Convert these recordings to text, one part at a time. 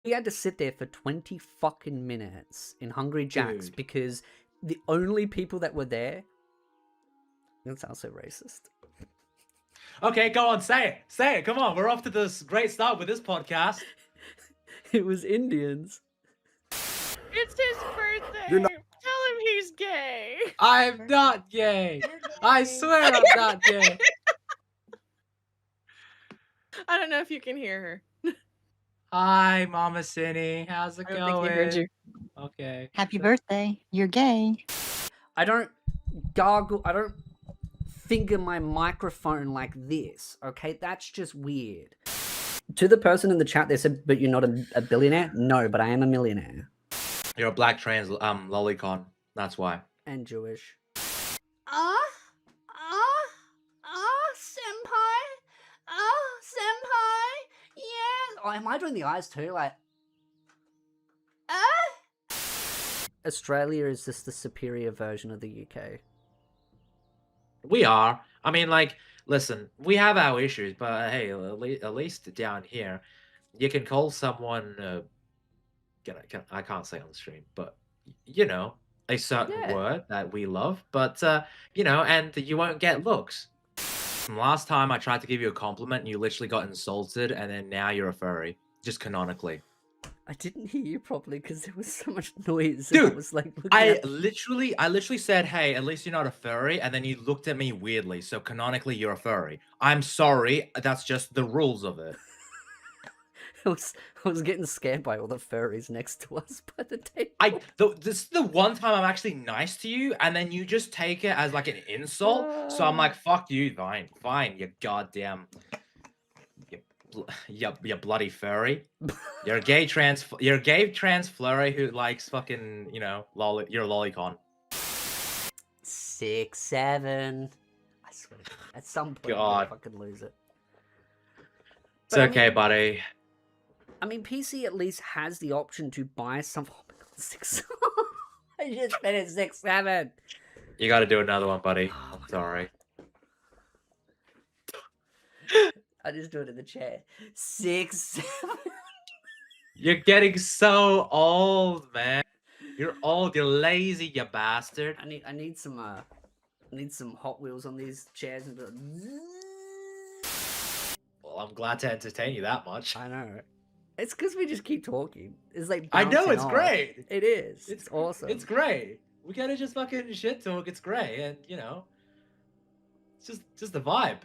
We had to sit there for 20 fucking minutes in Hungry Jack's because the only people that were there... That sounds so racist. Okay, go on, say it. Say it. Come on, we're off to this great start with this podcast. It was Indians. It's his birthday. Tell him he's gay. I'm not gay. I swear I'm not gay. I don't know if you can hear her. Hi, Mama Cindy. How's it going? I don't think he heard you. Okay. Happy birthday. You're gay. I don't gargle. I don't finger my microphone like this. Okay, that's just weird. To the person in the chat, they said, "But you're not a billionaire." No, but I am a millionaire. You're a black trans lolicon. That's why. And Jewish. Senpai. Yeah. Oh, am I doing the eyes too? Like. Australia is just the superior version of the UK. We are. I mean, like, listen, we have our issues, but hey, at least down here, you can call someone. I can't say on the stream, but you know, a certain word that we love, but you know, and you won't get looks. Last time I tried to give you a compliment, and you literally got insulted, and then now you're a furry, just canonically. I didn't hear you properly because there was so much noise. Dude, it was like I literally said, "Hey, at least you're not a furry," and then you looked at me weirdly. So canonically, you're a furry. I'm sorry, that's just the rules of it. I was getting scared by all the furries next to us by the table. This is the one time I'm actually nice to you, and then you just take it as like an insult. So I'm like, "Fuck you, fine, you goddamn, you bloody furry. You're a gay trans flurry who likes fucking, you know, you're a lolicon." 6, 7. I swear, at some point, I'll fucking lose it. It's okay, buddy. I mean, PC at least has the option to buy some. Oh my god, 6. I just finished 6, 7. You got to do another one, buddy. I'm sorry. I just do it in the chair. 6, 7. You're getting so old, man. You're old. You're lazy, you bastard. I need some Hot Wheels on these chairs and. Well, I'm glad to entertain you that much. I know. It's because we just keep talking. It's like I know it's off. great. It is. It's awesome. It's great. We gotta just fucking shit talk. It's great, and you know, it's just the vibe.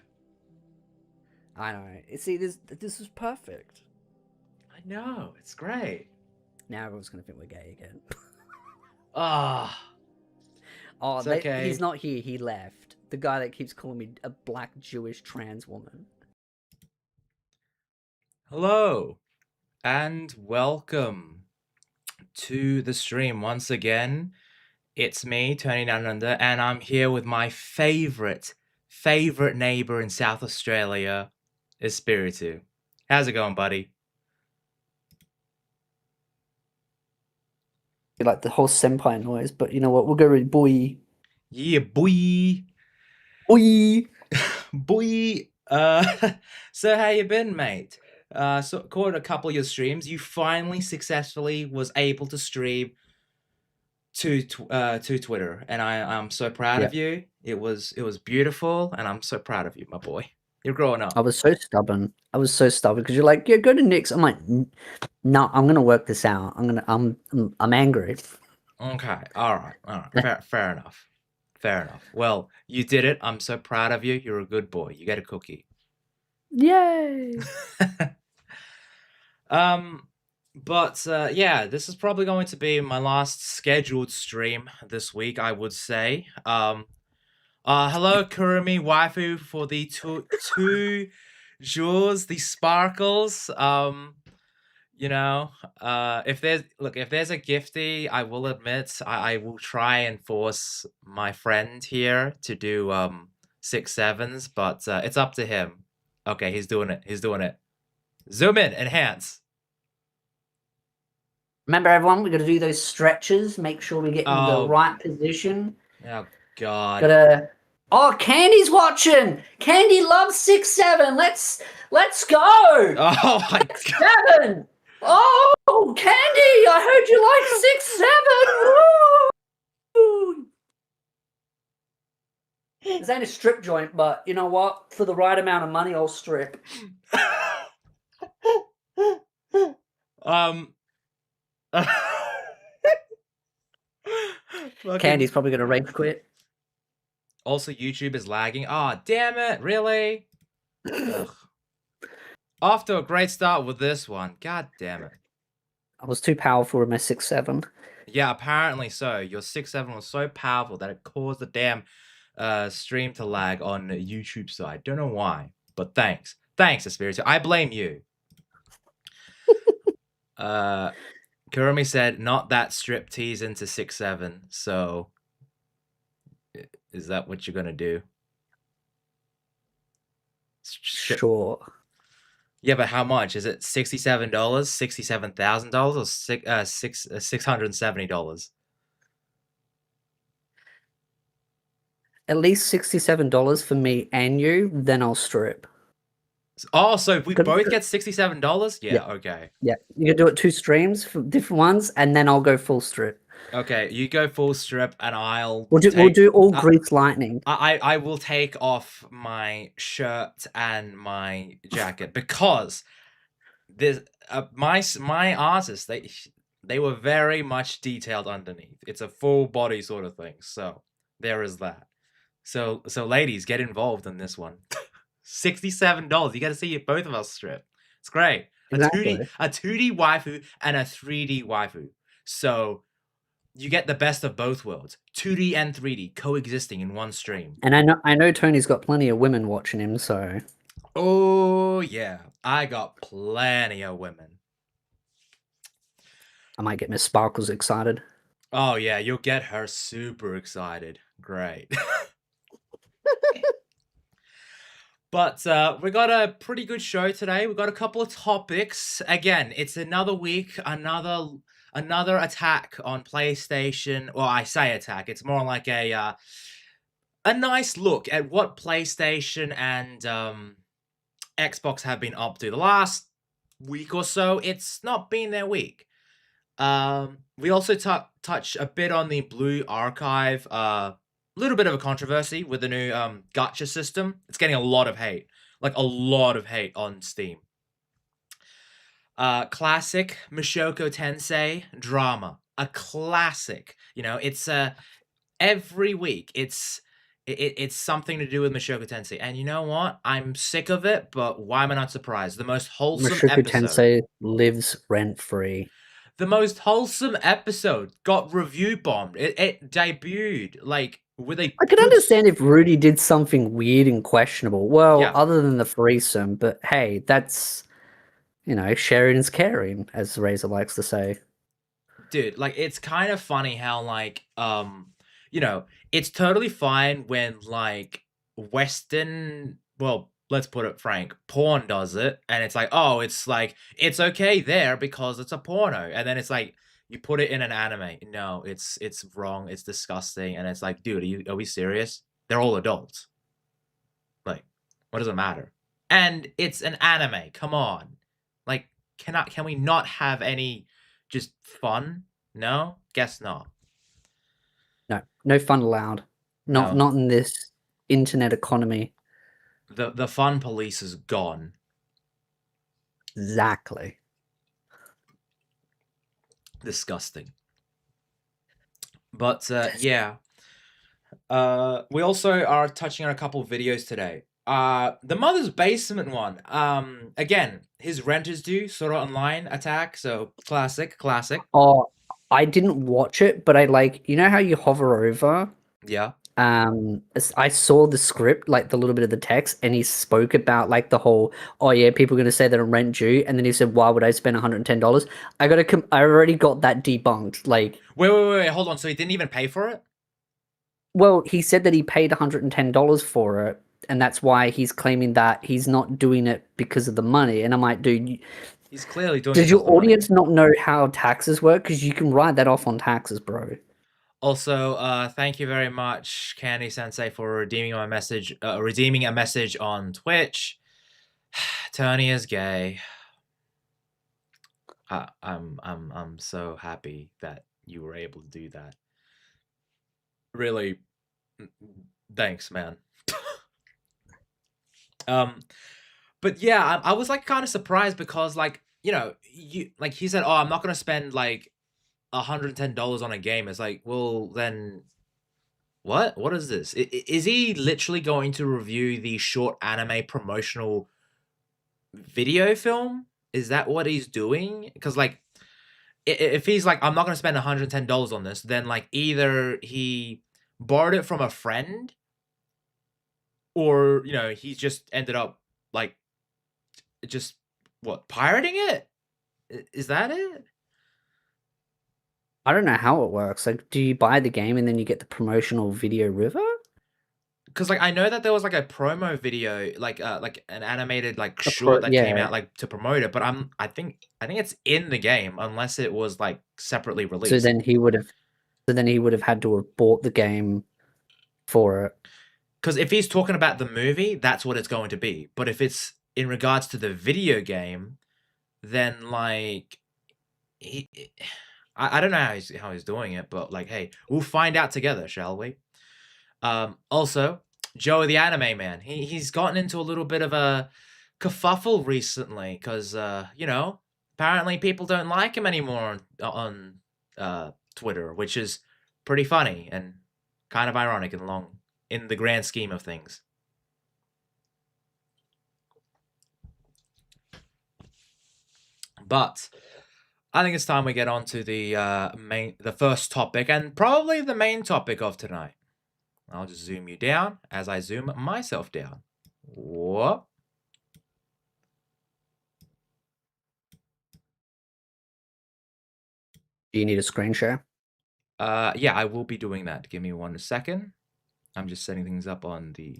I know. See, this is perfect. I know. It's great. Now everyone's gonna think we're gay again. Okay. He's not here. He left. The guy that keeps calling me a black Jewish trans woman. Hello, and welcome to the stream once again. It's me, Tony Down Under, and I'm here with my favorite neighbor in South Australia, Espiritu. How's it going, buddy? You like the whole senpai noise, but you know what? We'll go with boy. Yeah, boy. Boy. Boy. So how you been, mate? So caught a couple of your streams. You finally successfully was able to stream to Twitter, and I'm so proud of you. It was beautiful, and I'm so proud of you, my boy. You're growing up. I was so stubborn because you're like, yeah, go to Nick's. I'm like, no, I'm gonna work this out. I'm angry. Okay, all right. Fair enough. Well, you did it. I'm so proud of you. You're a good boy. You get a cookie. Yay! But yeah, this is probably going to be my last scheduled stream this week, I would say. Hello, Kurumi waifu for the two jours, the sparkles. You know, if there's a gifty, I will admit I will try and force my friend here to do 6 7s, but it's up to him. Okay, he's doing it. Zoom in, enhance. Remember, everyone, we got to do those stretches. Make sure we get in the right position. Oh God. Oh, Candy's watching. Candy loves 6 7. Let's go. Oh my God. 7. Oh, Candy! I heard you like 6'7". Woo! This ain't a strip joint, but you know what? For the right amount of money, I'll strip. Fucking- Candy's probably gonna rage quit. Also, YouTube is lagging. Ah, damn it! Really? Ugh. Off to a great start with this one. God damn it. I was too powerful with my 6'7". Yeah, apparently so. Your 6'7" was so powerful that it caused the damn stream to lag on YouTube side. Don't know why, but thanks. Thanks, Espiritu. I blame you. Kurumi said, not that strip tease into 6'7", so is that what you're gonna do? Sure. Yeah, but how much? Is it $67, $67,000, or $670? At least $67 for me and you, then I'll strip. Oh, so if we Good- both good. get $67? Yeah, Yeah. okay. Yeah, you can do it 2 streams for different ones, and then I'll go full strip. Okay, you go full strip, and I'll We'll do all Grease Lightning. I will take off my shirt and my jacket because this my artists they were very much detailed underneath. It's a full body sort of thing. So there is that. So ladies, get involved in this one. $67. You got to see both of us strip. It's great. Exactly. A 2D waifu and a 3D waifu. So you get the best of both worlds. 2D and 3D coexisting in one stream. And I know Tony's got plenty of women watching him, so Oh yeah, I got plenty of women. I might get Miss Sparkles excited. Oh yeah, you'll get her super excited. Great. But we got a pretty good show today. We got a couple of topics. Again, it's another week, another attack on PlayStation. Well, I say attack. It's more like a nice look at what PlayStation and Xbox have been up to the last week or so. It's not been their week. We also touch a bit on the Blue Archive. Little bit of a controversy with the new gacha system. It's getting a lot of hate, like a lot of hate on Steam. Classic Mushoku Tensei drama, a classic. You know, it's every week it's something to do with Mushoku Tensei, and you know what? I'm sick of it, but why am I not surprised? The most wholesome Mushoku episode. Tensei lives rent free. The most wholesome episode got review bombed. It debuted like with a. I could understand if Rudy did something weird and questionable. Well, Yeah. other than the threesome, but hey, that's, you know, sharing is caring, as Razor likes to say. Dude, like it's kind of funny how like you know, it's totally fine when like Western, well, let's put it frank, porn does it, and it's like, oh, it's like it's okay there because it's a porno, and then it's like you put it in an anime. No, it's wrong. It's disgusting, and it's like, dude, are we serious? They're all adults. Like, what does it matter? And it's an anime. Come on, like, can we not have any just fun? No, guess not. No fun allowed. Not in this internet economy. The fun police is gone. Exactly. Disgusting. But yeah. We also are touching on a couple of videos today. The Mother's Basement one. Again, his rent is due, Sword Art Online attack, so classic. Oh, I didn't watch it, but I like, you know how you hover over? Yeah. I saw the script, like the little bit of the text, and he spoke about like the whole, oh yeah, people are going to say that I'm rent due, and then he said, why would I spend $110? I already got that debunked. Like, Wait, hold on. So he didn't even pay for it? well, he said that he paid $110 for it, and that's why he's claiming that he's not doing it because of the money. And I'm like, dude, He's clearly doing it does your because of the money. audience not know how taxes work? Because you can write that off on taxes, bro. Also, thank you very much, Candy Sensei, for redeeming a message on Twitch. Tony is gay. I'm so happy that you were able to do that. Really, thanks, man. But yeah, I was like kind of surprised because like you like he said, oh, I'm not gonna spend like $110 on a game. It's like, well, then what? What is this? Is he literally going to review the short anime promotional video film? Is that what he's doing? Because like, if he's like, I'm not gonna spend $110 on this, then like either he borrowed it from a friend, or he just ended up like just pirating it. Is that it? I don't know how it works. Like, do you buy the game and then you get the promotional video with it? Because like I know that there was like a promo video, like an animated like A short that came yeah. out like to promote it, but I think it's in the game unless it was like separately So released. then he would have had to have bought the game for it. Because if he's talking about the movie, that's what it's going to be. But if it's in regards to the video game, then like I don't know how he's doing it, but like, hey, we'll find out together, shall we? Also, Joey the Anime Man, he's gotten into a little bit of a kerfuffle recently because apparently people don't like him anymore on Twitter, which is pretty funny and kind of ironic in the grand scheme of things. But I think it's time we get on to the first topic, and probably the main topic of tonight. I'll just zoom you down as I zoom myself down. Whoop. Do you need a screen share? Yeah, I will be doing that. Give me 1 second. I'm just setting things up on the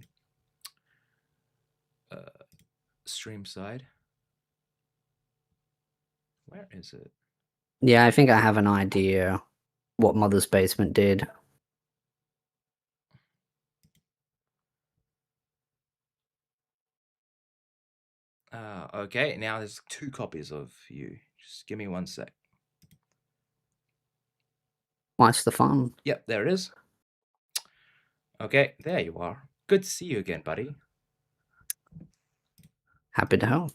stream side. Where is it? Yeah, I think I have an idea what Mother's Basement did. Okay, now there's 2 copies of you. Just give me 1 sec. What's the fun? Yep, there it is. Okay, there you are. Good to see you again, buddy. Happy to help.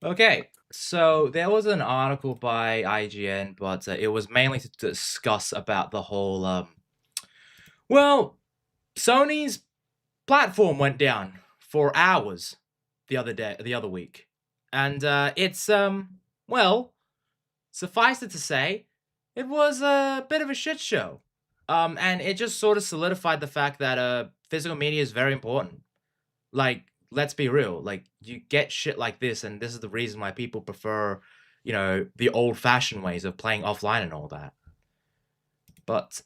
Okay, so there was an article by IGN, but it was mainly to discuss about the whole, well, Sony's platform went down for hours the other week. And it's, well, suffice it to say, it was a bit of a shit show. And it just sort of solidified the fact that physical media is very important. Like, let's be real. Like, you get shit like this, and this is the reason why people prefer, the old-fashioned ways of playing offline and all that. But,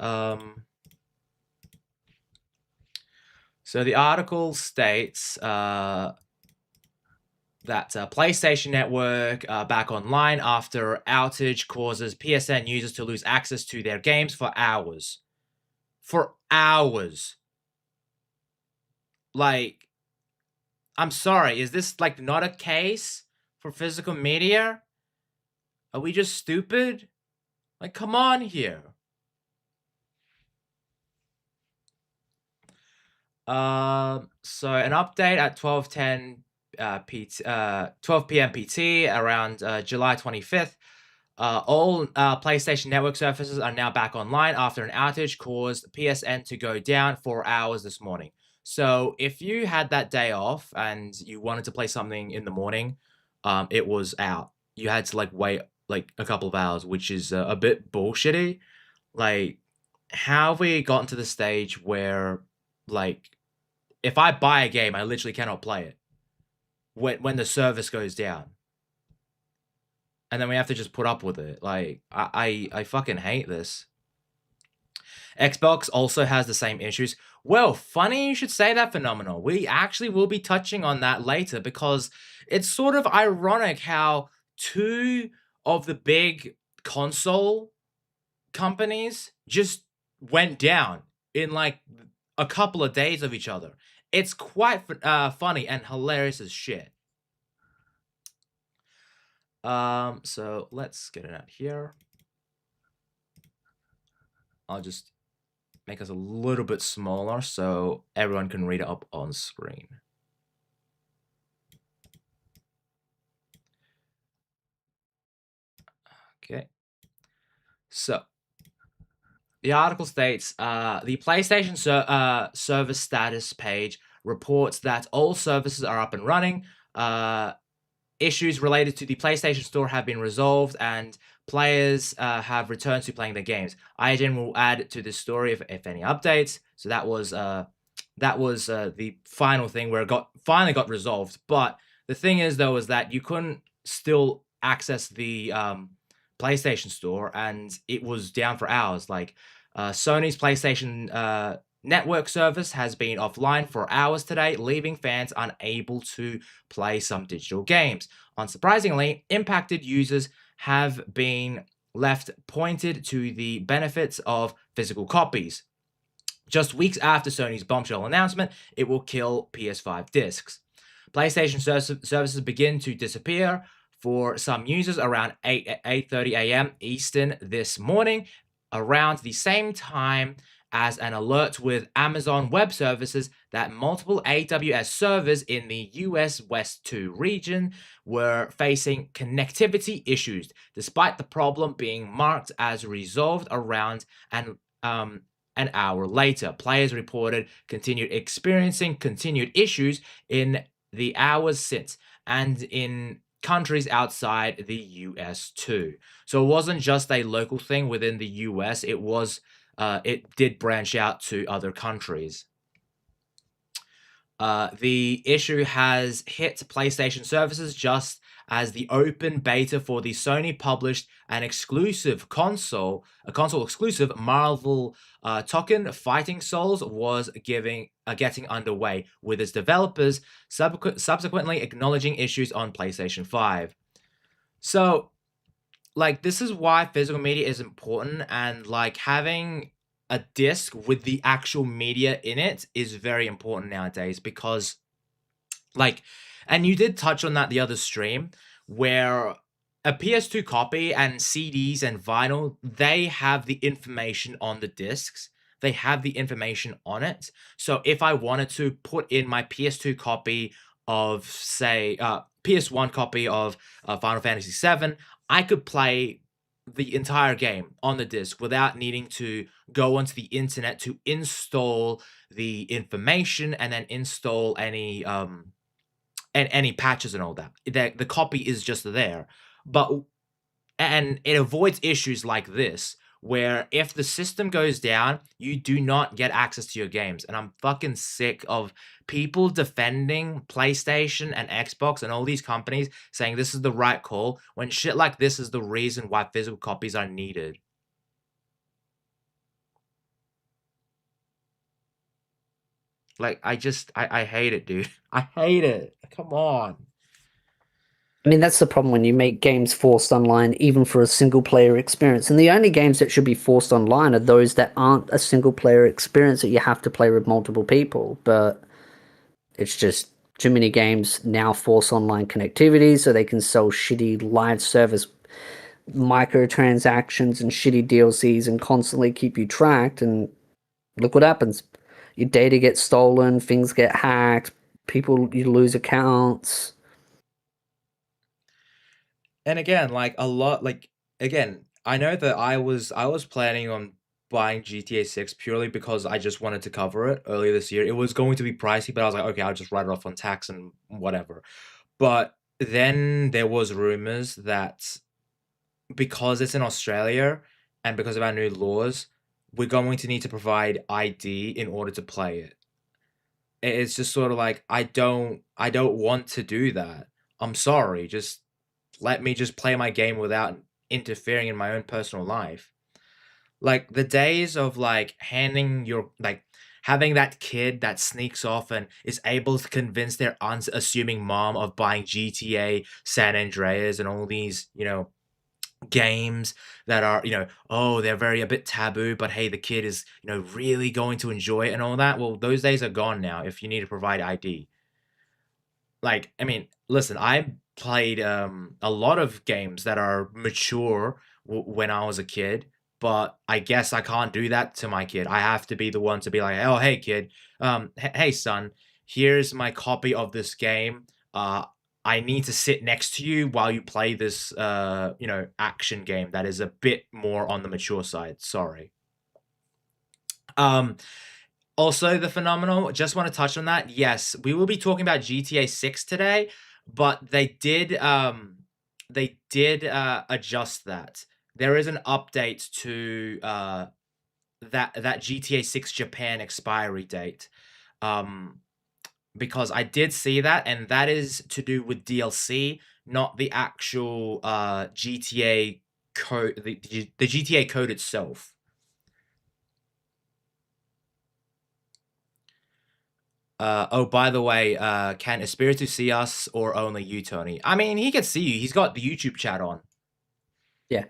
so the article states that PlayStation Network back online after outage causes PSN users to lose access to their games for hours. For hours. Like, I'm sorry, is this like not a case for physical media? Are we just stupid? Like, come on here. So an update at 12:10 12 p.m. PT around July 25th. All PlayStation Network services are now back online after an outage caused PSN to go down for hours this morning. So if you had that day off and you wanted to play something in the morning, it was out. You had to like wait like a couple of hours, which is a bit bullshitty. Like, how have we gotten to the stage where like if I buy a game, I literally cannot play it when the service goes down, and then we have to just put up with it. Like, I fucking hate this. Xbox also has the same issues. Well, funny you should say that, Phenomenal. We actually will be touching on that later because it's sort of ironic how 2 of the big console companies just went down in like a couple of days of each other. It's quite funny and hilarious as shit. So let's get it out here. I'll just make us a little bit smaller so everyone can read it up on screen. Okay. So the article states, the PlayStation service status page reports that all services are up and running. Issues related to the PlayStation Store have been resolved, and players have returned to playing their games. IGN will add to this story if any updates. So that was the final thing where it finally got resolved. But the thing is, though, is that you couldn't still access the PlayStation Store, and it was down for hours. Like Sony's PlayStation network service has been offline for hours today, leaving fans unable to play some digital games. Unsurprisingly, impacted users have been left pointed to the benefits of physical copies. Just weeks after Sony's bombshell announcement, it will kill PS5 discs. PlayStation services begin to disappear for some users around 8:30 a.m. Eastern this morning, around the same time as an alert with Amazon Web Services that multiple AWS servers in the US West 2 region were facing connectivity issues, despite the problem being marked as resolved around an hour later. Players reported experiencing continued issues in the hours since, and in countries outside the US too. So it wasn't just a local thing within the US, it did branch out to other countries. The issue has hit PlayStation services just as the open beta for the Sony published an exclusive console exclusive Marvel Tekken Fighting Souls was getting underway, with its developers subsequently acknowledging issues on PlayStation 5. So, like, this is why physical media is important, and like having a disc with the actual media in it is very important nowadays, because like, and you did touch on that the other stream, where a PS2 copy and CDs and vinyl, they have the information on the discs. They have the information on it. So if I wanted to put in my PS2 copy of, say, PS1 copy of Final Fantasy VII, I could play the entire game on the disc without needing to go onto the internet to install the information and then install any patches and all that. The copy is just there. And it avoids issues like this, where if the system goes down, you do not get access to your games. And I'm fucking sick of people defending PlayStation and Xbox and all these companies saying this is the right call, when shit like this is the reason why physical copies are needed. Like, I hate it, dude. I hate it. Come on. I mean, that's the problem when you make games forced online, even for a single-player experience. And the only games that should be forced online are those that aren't a single-player experience that you have to play with multiple people. But it's just too many games now force online connectivity so they can sell shitty live service microtransactions and shitty DLCs and constantly keep you tracked. And look what happens. Your data gets stolen, things get hacked, you lose accounts. And again, like again, I know that I was planning on buying GTA 6 purely because I just wanted to cover it earlier this year. It was going to be pricey, but I was like, okay, I'll just write it off on tax and whatever. But then there was rumors that because it's in Australia and because of our new laws, we're going to need to provide ID in order to play it. It's just sort of like, I don't want to do that. I'm sorry, just let me just play my game without interfering in my own personal life. Like, the days of like having that kid that sneaks off and is able to convince their unassuming mom of buying GTA San Andreas and all these, games that are, they're a bit taboo, but hey, the kid is, really going to enjoy it and all that. Well, those days are gone now if you need to provide ID. like, I mean, listen, I played a lot of games that are mature when I was a kid, but I guess I can't do that to my kid. I have to be the one to be like, oh, hey, kid, hey, son, here's my copy of this game. I need to sit next to you while you play this, action game that is a bit more on the mature side. Sorry. Um, Also, the phenomenal, just want to touch on that. Yes, we will be talking about GTA 6 today, but they did adjust that. There is an update to that GTA 6 Japan expiry date. Um because I did see that, and that is to do with DLC, not the actual GTA code, the GTA code itself. Oh, by the way, can Espiritu see us or only you, Tony? I mean, he can see you. He's got the YouTube chat on. Yeah.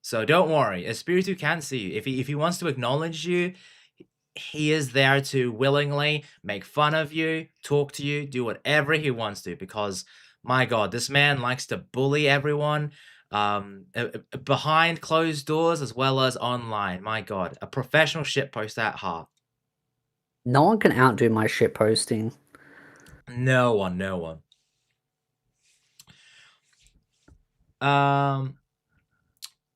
So don't worry. Espiritu can see you. If he wants to acknowledge you, he is there to willingly make fun of you, talk to you, do whatever he wants to, because my God, this man likes to bully everyone behind closed doors as well as online. My God, a professional shitpost at heart. No one can outdo my shit posting. No one, no one.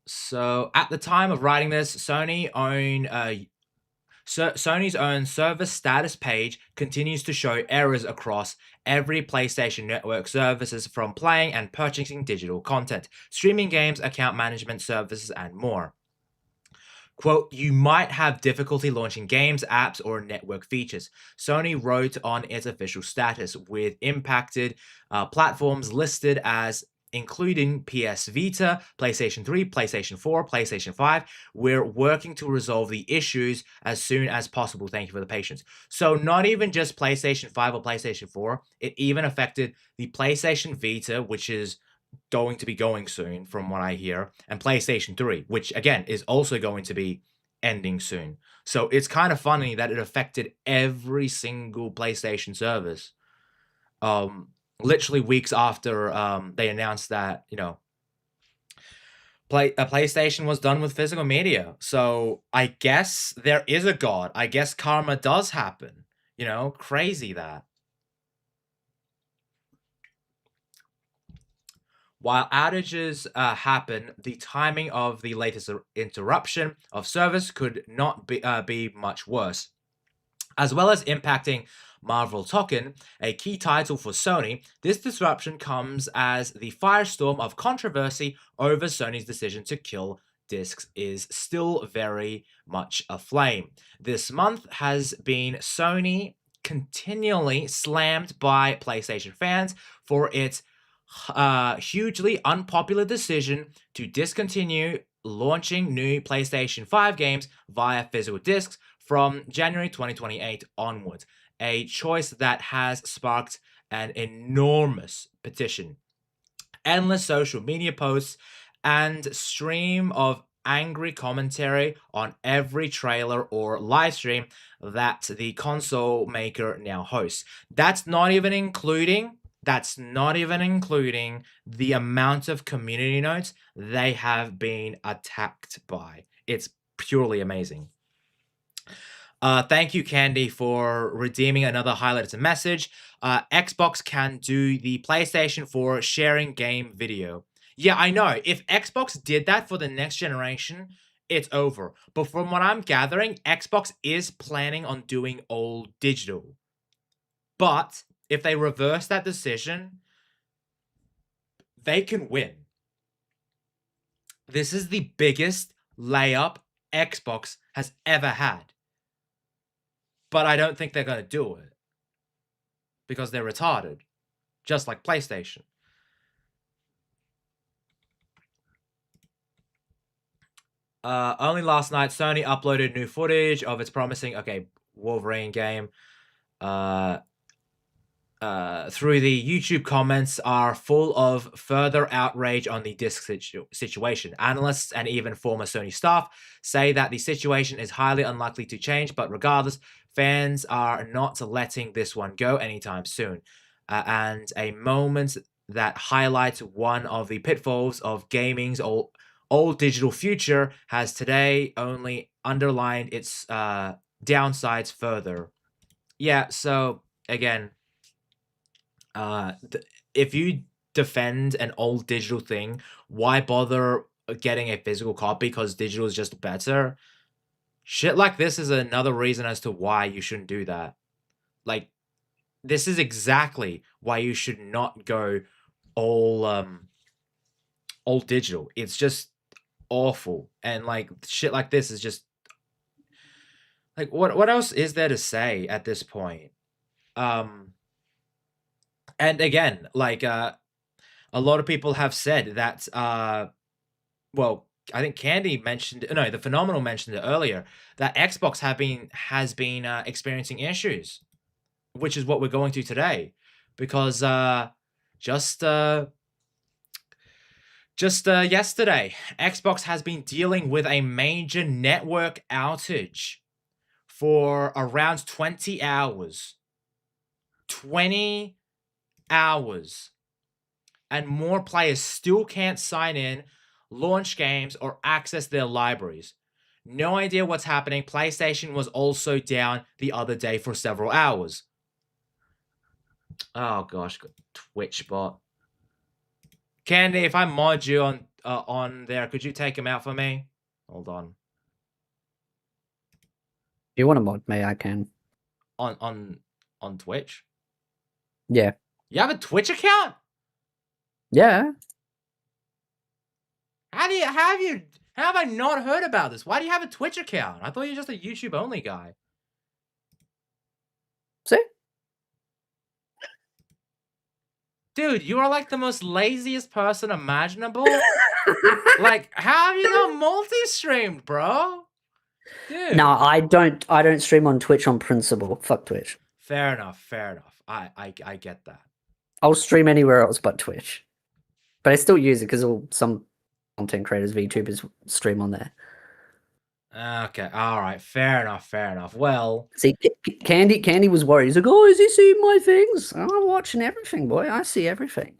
So at the time of writing this, Sony's own service status page continues to show errors across every PlayStation Network services, from playing and purchasing digital content, streaming games, account management services, and more. Quote, you might have difficulty launching games, apps, or network features, Sony wrote on its official status, with impacted platforms listed as including PS Vita, PlayStation 3, PlayStation 4, PlayStation 5. We're working to resolve the issues as soon as possible. Thank you for the patience. So not even just PlayStation 5 or PlayStation 4, it even affected the PlayStation Vita, which is going to be going soon from what I hear, and PlayStation 3, which again is also going to be ending soon. So it's kind of funny that it affected every single PlayStation service. Literally weeks after they announced that, PlayStation was done with physical media. So I guess there is a God. I guess karma does happen. Crazy that. While outages happen, the timing of the latest interruption of service could not be much worse. As well as impacting Marvel Tekken, a key title for Sony, this disruption comes as the firestorm of controversy over Sony's decision to kill discs is still very much aflame. This month has been Sony continually slammed by PlayStation fans for its hugely unpopular decision to discontinue launching new PlayStation 5 games via physical discs from January 2028 onwards, a choice that has sparked an enormous petition, endless social media posts, and stream of angry commentary on every trailer or live stream that the console maker now hosts. That's not even including the amount of community notes they have been attacked by. It's purely amazing. Thank you, Candy, for redeeming another highlighted message. Xbox can do the PlayStation 4 sharing game video. Yeah, I know. If Xbox did that for the next generation, it's over. But from what I'm gathering, Xbox is planning on doing all digital. But if they reverse that decision, they can win. This is the biggest layup Xbox has ever had. But I don't think they're going to do it, because they're retarded, just like PlayStation. Only last night, Sony uploaded new footage of its promising, Wolverine game. Through the YouTube comments are full of further outrage on the disc situation. Analysts and even former Sony staff say that the situation is highly unlikely to change, but regardless, fans are not letting this one go anytime soon. and a moment that highlights one of the pitfalls of gaming's old digital future has today only underlined its downsides further. Yeah, so again, if you defend an old digital thing, why bother getting a physical copy because digital is just better? Shit like this is another reason as to why you shouldn't do that. Like, this is exactly why you should not go all digital. It's just awful. And like shit like this is just like what else is there to say at this point? And again, like a lot of people have said that well, I think Candy mentioned no, the Phenomenal mentioned it earlier that Xbox has been experiencing issues, which is what we're going to today, because just yesterday, Xbox has been dealing with a major network outage for around 20 hours. 20 hours. And more players still can't sign in, launch games, or access their libraries. No idea what's happening. PlayStation was also down the other day for several hours. Oh gosh, Twitch bot. Candy, if I mod you on there, could you take him out for me? Hold on. If you want to mod me, I can. On Twitch? Yeah. You have a Twitch account? Yeah. How have I not heard about this? Why do you have a Twitch account? I thought you were just a YouTube only guy. See? Dude, you are like the most laziest person imaginable. Like, how have you not multi-streamed, bro? Dude. No, I don't stream on Twitch on principle. Fuck Twitch. Fair enough. I get that. I'll stream anywhere else but Twitch. But I still use it because some content creators, VTubers stream on there. Okay, alright, fair enough. Well, see, Candy was worried. He's like, "Oh, is he seeing my things?" I'm watching everything, boy. I see everything.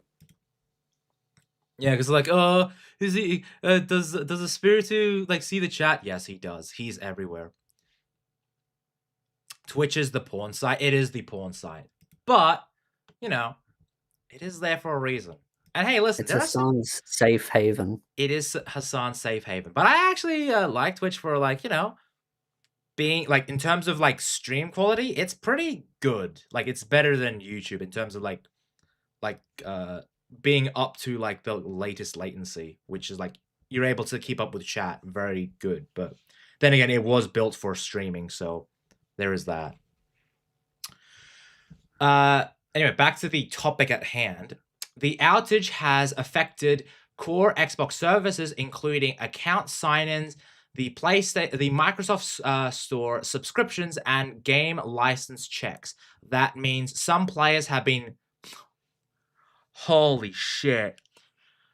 Yeah, because like, is he? Does Espiritu like see the chat? Yes, he does. He's everywhere. Twitch is the porn site. It is the porn site, but you know, it is there for a reason. And hey, listen, it's Hassan's safe haven. It is Hassan's safe haven. But I actually like Twitch for like, you know, being like in terms of like stream quality, it's pretty good. Like it's better than YouTube in terms of like being up to like the latest latency, which is like you're able to keep up with chat very good. But then again, it was built for streaming, so there is that. Anyway, back to the topic at hand. The outage has affected core Xbox services, including account sign-ins, the Microsoft Store subscriptions, and game license checks. That means some players have been... Holy shit.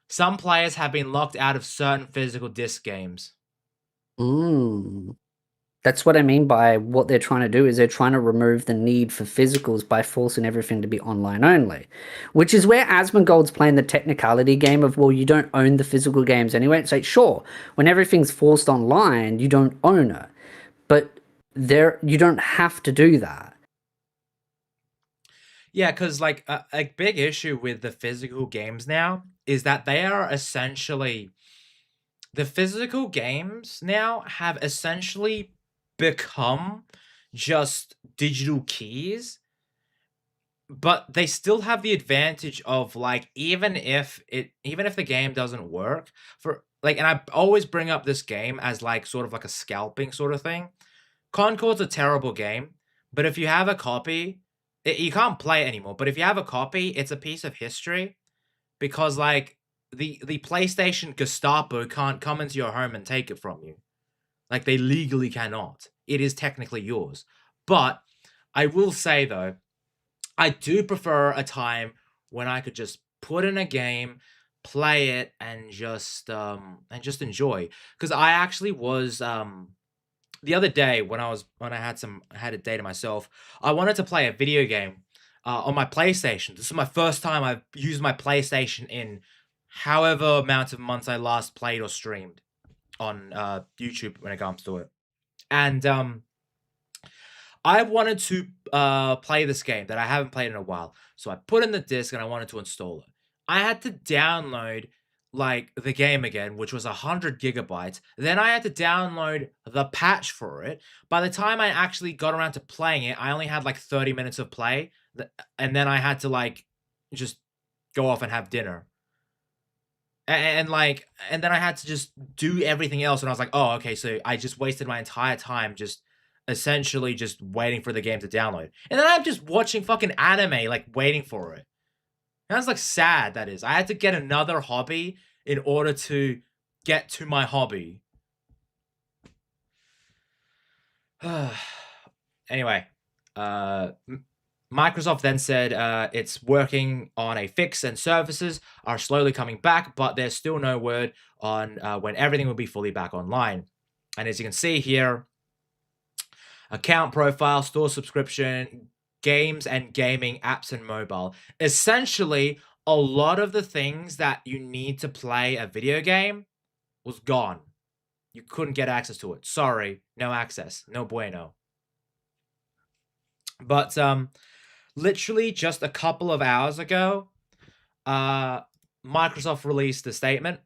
Some players have been locked out of certain physical disc games. That's what I mean by what they're trying to do is they're trying to remove the need for physicals by forcing everything to be online only, which is where Asmongold's playing the technicality game of, well, you don't own the physical games anyway. It's like, sure, when everything's forced online, you don't own it, but you don't have to do that. Yeah, because like a big issue with the physical games now is that they are essentially... The physical games now have essentially become just digital keys, but they still have the advantage of like even if the game doesn't work for like, and I always bring up this game as like sort of like a scalping sort of thing. Concord's a terrible game, but if you have a copy, you can't play it anymore, but if you have a copy, it's a piece of history, because like the PlayStation Gestapo can't come into your home and take it from you. Like, they legally cannot. It is technically yours. But I will say, though, I do prefer a time when I could just put in a game, play it, and just enjoy. Because I actually was the other day when I had a day to myself, I wanted to play a video game. on my PlayStation. This is my first time I've used my PlayStation in however amount of months I last played or streamed on YouTube when it comes to it. And I wanted to play this game that I haven't played in a while. So I put in the disc and I wanted to install it. I had to download like the game again, which was 100 gigabytes. Then I had to download the patch for it. By the time I actually got around to playing it, I only had like 30 minutes of play. And then I had to like just go off and have dinner. And then I had to just do everything else. And I was like, oh, okay. So I just wasted my entire time just essentially just waiting for the game to download. And then I'm just watching fucking anime, like waiting for it. That's like sad, that is. I had to get another hobby in order to get to my hobby. Anyway, Microsoft then said it's working on a fix and services are slowly coming back, but there's still no word on when everything will be fully back online. And as you can see here, account profile, store subscription, games and gaming, apps and mobile. Essentially, a lot of the things that you need to play a video game was gone. You couldn't get access to it. Sorry, no access. No bueno. But literally just a couple of hours ago, Microsoft released a statement.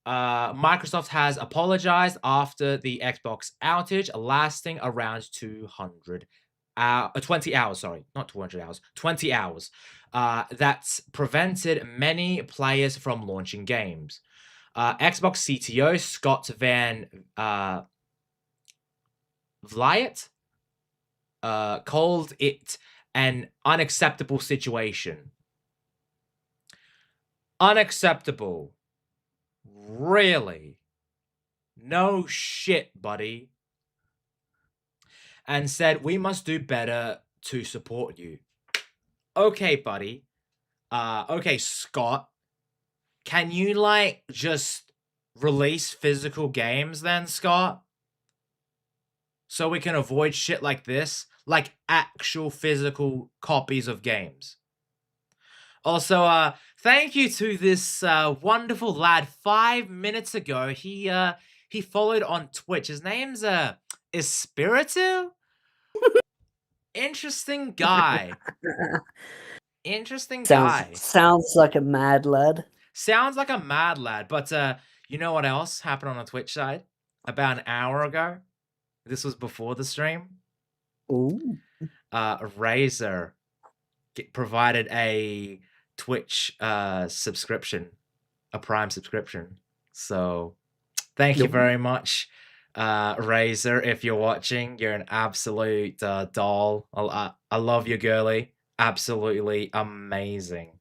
Microsoft has apologized after the Xbox outage lasting around 20 hours, sorry, not 200 hours, 20 hours. That's prevented many players from launching games. Xbox CTO Scott Van Vliet called it an unacceptable situation. Unacceptable. Really? No shit, buddy. And said, we must do better to support you. Okay, buddy. Okay, Scott. Can you, like, just release physical games then, Scott? So we can avoid shit like this? Like, actual physical copies of games. Also, thank you to this wonderful lad. 5 minutes ago, he followed on Twitch. His name's Espiritu? Interesting guy. Interesting guy. Sounds like a mad lad. Sounds like a mad lad. But you know what else happened on the Twitch side? About an hour ago. This was before the stream. Ooh. Razer provided a Twitch subscription, a Prime subscription. So thank you very much, Razer. If you're watching, you're an absolute doll. I love you, girly. Absolutely amazing.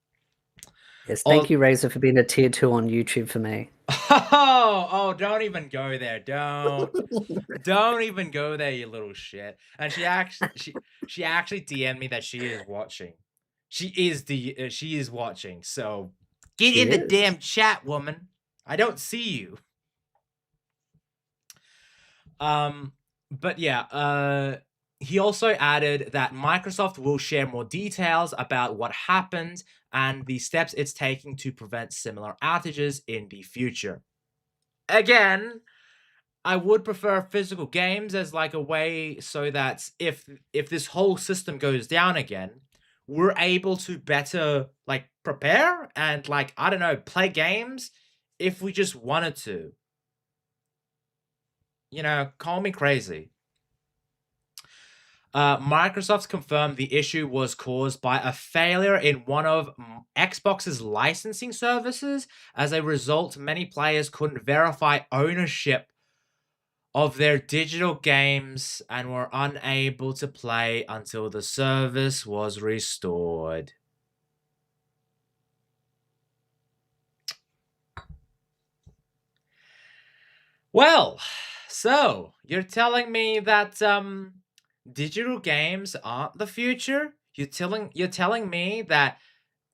Yes, thank you, Razer, for being a tier 2 on YouTube for me. Oh, don't even go there. Don't even go there, you little shit. And she actually DM'd me that she is watching. She is watching. So get in the damn chat, woman. I don't see you. But yeah, he also added that Microsoft will share more details about what happened and the steps it's taking to prevent similar outages in the future. Again, I would prefer physical games as like a way so that if this whole system goes down again, we're able to better like prepare and like, I don't know, play games if we just wanted to. You know, call me crazy. Microsoft confirmed the issue was caused by a failure in one of Xbox's licensing services. As a result, many players couldn't verify ownership of their digital games and were unable to play until the service was restored. Well, so you're telling me that digital games aren't the future? You're telling me that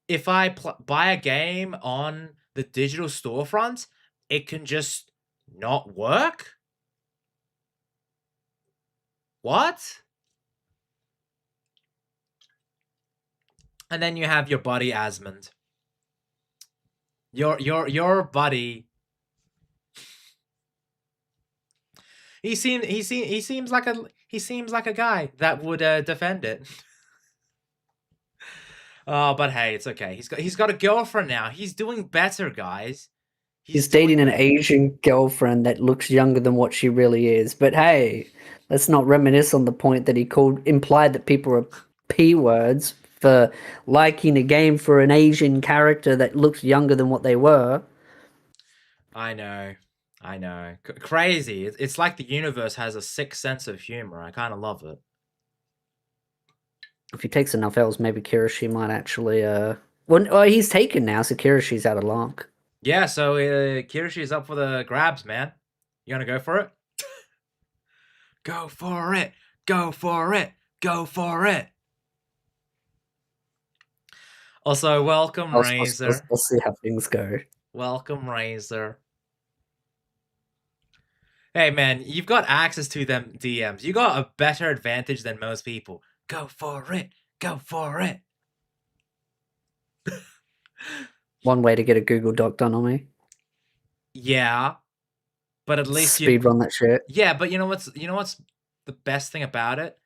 if I buy a game on the digital storefront, it can just not work? What? And then you have your buddy Asmund. Your buddy. He seems like a guy that would defend it. Oh, but hey, it's okay. He's got a girlfriend now. He's doing better, guys. He's dating an Asian girlfriend that looks younger than what she really is. But hey, let's not reminisce on the point that he implied that people are P words for liking a game for an Asian character that looks younger than what they were. I know. Crazy. It's like the universe has a sixth sense of humor. I kind of love it. If he takes enough L's, maybe Kirishi might actually. Well, he's taken now, so Kirishi's out of luck. Yeah, so Kirishi's up for the grabs, man. You gonna go for it? Go for it. Go for it. Go for it. Also, welcome, Razor. We'll see how things go. Welcome, Razor. Hey, man, you've got access to them DMs. You got a better advantage than most people. Go for it. Go for it. One way to get a Google Doc done on me. Yeah, but at least speed run that shit. Yeah, but you know what's the best thing about it?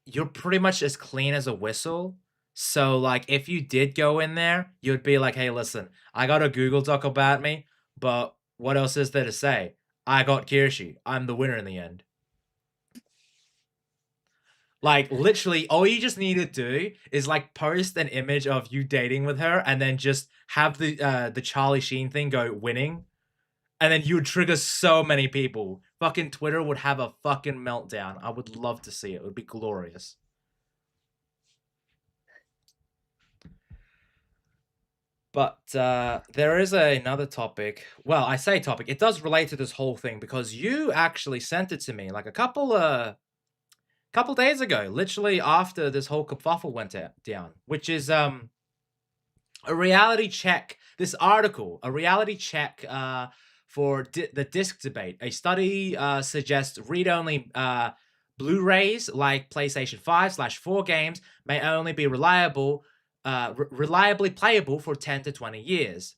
You're pretty much as clean as a whistle. So like, if you did go in there, you'd be like, "Hey, listen, I got a Google Doc about me, but what else is there to say? I got Kirishi. I'm the winner in the end." Like, literally, all you just need to do is, like, post an image of you dating with her and then just have the Charlie Sheen thing go winning. And then you would trigger so many people. Fucking Twitter would have a fucking meltdown. I would love to see it. It would be glorious. But there is another topic. Well, I say topic. It does relate to this whole thing because you actually sent it to me like a couple days ago, literally after this whole kerfuffle went down, which is a reality check. This article, a reality check for the disc debate. A study suggests read-only Blu-rays like PlayStation 5/4 games may only be reliably playable for 10 to 20 years.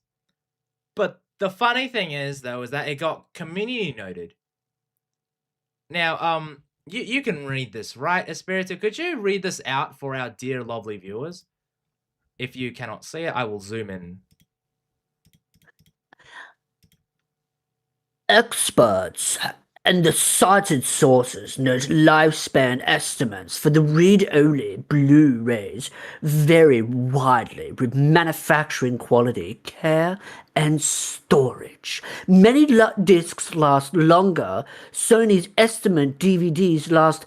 But the funny thing is, though, is that it got community noted. Now, you can read this, right, Espiritu? Could you read this out for our dear, lovely viewers? If you cannot see it, I will zoom in. Experts and the cited sources note lifespan estimates for the read-only Blu-rays vary widely with manufacturing quality, care, and storage. Many discs last longer. Sony's estimate DVDs last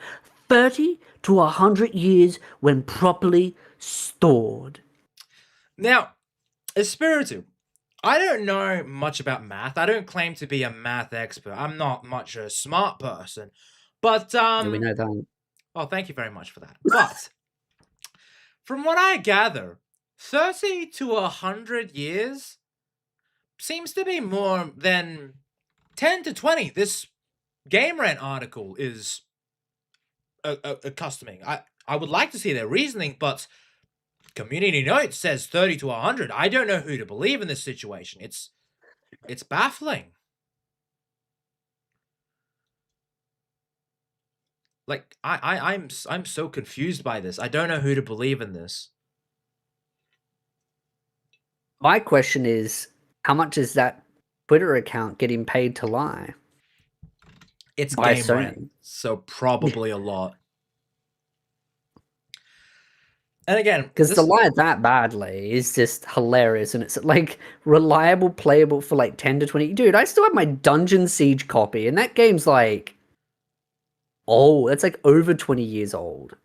30 to 100 years when properly stored. Now, Espiritu, I don't know much about math. I don't claim to be a math expert. I'm not much a smart person. But Yeah, we know that. Oh, thank you very much for that. But from what I gather, 30 to 100 years seems to be more than 10 to 20. This Game Rant article is accustoming. I would like to see their reasoning, but Community Note says 30 to 100. I don't know who to believe in this situation. It's baffling. Like, I'm so confused by this. I don't know who to believe in this. My question is, how much is that Twitter account getting paid to lie? It's by Game Sony. Rant, so probably a lot. And again, because to lie that badly is just hilarious, and it's like reliable, playable for like 10 to 20. Dude, I still have my Dungeon Siege copy, and that game's like old. It's like over 20 years old.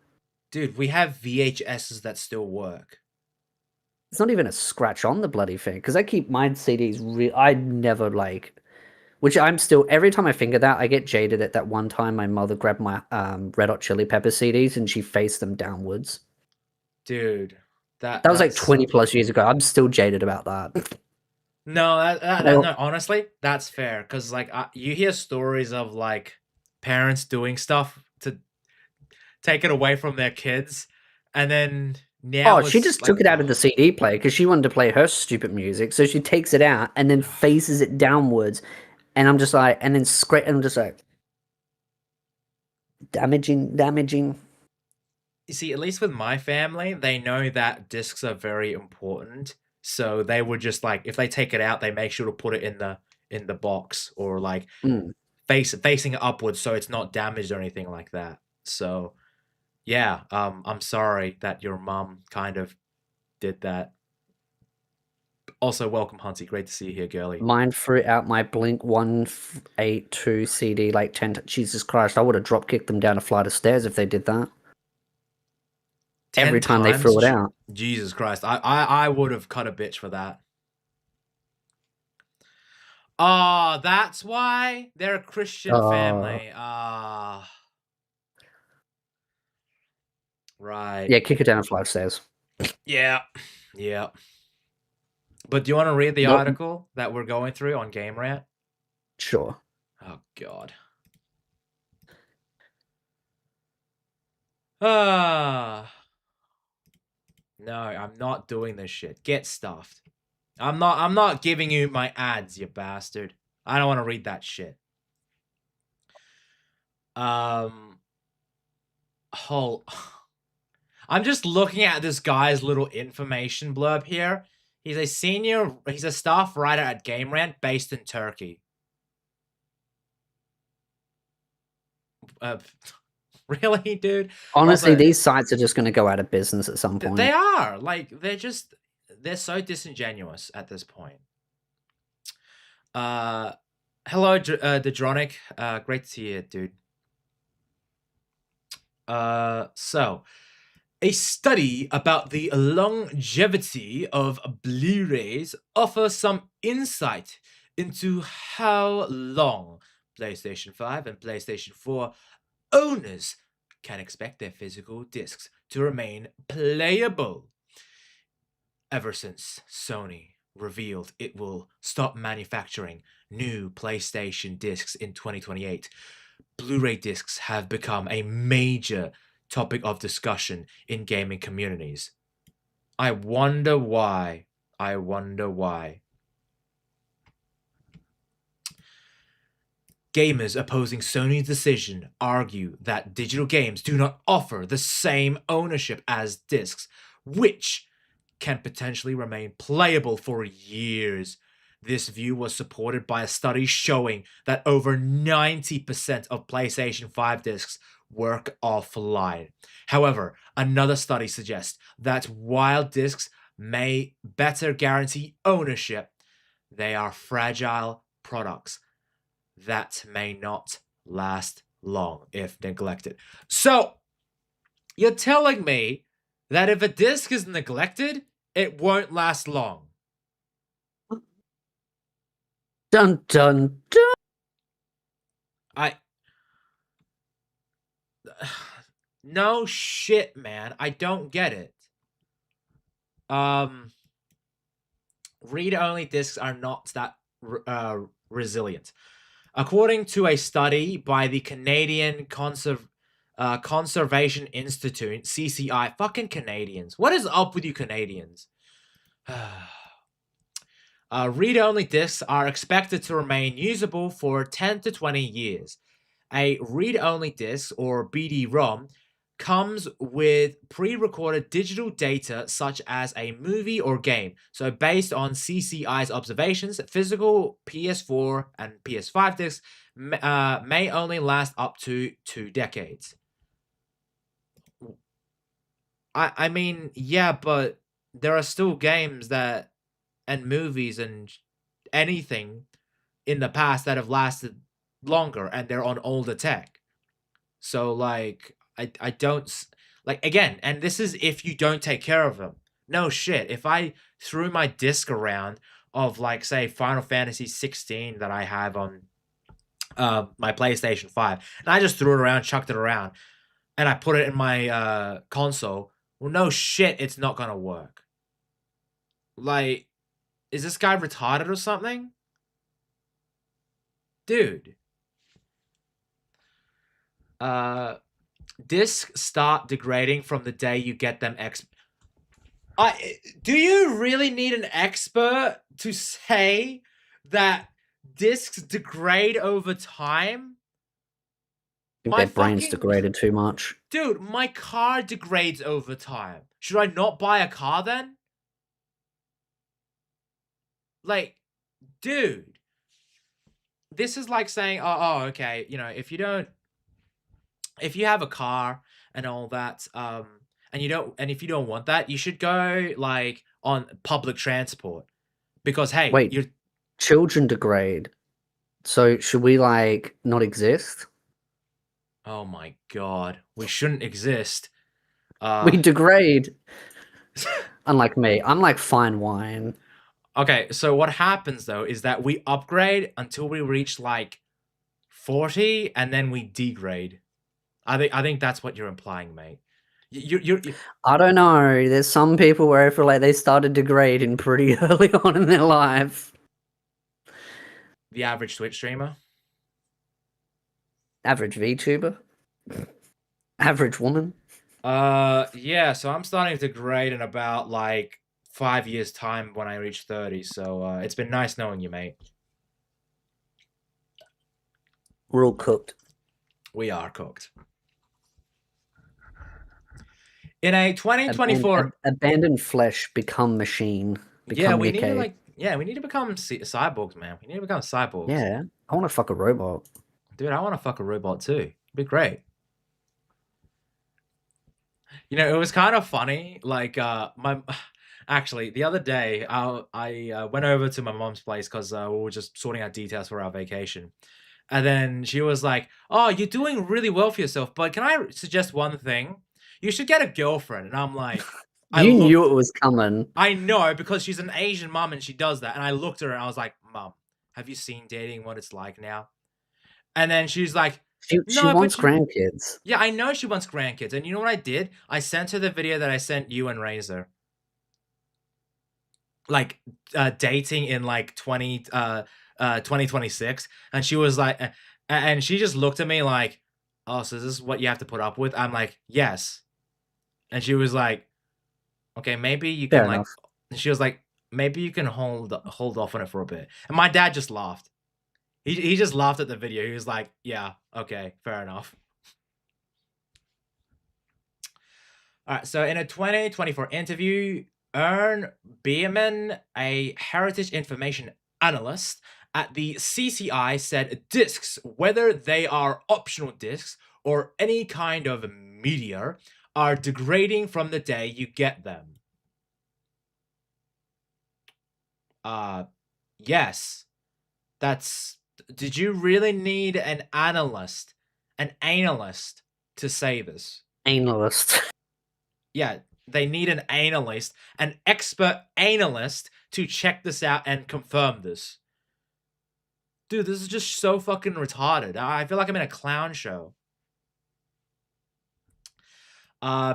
Dude, we have VHSs that still work. It's not even a scratch on the bloody thing, because I keep my CDs. I never like, which I'm still, every time I think of that, I get jaded at that one time my mother grabbed my Red Hot Chili Pepper CDs and she faced them downwards. Dude, that was like 20 plus years ago. I'm still jaded about that. No, no, honestly, that's fair. Because like you hear stories of like parents doing stuff to take it away from their kids, and then Now Oh, she it's just like, took it out of the CD player because she wanted to play her stupid music. So she takes it out and then faces it downwards, and I'm just like, and then and I'm just like, damaging. You see, at least with my family, they know that discs are very important. So they would just like, if they take it out, they make sure to put it in the box, or like Mm. facing it upwards so it's not damaged or anything like that. So yeah, I'm sorry that your mom kind of did that. Also, welcome, Hunty. Great to see you here, girly. Mine threw out my Blink 182 CD like 10 Jesus Christ, I would have drop kicked them down a flight of stairs if they did that. 10 Every time they times? threw it out. Jesus Christ. I would have cut a bitch for that. Oh, that's why they're a Christian family. Right. Yeah, kick it down a flight of stairs. Yeah. Yeah. But do you want to read the Nope. article that we're going through on Game Rant? Sure. Oh, God. No, I'm not doing this shit. Get stuffed. I'm not giving you my ads, you bastard. I don't want to read that shit. I'm just looking at this guy's little information blurb here. He's a staff writer at Game Rant based in Turkey. Really, dude? Honestly, Also, these sites are just going to go out of business at some point. they are. Like, they're so disingenuous at this point. Hello, Dedronic. Great to see you, dude. So, a study about the longevity of Blu-rays offers some insight into how long PlayStation 5 and PlayStation 4 owners can expect their physical discs to remain playable. Ever since Sony revealed it will stop manufacturing new PlayStation discs in 2028, Blu-ray discs have become a major topic of discussion in gaming communities. I wonder why. Gamers opposing Sony's decision argue that digital games do not offer the same ownership as discs, which can potentially remain playable for years. This view was supported by a study showing that over 90% of PlayStation 5 discs work offline. However, another study suggests that while discs may better guarantee ownership, they are fragile products that may not last long if neglected. So, you're telling me that if a disc is neglected, it won't last long? Dun dun dun. No shit, man. I don't get it. Read-only discs are not that resilient. According to a study by the Canadian Conservation Institute, CCI, fucking Canadians. What is up with you Canadians? Read-only discs are expected to remain usable for 10 to 20 years. A read-only disc, or BD-ROM, comes with pre-recorded digital data such as a movie or game. So based on CCI's observations, physical PS4 and PS5 discs may only last up to 2 decades. I mean, yeah, but there are still games and movies and anything in the past that have lasted longer, and they're on older tech. So like I don't like, again, and this is if you don't take care of them. No shit, if I threw my disc around of, like, say, Final Fantasy 16 that I have on my PlayStation 5, and I just threw it around, chucked it around, and I put it in my console, well, no shit, it's not gonna work. Like, is this guy retarded or something? Dude. Discs start degrading from the day you get them Do you really need an expert to say that discs degrade over time? I think My their brains fucking- degraded too much. Dude, my car degrades over time. Should I not buy a car then? Like, dude, this is like saying, okay, you know, if you have a car and all that, and if you don't want that, you should go like on public transport because hey, Wait. you're Children degrade. So should we like not exist? oh my god, we shouldn't exist. We degrade. Unlike me, I'm like fine wine. Okay, so what happens though is that we upgrade until we reach like 40 and then we degrade. I think that's what you're implying, mate. You I don't know. There's some people where I feel like they started degrading pretty early on in their life. the average Twitch streamer. Average VTuber. Average woman. Yeah, so I'm starting to degrade in about like 5 years time when I reach 30. So it's been nice knowing you, mate. We're all cooked. We are cooked. In a 2024 abandoned flesh become machine. yeah, we need to Nikkei. we need to become cyborgs, man. We need to become cyborgs. Yeah, I want to fuck a robot. Dude, I want to fuck a robot too. It'd be great. You know, it was kind of funny. Like, actually, the other day, I went over to my mom's place because we were just sorting out details for our vacation. And then she was like, "Oh, you're doing really well for yourself, but can I suggest one thing? You should get a girlfriend." And I'm like, You knew it was coming. I know, because she's an Asian mom and she does that. And I looked at her and I was like, "Mom, have you seen dating what it's like now?" And then she's like, She "No, wants but you-" grandkids. Yeah, I know she wants grandkids. And you know what I did? I sent her the video that I sent you and Razor. Like, dating in like 2026. And she was like, and she just looked at me like, "Oh, so this is what you have to put up with?" I'm like, "Yes." And she was like, "Okay, maybe you Fair can like," enough. she was like, "Maybe you can hold off on it for a bit." And my dad just laughed. He just laughed at the video. He was like, "Yeah, okay, fair enough." All right, so in a 2024 interview, Ern Bierman, a heritage information analyst at the CCI, said discs, whether they are optional discs or any kind of media, are degrading from the day you get them. Yes. Did you really need an analyst to say this? Analyst. Yeah, they need an analyst, an expert analyst to check this out and confirm this. Dude, this is just so fucking retarded. I feel like I'm in a clown show.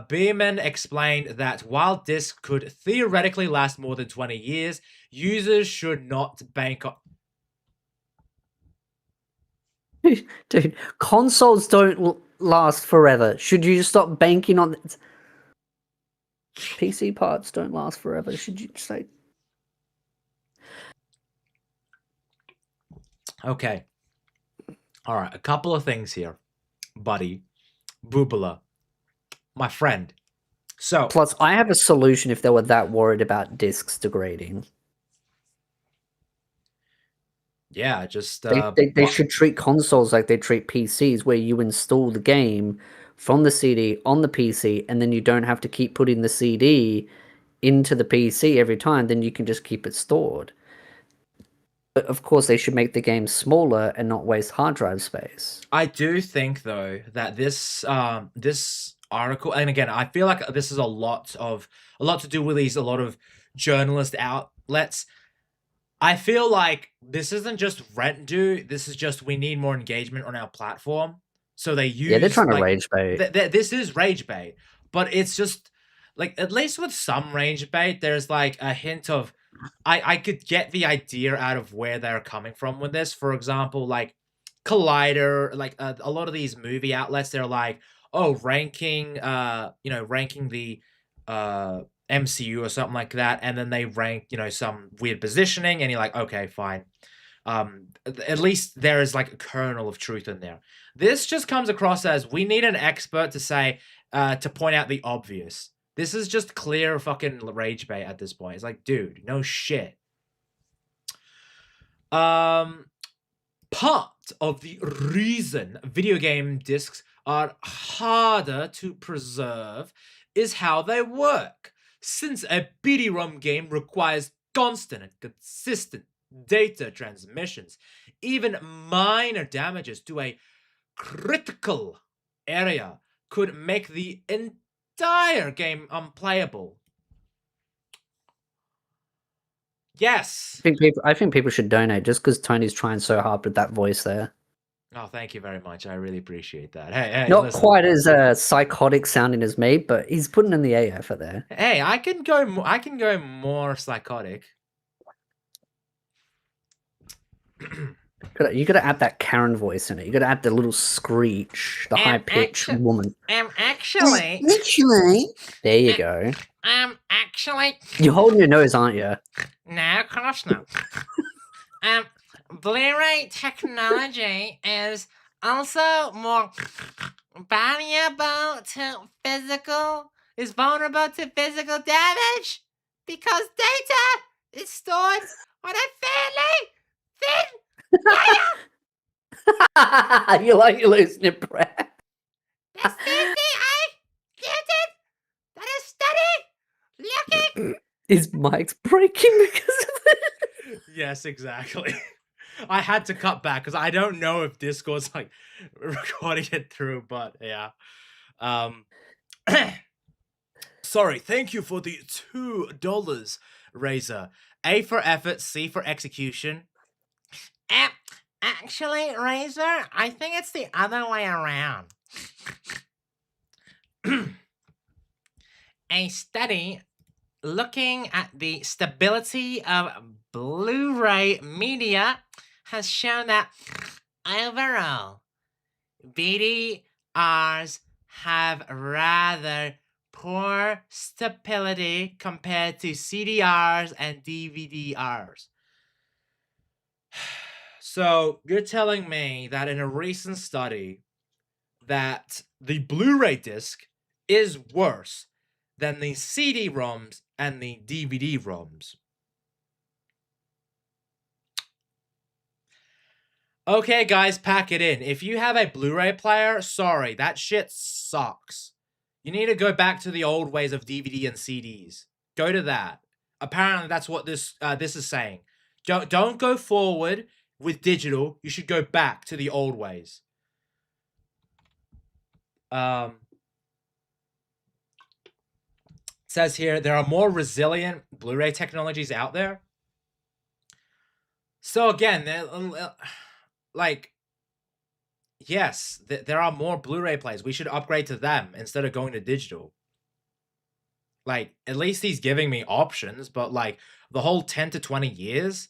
Beeman explained that while discs could theoretically last more than 20 years, users should not bank on... Dude, consoles don't last forever. Should you just stop banking on it? PC parts don't last forever. Should you just like... Okay. All right, a couple of things here, buddy. Boobala. My friend. So... Plus, I have a solution if they were that worried about discs degrading. Yeah, just... They should treat consoles like they treat PCs, where you install the game from the CD on the PC, and then you don't have to keep putting the CD into the PC every time, then you can just keep it stored. But of course, they should make the game smaller and not waste hard drive space. I do think, though, that this article, and again, I feel like this is a lot to do with a lot of journalist outlets. I feel like this isn't just rent due. This is just we need more engagement on our platform. So they use... Yeah, they're trying to rage bait. This is rage bait. But it's just... like, at least with some rage bait, there's like a hint of... I could get the idea out of where they're coming from with this. For example, like Collider, like a lot of these movie outlets, they're like, oh, ranking the MCU or something like that, and then they rank, some weird positioning, and you're like, okay, fine. At least there is like a kernel of truth in there. This just comes across as we need an expert to say, to point out the obvious. This is just clear fucking rage bait at this point. It's like, dude, no shit. Part of the reason video game discs are harder to preserve is how they work. Since a BD-ROM game requires constant and consistent data transmissions, even minor damages to a critical area could make the entire game unplayable. Yes. I think people should donate just because Tony's trying so hard with that voice there. Oh, thank you very much. I really appreciate that. Hey, Not listen. quite as psychotic sounding as me, but he's putting in the A effort there. Hey, I can go more psychotic. You got to add that Karen voice in it. You got to add the little screech, the high pitched woman. Actually, There you go. actually, You're holding your nose, aren't you? no, of course not. Blu-ray technology is also more vulnerable to physical damage because data is stored on a fairly thin layer. You're losing your breath. The CCI stated that a study looking His mic's breaking because of it. Yes, exactly. I had to cut back because I don't know if Discord's like recording it through, but yeah. Sorry, thank you for the $2, Razor. A for effort, C for execution. Actually, Razor, I think it's the other way around. A study looking at the stability of Blu-ray media has shown that overall, BDRs have rather poor stability compared to CDRs and DVDRs. So you're telling me that in a recent study that the Blu-ray disc is worse than the CD-ROMs and the DVD-ROMs. Okay, guys, pack it in. If you have a Blu-ray player, sorry, that shit sucks. You need to go back to the old ways of DVD and CDs. Go to that. Apparently, that's what this is saying. Don't go forward with digital. You should go back to the old ways. Says here, there are more resilient Blu-ray technologies out there. So again, yes, there are more Blu-ray players. We should upgrade to them instead of going to digital. Like, at least he's giving me options, but like the whole 10 to 20 years,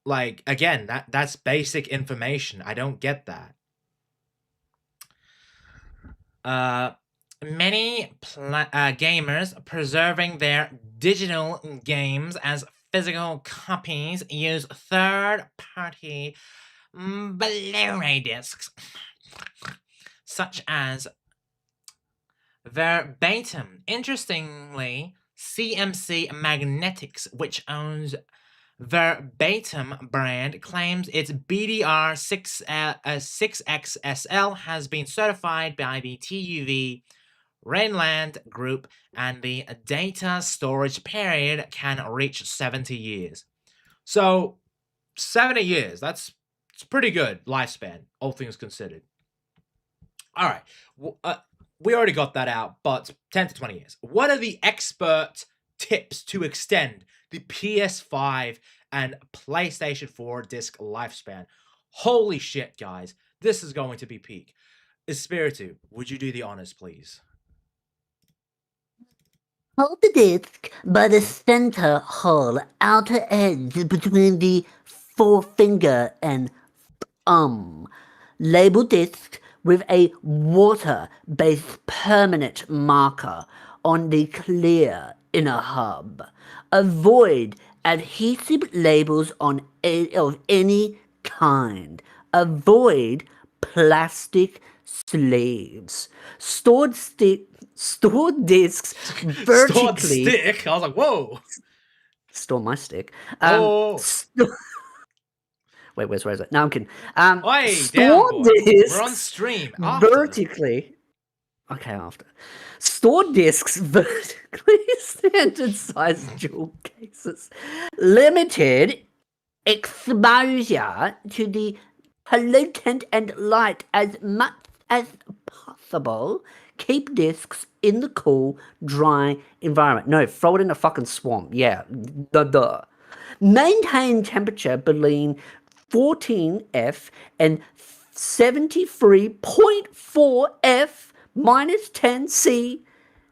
like, again, that's basic information. I don't get that. Many gamers preserving their digital games as physical copies use third-party Blu-ray discs, such as Verbatim. Interestingly, CMC Magnetics, which owns Verbatim brand, claims its BDR6XSL has been certified by the TUV Rhineland Group, and the data storage period can reach 70 years. So, 70 years, it's pretty good lifespan, all things considered. All right, we already got that out, but 10 to 20 years. What are the expert tips to extend the PS5 and PlayStation 4 disc lifespan? Holy shit, guys, this is going to be peak. Espiritu, would you do the honors, please? Hold the disc by the center hole outer edge between the forefinger and thumb. Label disc with a water-based permanent marker on the clear in a hub. Avoid adhesive labels of any kind. Avoid plastic sleeves. Stored discs Stored vertically. stick. I was like, whoa. Store my stick. Oh. Wait, where's it? No, I'm kidding. Hey, down Store boy. We're on discs stream after. vertically. Okay, after. Store discs vertically standard size jewel cases. Limited exposure to the pollutant and light as much as possible. Keep discs in the cool, dry environment. No, throw it in a fucking swamp. Yeah, duh. Maintain temperature between 14F and 73.4F minus 10C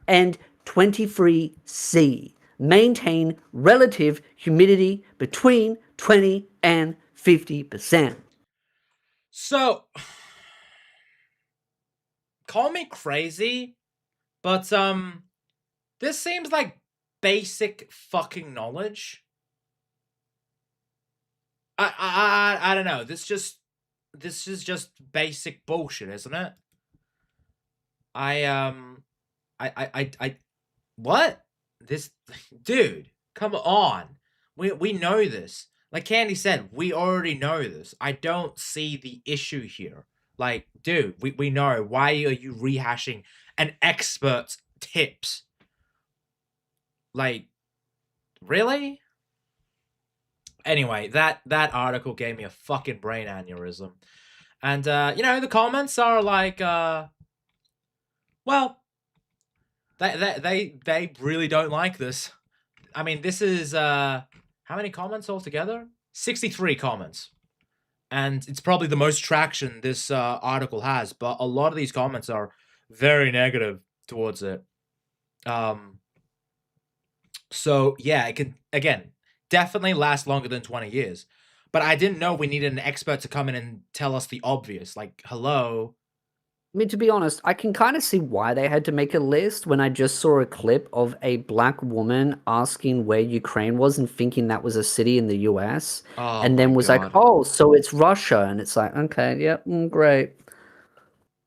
and 23C. Maintain relative humidity between 20 and 50%. So, call me crazy, but this seems like basic fucking knowledge. I don't know. This is just basic bullshit, isn't it? What? This dude, come on. We know this. Like Candy said, we already know this. I don't see the issue here. Like, dude, we know. Why are you rehashing an expert's tips? Like, really? Anyway, that article gave me a fucking brain aneurysm. And the comments are like well, they really don't like this. I mean, this is how many comments altogether? 63 comments. And it's probably the most traction this article has, but a lot of these comments are very negative towards it. So yeah, it can, again, definitely last longer than 20 years. But I didn't know we needed an expert to come in and tell us the obvious. Like, hello. I mean, to be honest, I can kind of see why they had to make a list when I just saw a clip of a black woman asking where Ukraine was and thinking that was a city in the US. Oh, and then my was God. like, oh, so it's Russia. And it's like, okay, yep, great.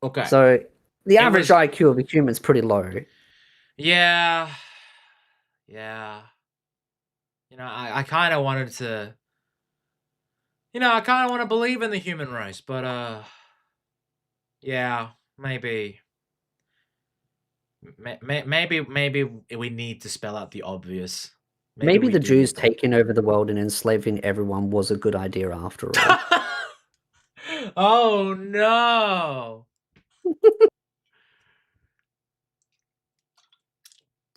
Okay. So the average was- IQ of a human is pretty low. Yeah. Yeah. I kind of wanted to... I kind of want to believe in the human race, but, yeah, maybe... Maybe we need to spell out the obvious. Maybe we the do Jews need to. taking over the world and enslaving everyone was a good idea after all. Oh, no!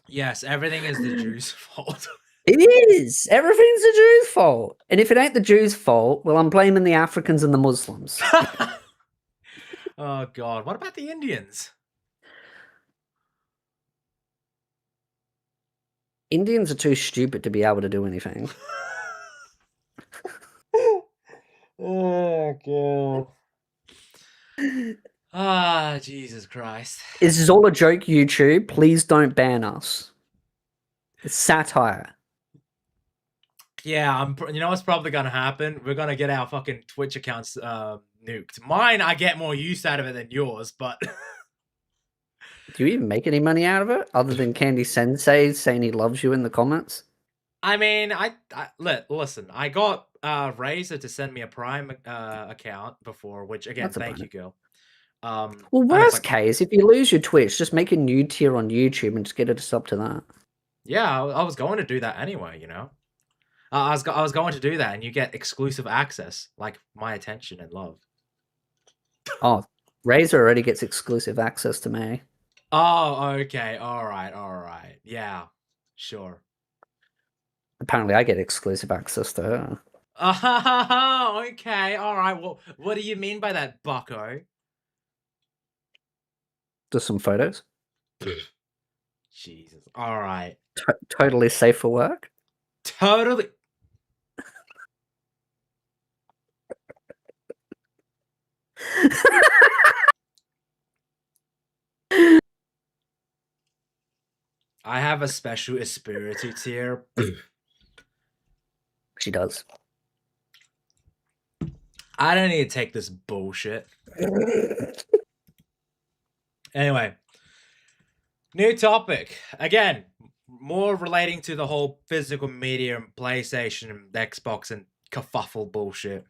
Yes, everything is the Jews' fault. It is! Everything's the Jews' fault. And if it ain't the Jews' fault, well, I'm blaming the Africans and the Muslims. Oh, God. What about the Indians? Indians are too stupid to be able to do anything. Oh, God. Ah, Jesus Christ. This is all a joke, YouTube. Please don't ban us. It's satire. Yeah, you know what's probably gonna happen? We're gonna get our fucking Twitch accounts nuked. Mine, I get more use out of it than yours, but... Do you even make any money out of it? Other than Candy Sensei saying he loves you in the comments? I mean, listen, I got Razor to send me a Prime account before, which, again, That's a thank you, girl. Well, and it's worst like- case, if you lose your Twitch, just make a new tier on YouTube and just get it up to that. Yeah, I was going to do that anyway, I was going to do that, and you get exclusive access, like my attention and love. Oh, Razor already gets exclusive access to me. Oh, okay, all right, yeah, sure. Apparently, I get exclusive access to her. Oh, okay, all right. Well, what do you mean by that, bucko? Just some photos. Jesus. All right. Totally safe for work. Totally. I have a special Espiritu tier. She does. I don't need to take this bullshit. Anyway, new topic. Again, more relating to the whole physical media and PlayStation and Xbox and kerfuffle bullshit.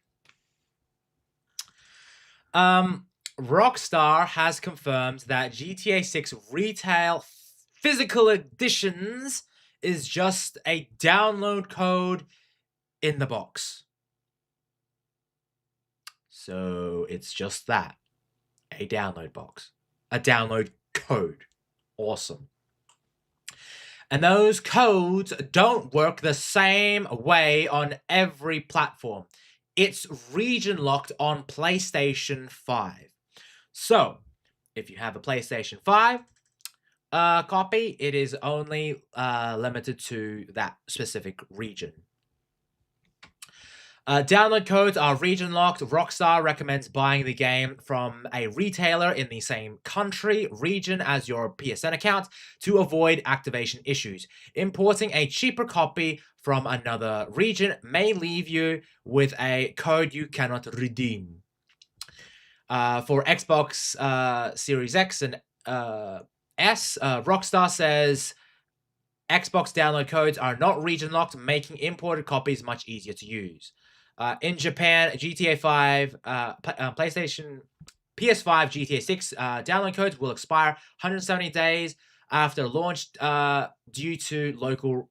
Rockstar has confirmed that GTA 6 retail physical editions is just a download code in the box. So it's just that. A download box. A download code. Awesome. And those codes don't work the same way on every platform. It's region locked on PlayStation 5. So, if you have a PlayStation 5 copy, it is only limited to that specific region. Download codes are region locked. Rockstar recommends buying the game from a retailer in the same country, region as your PSN account to avoid activation issues. Importing a cheaper copy from another region may leave you with a code you cannot redeem. For Xbox Series X and S, Rockstar says Xbox download codes are not region locked, making imported copies much easier to use. In Japan, GTA 5, PlayStation, PS5, GTA 6 download codes will expire 170 days after launch due to local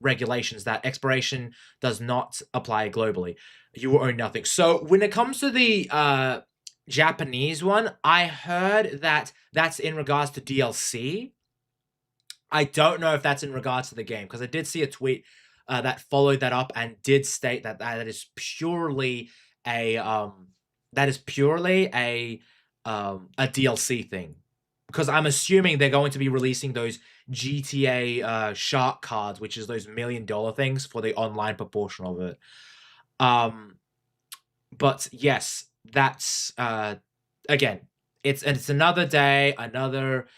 regulations that expiration does not apply globally. You will own nothing. So when it comes to the Japanese one, I heard that that's in regards to DLC. I don't know if that's in regards to the game, because I did see a tweet that followed that up and did state that that is purely a DLC thing. Because I'm assuming they're going to be releasing those GTA shark cards, which is those $1 million things for the online proportion of it. But yes, that's again, it's another day, another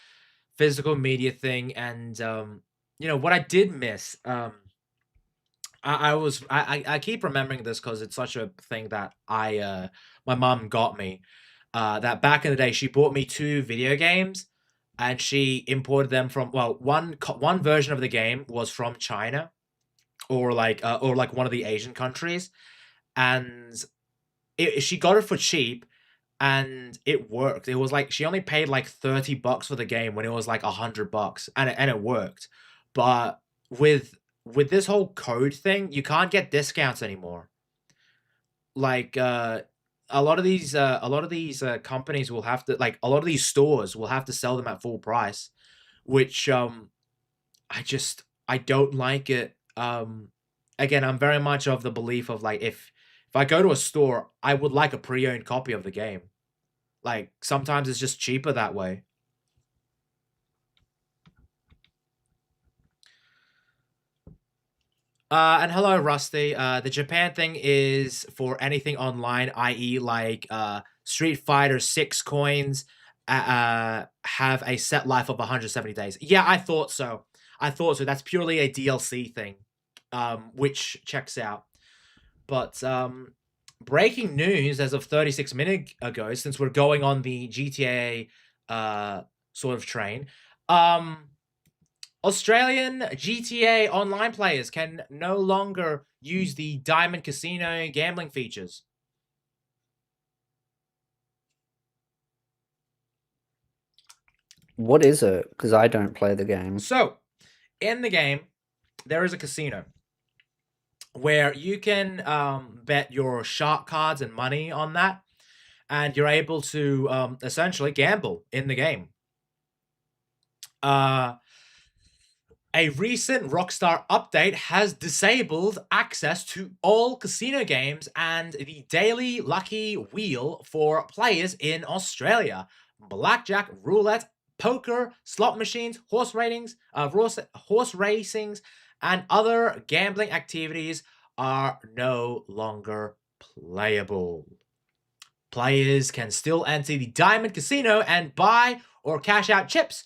physical media thing, and you know what I did miss. I keep remembering this because it's such a thing that my mom got me. That back in the day, she bought me 2 video games, and she imported them from one version of the game was from China, or like one of the Asian countries, and she got it for cheap, and it worked. It was like she only paid like $30 for the game when it was like $100, and it worked. But with this whole code thing, you can't get discounts anymore. Like a lot of these companies will have to, like, a lot of these stores will have to sell them at full price, which I don't like it. Again, I'm very much of the belief of, like, if I go to a store, I would like a pre-owned copy of the game. Like, sometimes it's just cheaper that way. And hello, Rusty. The Japan thing is for anything online, i.e. like Street Fighter 6 coins have a set life of 170 days. Yeah, I thought so. That's purely a DLC thing, which checks out. But breaking news as of 36 minutes ago, since we're going on the GTA sort of train, Australian GTA online players can no longer use the Diamond Casino gambling features. What is it? Because I don't play the game. So, in the game, there is a casino where you can bet your shark cards and money on that, and you're able to essentially gamble in the game. A recent Rockstar update has disabled access to all casino games and the daily lucky wheel for players in Australia. Blackjack, roulette, poker, slot machines, horse racings, and other gambling activities are no longer playable. Players can still enter the Diamond Casino and buy or cash out chips,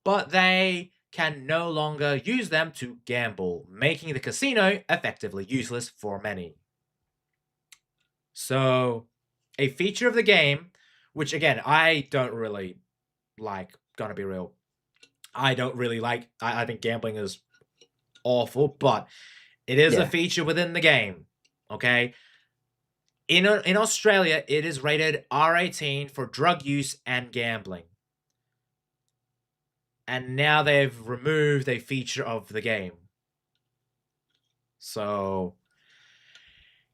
but they can no longer use them to gamble, making the casino effectively useless for many. So, a feature of the game, which again, I don't really like, gonna be real. I don't really like, I think gambling is awful, but it is a Yeah. feature within the game, okay? In Australia, it is rated R18 for drug use and gambling. And now they've removed a feature of the game. So,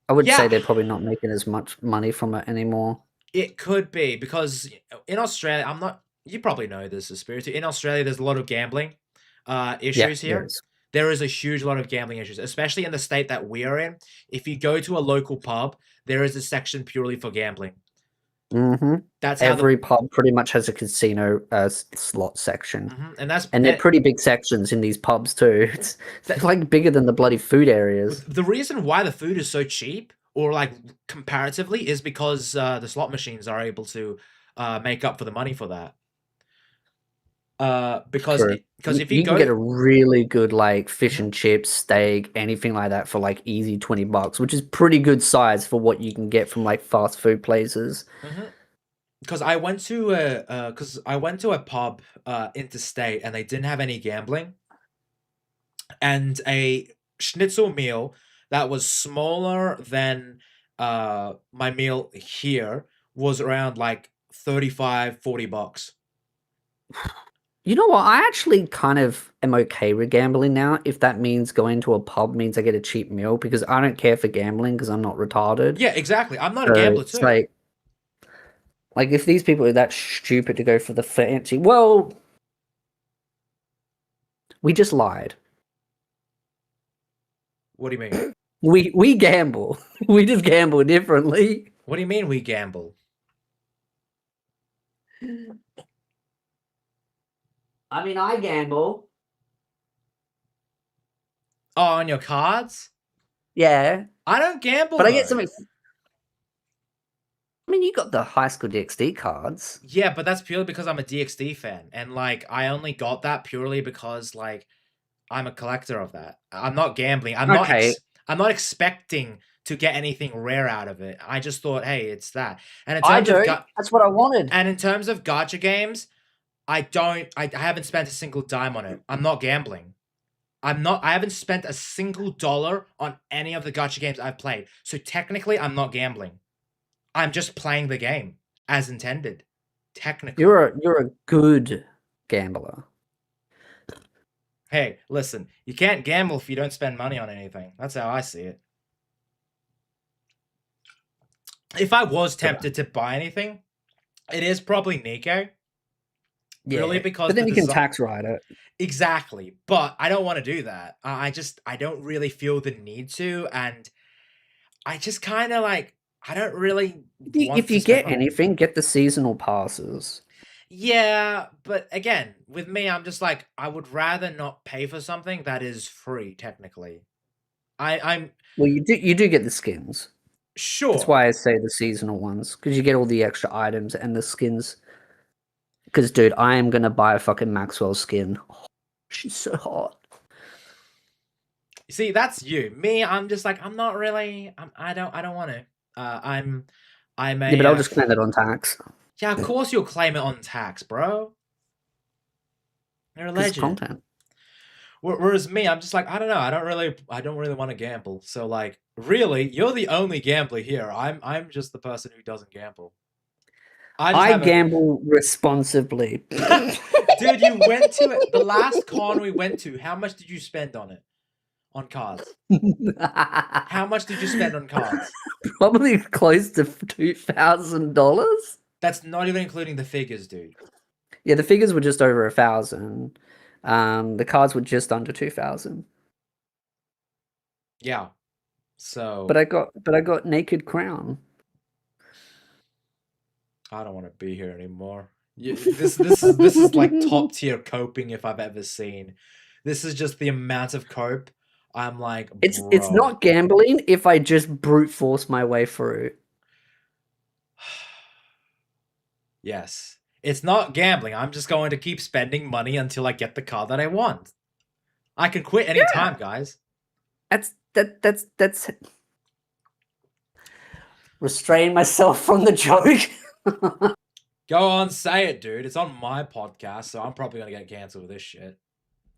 I would say yeah. they're probably not making as much money from it anymore. It could be because in Australia, you probably know this, Espiritu. In Australia, there's a lot of gambling issues here. Yes. There is a huge lot of gambling issues, especially in the state that we are in. If you go to a local pub, there is a section purely for gambling. Mm-hmm. That's how Every pub pretty much has a casino slot section. and they're pretty big sections in these pubs too. It's like bigger than the bloody food areas. the reason why the food is so cheap, or like comparatively, is because the slot machines are able to make up for the money for that. Because True. if you you can go get a really good like fish and chips, steak, anything like that for like easy $20, which is pretty good size for what you can get from like fast food places. Because I went to a pub interstate and they didn't have any gambling, and a schnitzel meal that was smaller than my meal here was around like $35-40. You know what? I actually kind of am okay with gambling now. If that means going to a pub means I get a cheap meal, because I don't care for gambling because I'm not retarded. Yeah, exactly. I'm not a gambler It's too. like if these people are that stupid to go for the fancy, well, we just lied. What do you mean? We gamble. We just gamble differently. What do you mean we gamble? I mean, I gamble. Oh, on your cards? Yeah, I don't gamble. but I get though. something. I mean, you got the high school DxD cards. Yeah, but that's purely because I'm a DxD fan, and like I only got that purely because like I'm a collector of that. I'm not gambling. I'm not expecting to get anything rare out of it. I just thought, hey, it's that. And in terms of That's what I wanted. and in terms of gacha games, I haven't spent a single dime on it. I'm not gambling. I haven't spent a single dollar on any of the gacha games I've played. So technically, I'm not gambling. I'm just playing the game as intended. Technically. You're a good gambler. Hey, listen, you can't gamble if you don't spend money on anything. That's how I see it. If I was tempted to buy anything, it is probably Nico. Purely because but then the you can desi- tax write it. Exactly. But I don't want to do that. I don't really feel the need to, and I just kind of like, I don't really want If to you spend get money. anything, get the seasonal passes. Yeah, but again, with me, I'm just like, I would rather not pay for something that is free, technically. I'm Well, you do get the skins. sure. That's why I say the seasonal ones, because you get all the extra items and the skins. Because, dude, I am gonna buy a fucking Maxwell skin. Oh, she's so hot. See, that's you. Me, I'm just like, I'm not really. I don't want to. I'm a. Yeah, but I'll just claim that on tax. Yeah, of course you'll claim it on tax, bro. You're a 'Cause it's legend. content. Whereas me, I'm just like, I don't know. I don't really want to gamble. So like, really, you're the only gambler here. I'm just the person who doesn't gamble. I gamble responsibly. Dude, you went to it. The last con we went to. How much did you spend on it? On cards. How much did you spend on cards? Probably close to $2,000. That's not even including the figures, dude. Yeah, the figures were just over 1,000. The cards were just under 2,000. Yeah. So. But I got Naked Crown. I don't want to be here anymore. This is like top tier coping if I've ever seen. This is just the amount of cope. I'm like, It's bro. not gambling if I just brute force my way through. Yes. It's not gambling. I'm just going to keep spending money until I get the car that I want. I can quit anytime, guys. That's restrain myself from the joke. Go on, say it, dude. It's on my podcast, so I'm probably gonna get cancelled with this shit.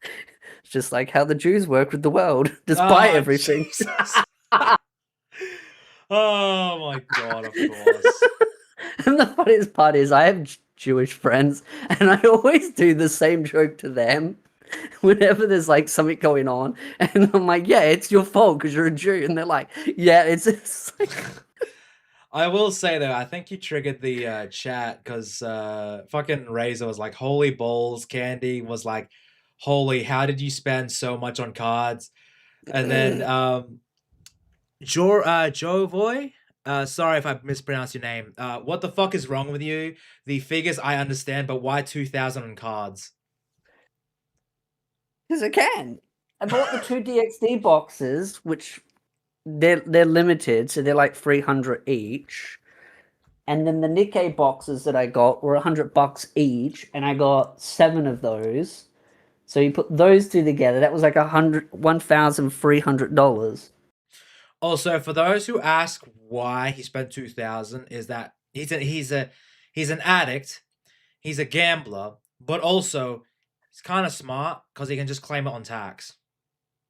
It's just like how the Jews work with the world, despite Oh, everything. Jesus. Oh my god, of course. And the funniest part is I have Jewish friends, and I always do the same joke to them whenever there's like something going on, and I'm like, "Yeah, it's your fault because you're a Jew," and they're like, "Yeah, it's like." I will say though, I think you triggered the chat because fucking Razor was like, "Holy balls!" Candy was like, "Holy, how did you spend so much on cards?" And then Jovoy, sorry if I mispronounced your name. What the fuck is wrong with you? The figures I understand, but why 2,000 on cards? Because I can. I bought the 2 DXD boxes, which they're limited, so they're like 300 each. And then the Nikkei boxes that I got were $100 each, and I got 7 of those. So you put those two together, that was like $1,300. Also, for those who ask why he spent 2,000, is that he's an addict, he's a gambler, but also he's kind of smart because he can just claim it on tax.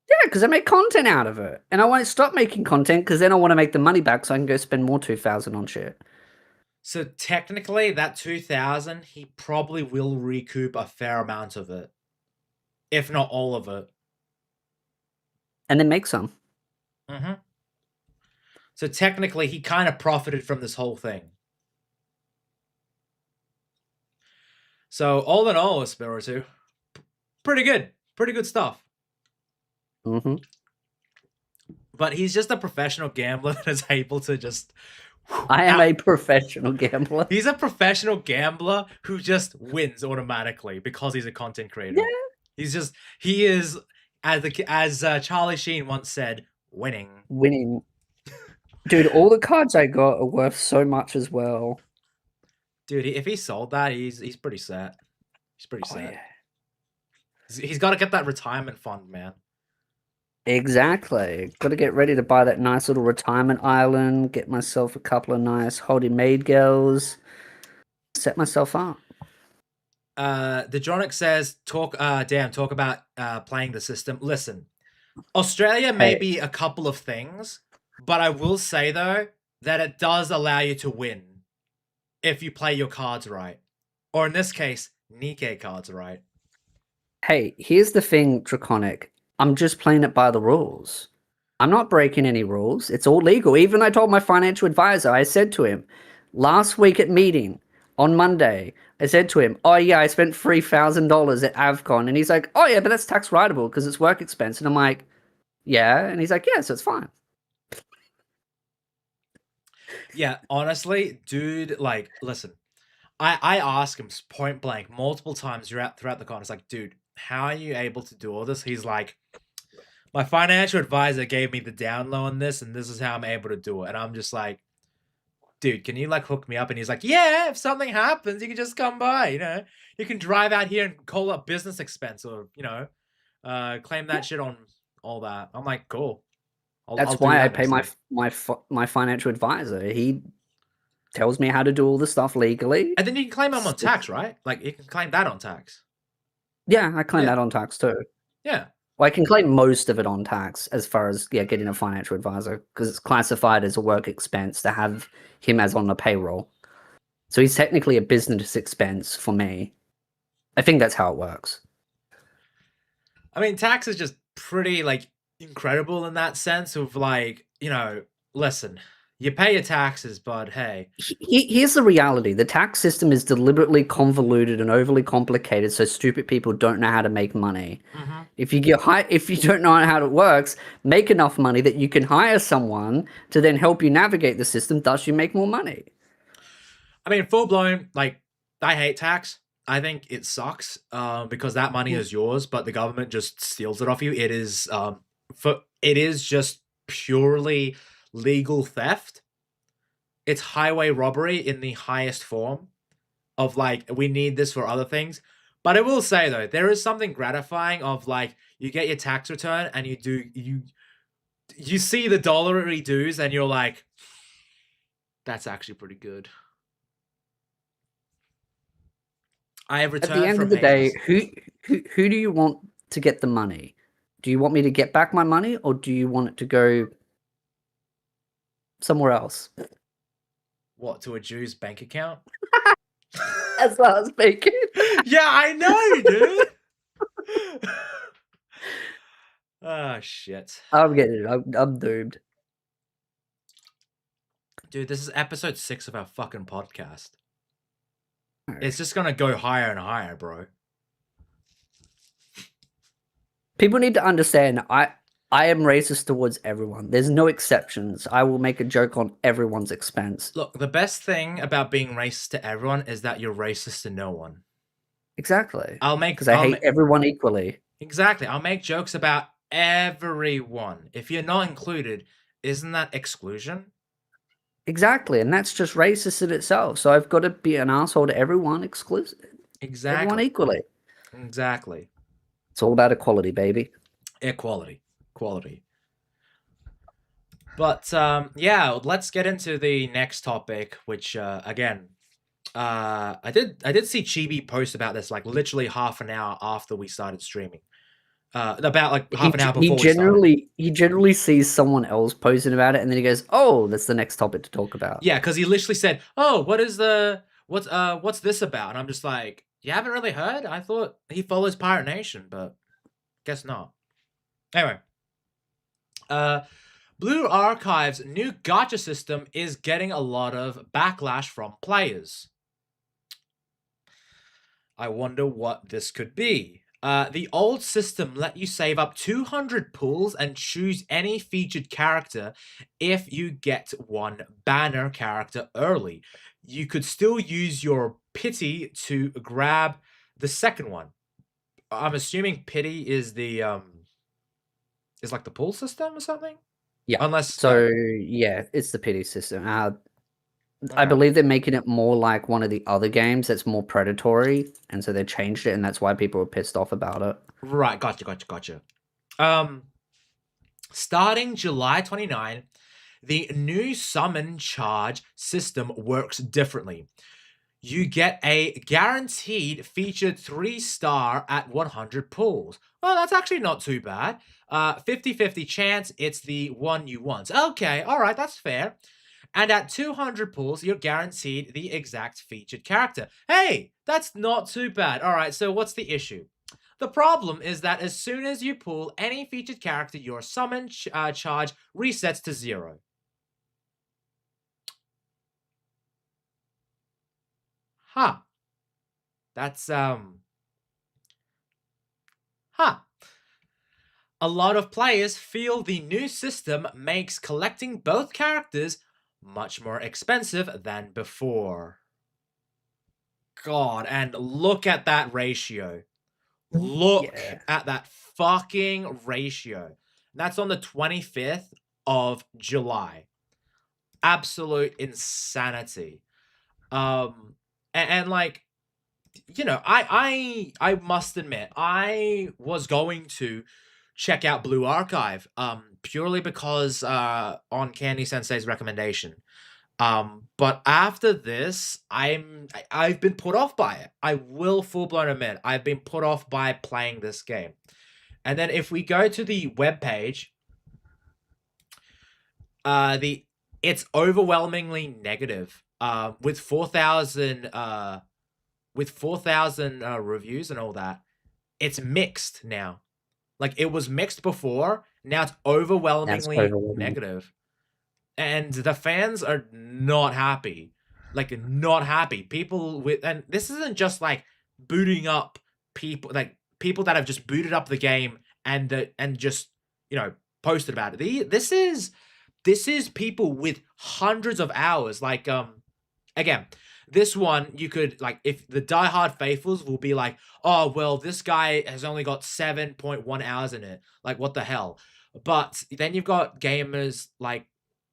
Yeah, because I make content out of it, and I won't stop making content because then I want to make the money back so I can go spend more 2,000 on shit. So technically, that 2,000, he probably will recoup a fair amount of it, if not all of it, and then make some. Mm-hmm. So technically, he kind of profited from this whole thing. So all in all, Espiritu, pretty good stuff. Mm-hmm. But he's just a professional gambler that is able to just. I am a professional gambler. He's a professional gambler who just wins automatically because he's a content creator. Yeah. He is, as Charlie Sheen once said, winning. Dude, all the cards I got are worth so much as well. Dude, if he sold that, he's pretty set. He's pretty set. Yeah. He's got to get that retirement fund, man. Exactly. Got to get ready to buy that nice little retirement island, get myself a couple of nice holding maid girls, set myself up. The Jonic says, talk about playing the system. Listen, Australia may be a couple of things, but I will say, though, that it does allow you to win if you play your cards right. Or in this case, Nikkei cards right. Hey, here's the thing, Draconic. I'm just playing it by the rules. I'm not breaking any rules. It's all legal. Even I told my financial advisor, I said to him, last week at meeting, on Monday, I said to him, oh yeah, I spent $3,000 at Avcon. And he's like, oh yeah, but that's tax writable because it's work expense. And I'm like, yeah. And he's like, yeah, so it's fine. Yeah, honestly, dude, like, listen, I ask him point blank multiple times throughout the con. It's like, dude, how are you able to do all this? He's like, my financial advisor gave me the down low on this, and this is how I'm able to do it. And I'm just like, dude, can you like hook me up? And he's like, yeah, if something happens, you can just come by, you know, you can drive out here and call up business expense or, you know, claim that shit on all that. I'm like, cool. That's why I pay my financial advisor. He tells me how to do all the stuff legally. And then you can claim them on tax, right? Like you can claim that on tax. Yeah, I claim that on tax too. Yeah. Well, I can claim most of it on tax as far as getting a financial advisor because it's classified as a work expense to have him as on the payroll. So he's technically a business expense for me. I think that's how it works. I mean, tax is just pretty like incredible in that sense of like, you know, listen, you pay your taxes, but hey. Here's the reality. The tax system is deliberately convoluted and overly complicated so stupid people don't know how to make money. Mm-hmm. If you don't know how it works, make enough money that you can hire someone to then help you navigate the system, thus you make more money. I mean, full blown, like, I hate tax. I think it sucks because that money is yours, but the government just steals it off you. It is just purely legal theft. It's highway robbery in the highest form. of like we need this for other things. But I will say though, there is something gratifying of like you get your tax return and you see the dollar it dues and you're like, that's actually pretty good. I have At returned the end from of the day, Hades. who do you want to get the money? Do you want me to get back my money, or do you want it to go somewhere else? What, to a Jew's bank account? That's what I was thinking. Yeah, I know, dude. Ah, shit. I'm getting it. I'm doomed. Dude, this is episode 6 of our fucking podcast. It's just gonna go higher and higher, bro. People need to understand. I am racist towards everyone. There's no exceptions. I will make a joke on everyone's expense. Look, the best thing about being racist to everyone is that you're racist to no one. Exactly. I'll make Because I hate everyone equally. Exactly. I'll make jokes about everyone. If you're not included, isn't that exclusion? Exactly, and that's just racist in itself. So I've got to be an asshole to everyone, exclusive, everyone Exactly. equally. Exactly. It's all about equality, baby. Equality. Quality. But yeah, let's get into the next topic, which again, I did see Chibi post about this like literally half an hour after we started streaming. About like half an hour before he generally sees someone else posting about it, and then he goes, "Oh, that's the next topic to talk about." Yeah, because he literally said, "Oh, what's this about?" And I'm just like, "You haven't really heard? I thought he follows Pirate Nation, but guess not." Anyway, Blue Archive's new gacha system is getting a lot of backlash from players. I wonder what this could be. The old system let you save up 200 pools and choose any featured character if you get one banner character early. You could still use your pity to grab the second one. I'm assuming pity is the is like the pool system or something? Yeah. Unless So yeah, it's the pity system. I Okay. believe they're making it more like one of the other games that's more predatory, and so they changed it, and that's why people were pissed off about it. Right, gotcha. Starting July 29, the new summon charge system works differently. You get a guaranteed featured 3-star at 100 pulls. Well, that's actually not too bad. 50-50 chance it's the one you want. Okay, alright, that's fair. And at 200 pulls, you're guaranteed the exact featured character. Hey, that's not too bad. Alright, so what's the issue? The problem is that as soon as you pull any featured character, your summon charge resets to 0. Huh. That's, Huh. A lot of players feel the new system makes collecting both characters much more expensive than before. God, and look at that ratio. Look at that fucking ratio. That's on the 25th of July. Absolute insanity. And like, you know, I must admit, I was going to check out Blue Archive purely because on Candy Sensei's recommendation. But after this, I've been put off by it. I will full-blown admit, I've been put off by playing this game. And then if we go to the webpage, it's overwhelmingly negative. With 4,000 reviews and all that, it's mixed now. Like it was mixed before, now it's overwhelmingly negative. And the fans are not happy. Like, not happy. People with... And this isn't just, like, booting up people... Like, people that have just booted up the game and just, you know, posted about it. This is people with hundreds of hours. Like, again, this one, you could... Like, if the diehard faithfuls will be like, oh, well, this guy has only got 7.1 hours in it. Like, what the hell? But then you've got gamers, like...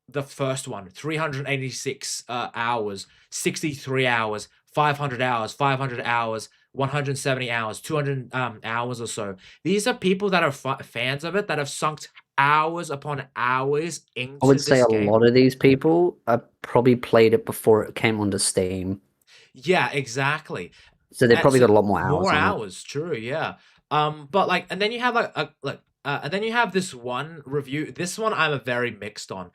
The first one, 386 hours, 63 hours, 500 hours, 500 hours, 170 hours, 200 hours or so. These are people that are fans of it that have sunk hours upon hours into I would say this a game. lot of these people probably played it before it came onto Steam, Yeah, exactly. so they probably So got a lot more hours more on it. hours, true, yeah. But like, and then you have and then you have this one review. This one I'm very mixed on.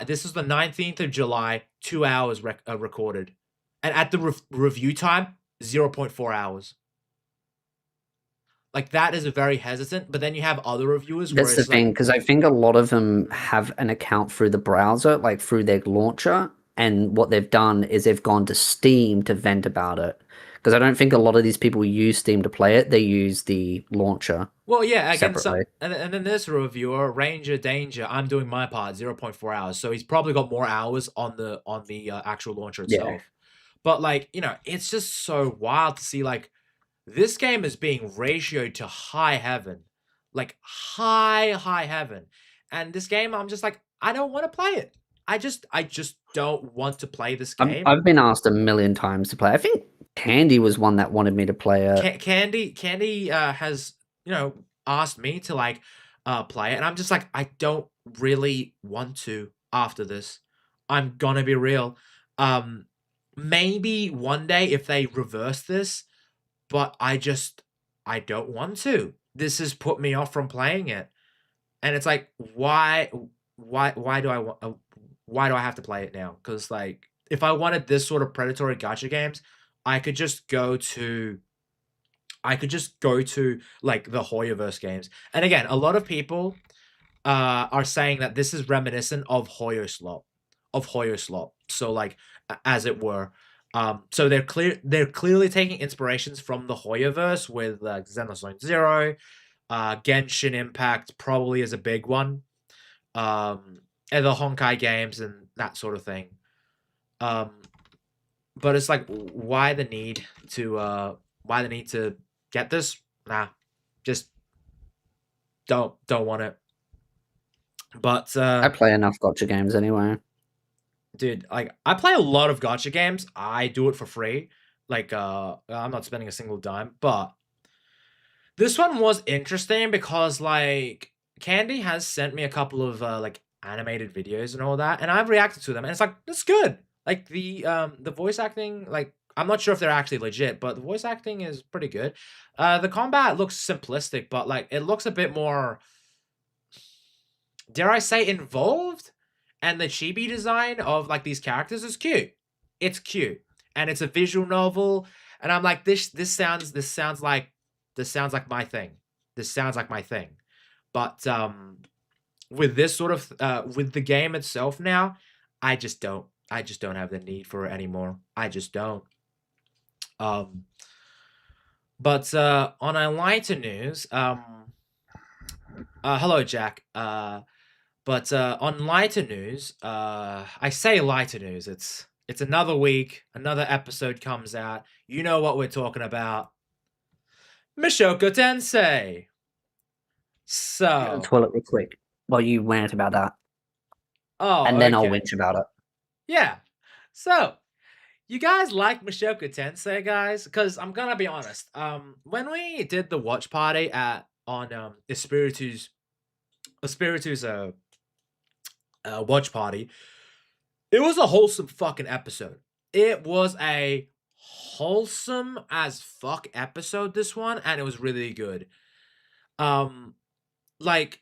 This is the 19th of July, 2 hours recorded, and at the review time, 0.4 hours. Like that is very hesitant. But then you have other reviewers where That's the it's like, thing, because I think a lot of them have an account through the browser, like through their launcher, and what they've done is they've gone to Steam to vent about it. Because I don't think a lot of these people use Steam to play it; they use the launcher. well, yeah, again, Separately. and then this reviewer, Ranger Danger, I'm doing my part, 0.4 hours. So he's probably got more hours on the actual launcher Yeah. itself. But like, it's just so wild to see like this game is being ratioed to high heaven, like high heaven. And this game, I'm just like, I don't want to play it. I just don't want to play this game. I've been asked a million times to play. I think Candy was one that wanted me to play it. Candy has asked me to like play it, and I'm just like, I don't really want to after this. I'm gonna be real. Maybe one day if they reverse this, but I don't want to. This has put me off from playing it, and it's like, why do I want? Why do I have to play it now? Because like, if I wanted this sort of predatory gacha games, I could just go to like the Hoyoverse games. And again, a lot of people are saying that this is reminiscent of Hoyo Slot. So like, as it were. So they're clearly taking inspirations from the Hoyoverse with Xenosaga Zero, Genshin Impact probably is a big one, and the Honkai games and that sort of thing. But it's like, why the need to get this? Nah, just don't want it. But I play enough gotcha games anyway. dude, like I play a lot of gacha games. I do it for free. Like I'm not spending a single dime, but this one was interesting because like Candy has sent me a couple of like animated videos and all that, and I've reacted to them, and it's like, it's good. Like the voice acting, like I'm not sure if they're actually legit, but the voice acting is pretty good. The combat looks simplistic, but like it looks a bit more, dare I say, involved. And the chibi design of like these characters is cute. It's cute, and it's a visual novel. And I'm like, this sounds like my thing. This sounds like my thing. But with this sort of with the game itself now, I just don't have the need for it anymore. I just don't. But on a lighter news, hello Jack. But on lighter news, I say lighter news. It's another week, another episode comes out. You know what we're talking about. Mishoku Tensei. So, Toilet real quick while you rant about that, oh, and then I'll okay. winch about it. Yeah. So, you guys like Mishoku Tensei, guys? Because I'm gonna be honest. When we did the watch party on Espiritu's watch party, it was a wholesome fucking episode. It was a wholesome as fuck episode, this one, and it was really good. Like,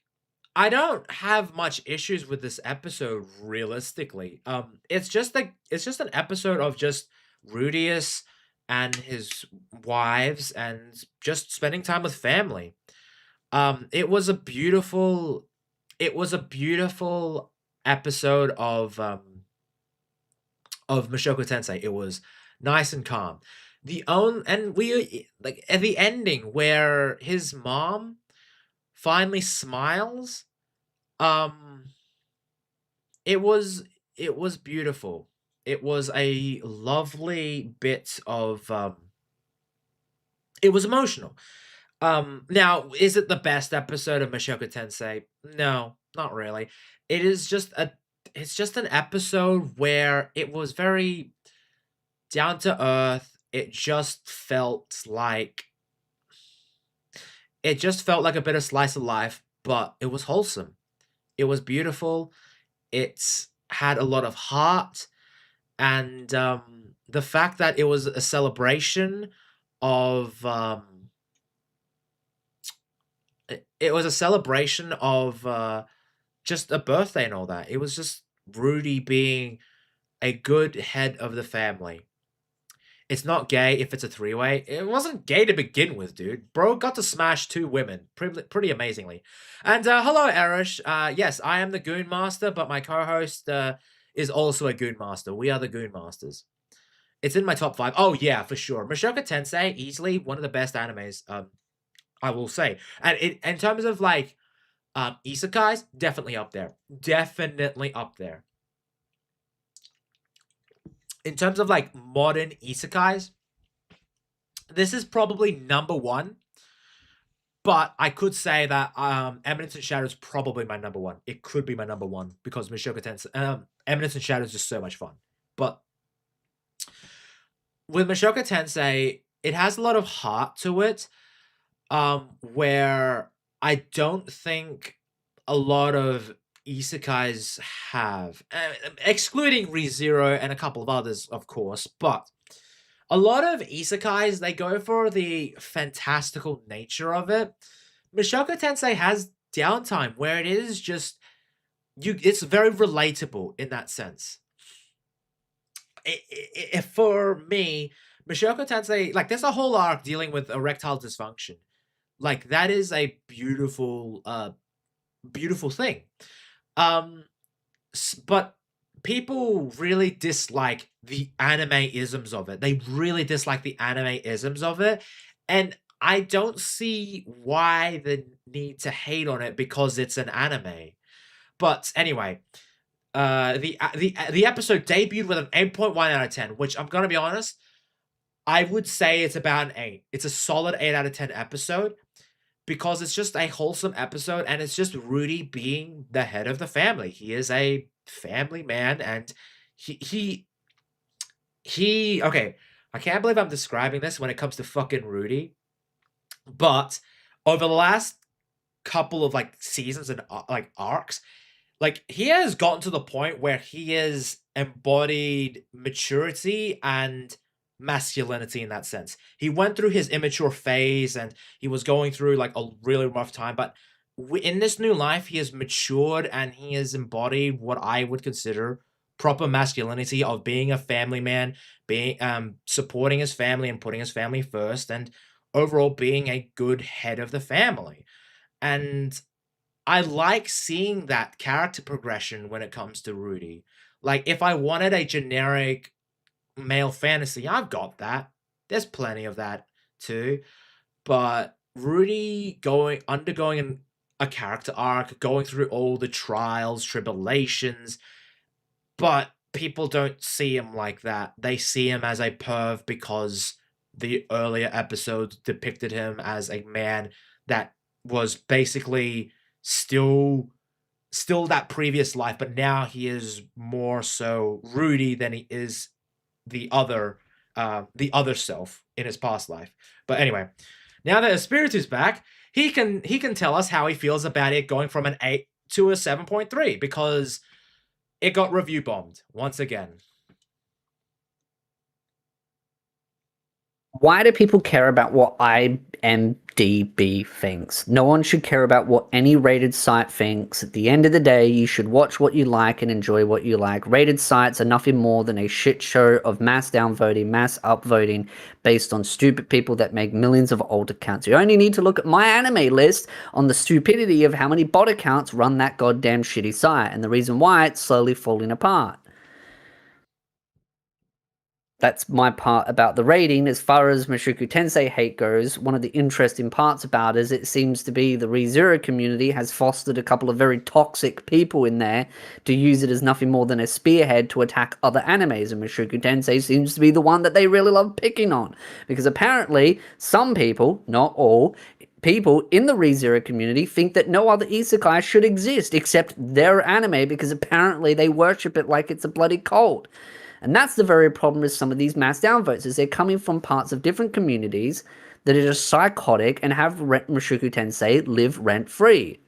I don't have much issues with this episode realistically. It's just an episode of just Rudius and his wives and just spending time with family. It was a beautiful episode of Mishoku Tensei. It was nice and calm. And we like at the ending where his mom finally smiles. It was beautiful. It was a lovely bit of it was emotional. Now, is it the best episode of Mishoku Tensei? No, not really. It's just an episode where it was very, down to earth. It just felt like a bit of slice of life, but it was wholesome. It was beautiful. It had a lot of heart, and the fact that it was a celebration of it was a celebration of just a birthday and all that. It was just Rudy being a good head of the family. It's not gay if it's a three-way. It wasn't gay to begin with, dude. Bro got to smash 2 women pretty amazingly. And hello, Erish. Yes, I am the Goon Master, but my co-host is also a Goon Master. We are the Goon Masters. It's in my top 5. Oh, yeah, for sure. Mushoku Tensei, easily one of the best animes, I will say. And in terms of, like, isekais, definitely up there. Definitely up there. In terms of, like, modern isekais, this is probably number 1. But I could say that Eminence and Shadow is probably my number 1. It could be my number 1 because Mushoku Tensei, Eminence and Shadow is just so much fun. But with Mushoku Tensei, it has a lot of heart to it, where I don't think a lot of isekais have, excluding ReZero and a couple of others, of course, but a lot of isekais, they go for the fantastical nature of it. Mushoku Tensei has downtime where it is just it's very relatable in that sense. For me, Mushoku Tensei, like, there's a whole arc dealing with erectile dysfunction. Like, that is a beautiful beautiful thing. But people really dislike the anime-isms of it. They really dislike the anime-isms of it. And I don't see why the need to hate on it because it's an anime. But anyway, the episode debuted with an 8.1 out of 10, which I'm going to be honest, I would say it's about an 8. It's a solid 8 out of 10 episode because it's just a wholesome episode and it's just Rudy being the head of the family. He is a family man and he okay, I can't believe I'm describing this when it comes to fucking Rudy, but over the last couple of, like, seasons and like arcs, like, he has gotten to the point where he has embodied maturity and masculinity in that sense. He went through his immature phase and he was going through, like, a really rough time, but in this new life, he has matured and he has embodied what I would consider proper masculinity of being a family man, being supporting his family and putting his family first, and overall being a good head of the family. And I like seeing that character progression when it comes to Rudy. Like, if I wanted a generic male fantasy, I've got that. There's plenty of that too. But Rudy undergoing a character arc, going through all the trials, tribulations, but people don't see him like that. They see him as a perv because the earlier episodes depicted him as a man that was basically still that previous life, but now he is more so Rudy than he is the other self in his past life. But anyway, now that Espiritu's back, he can tell us how he feels about it going from an 8 to a 7.3 because it got review bombed once again. Why do people care about what IMDb thinks? No one should care about what any rated site thinks. At the end of the day, you should watch what you like and enjoy what you like. Rated sites are nothing more than a shit show of mass downvoting, mass upvoting based on stupid people that make millions of alt accounts. You only need to look at my anime list on the stupidity of how many bot accounts run that goddamn shitty site and the reason why it's slowly falling apart. That's my part about the rating. As far as Mushoku Tensei hate goes, one of the interesting parts about it is it seems to be the ReZero community has fostered a couple of very toxic people in there to use it as nothing more than a spearhead to attack other animes, and Mushoku Tensei seems to be the one that they really love picking on. Because apparently, some people, not all, people in the ReZero community think that no other isekai should exist except their anime because apparently they worship it like it's a bloody cult. And that's the very problem with some of these mass downvotes, is they're coming from parts of different communities that are just psychotic and have Mushoku Tensei live rent-free.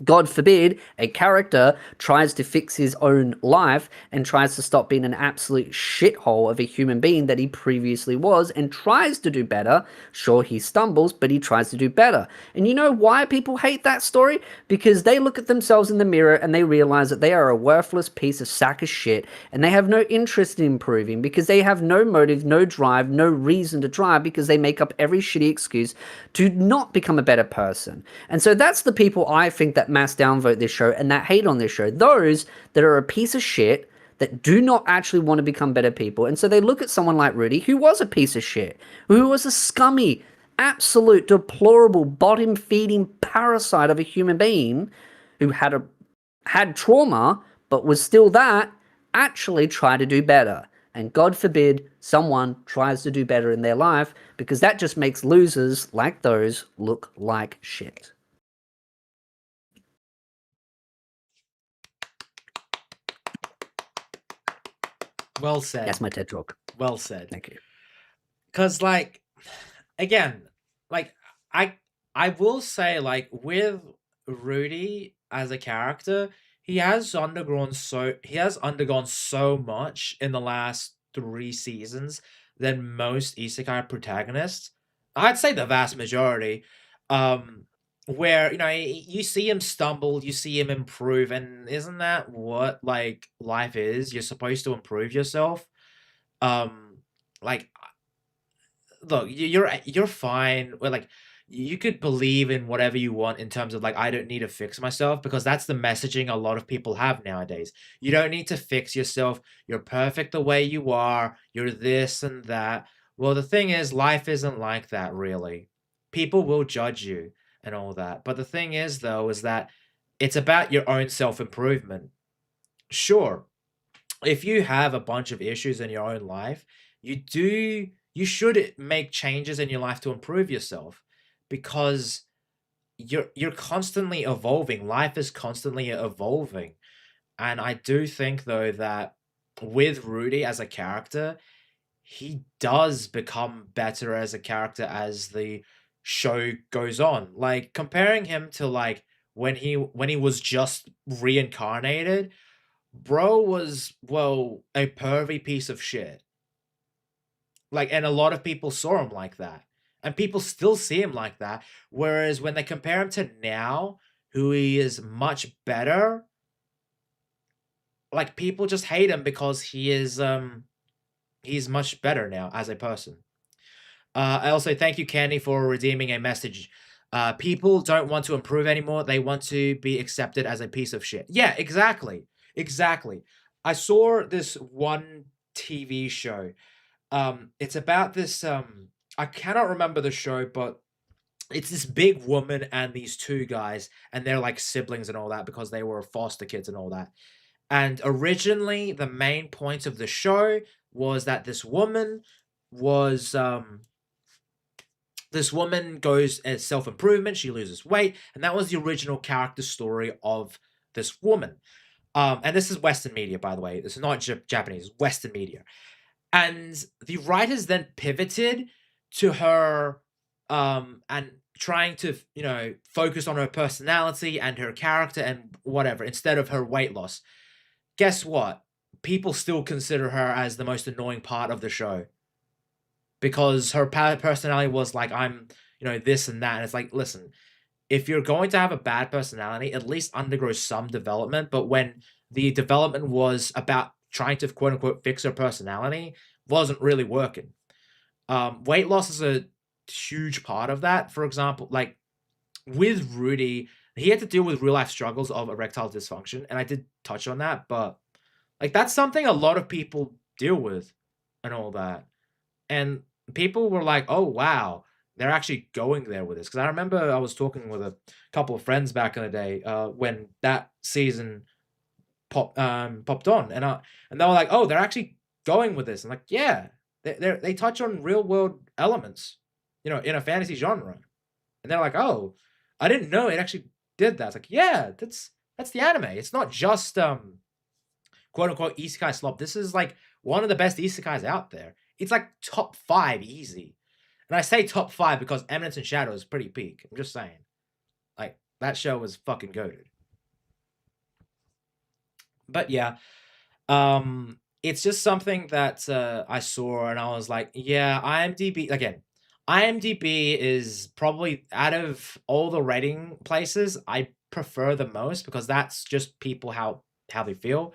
God forbid a character tries to fix his own life and tries to stop being an absolute shithole of a human being that he previously was and tries to do better. Sure, he stumbles, but he tries to do better. And you know why people hate that story? Because they look at themselves in the mirror and they realize that they are a worthless piece of sack of shit and they have no interest in improving because they have no motive, no drive, no reason to try because they make up every shitty excuse to not become a better person. And so that's the people I think that mass downvote this show and that hate on this show. Those that are a piece of shit, that do not actually want to become better people. And so they look at someone like Rudy, who was a piece of shit, who was a scummy, absolute, deplorable, bottom-feeding parasite of a human being who had trauma, but was still that, actually try to do better. And God forbid someone tries to do better in their life, because that just makes losers like those look like shit. Well said. That's my TED Talk. Well said. Thank you. Because, like, again, like, I will say, like, with Rudy as a character, he has undergone so much in the last 3 seasons than most isekai protagonists. I'd say the vast majority. Where, you know, you see him stumble, you see him improve, and isn't that what, like, life is? You're supposed to improve yourself. Like, look, you're fine. Well, like, you could believe in whatever you want in terms of, like, I don't need to fix myself, because that's the messaging a lot of people have nowadays. You don't need to fix yourself. You're perfect the way you are. You're this and that. Well, the thing is, life isn't like that, really. People will judge you and all that. But the thing is, though, is that it's about your own self-improvement. Sure, if you have a bunch of issues in your own life, you should make changes in your life to improve yourself, because you're constantly evolving. Life is constantly evolving. And I do think, though, that with Rudy as a character, he does become better as a character as the show goes on. Like, comparing him to, like, when he was just reincarnated, bro was, well, a pervy piece of shit. Like, and a lot of people saw him like that. And people still see him like that. Whereas when they compare him to now, who he is much better, like, people just hate him because he is he's much better now as a person. I also thank you, Candy, for redeeming a message. People don't want to improve anymore. They want to be accepted as a piece of shit. Yeah, exactly. Exactly. I saw this one TV show. It's about this, I cannot remember the show, but it's this big woman and these 2 guys, and they're like siblings and all that because they were foster kids and all that. And originally, the main point of the show was that this woman was, this woman goes as self-improvement, she loses weight, and that was the original character story of this woman. And this is Western media, by the way. This is not Japanese, it's Western media. And the writers then pivoted to her, and trying to, you know, focus on her personality and her character and whatever, instead of her weight loss. Guess what? People still consider her as the most annoying part of the show. Because her personality was like, I'm, you know, this and that. And it's like, listen, if you're going to have a bad personality, at least undergo some development. But when the development was about trying to, quote unquote, fix her personality, wasn't really working. Weight loss is a huge part of that. For example, like with Rudy, he had to deal with real life struggles of erectile dysfunction. And I did touch on that, but like, that's something a lot of people deal with and all that. And people were like, oh, wow, they're actually going there with this. Because I remember I was talking with a couple of friends back in the day when that season popped on. And they were like, oh, they're actually going with this. I'm like, yeah, they touch on real world elements, you know, in a fantasy genre. And they're like, oh, I didn't know it actually did that. It's like, yeah, that's the anime. It's not just quote unquote isekai slop. This is like one of the best isekais out there. It's like top 5 easy. And I say top 5 because Eminence and Shadow is pretty peak. I'm just saying. Like, that show was fucking goated. But yeah, it's just something that I saw and I was like, yeah, IMDb, again, IMDb is probably, out of all the rating places, I prefer the most because that's just people how they feel.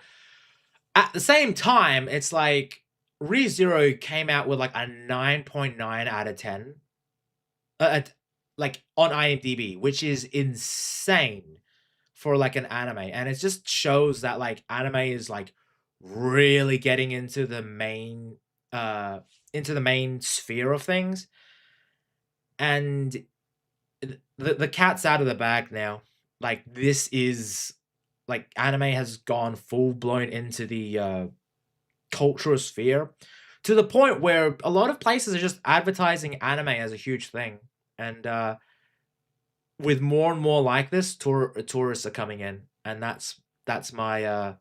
At the same time, it's like ReZero came out with like a 9.9 out of 10, like on IMDb, which is insane for like an anime, and it just shows that like anime is like really getting into the main sphere of things, and the cat's out of the bag now. Like, this is like, anime has gone full blown into the cultural sphere, to the point where a lot of places are just advertising anime as a huge thing, and with more and more like this, tourists are coming in, and that's my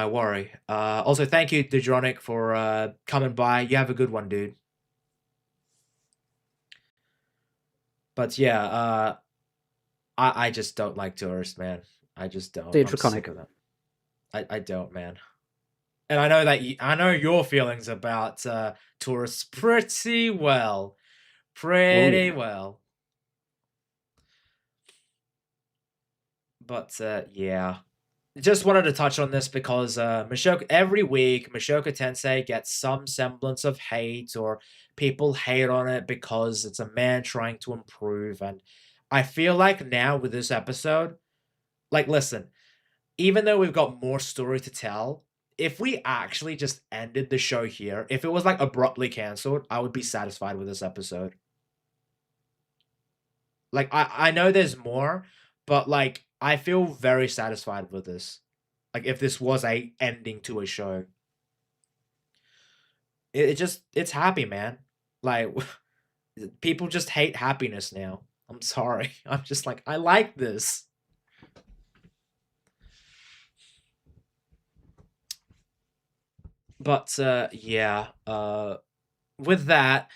worry. Also, thank you, Dejronic, for coming by. You have a good one, dude. But yeah, I just don't like tourists, man. I just don't. See, I'm sick Draconic. of it. I don't, man. And I know that I know your feelings about tourists pretty well. Pretty well. But yeah, just wanted to touch on this because every week Mushoku Tensei gets some semblance of hate, or people hate on it because it's a man trying to improve. And I feel like now with this episode, like, listen, even though we've got more story to tell, if we actually just ended the show here, if it was like abruptly cancelled, I would be satisfied with this episode. Like, I know there's more, but like, I feel very satisfied with this. Like, if this was a ending to a show, it's happy, man. Like, people just hate happiness now. I'm sorry. I'm just like, I like this. But yeah, with that,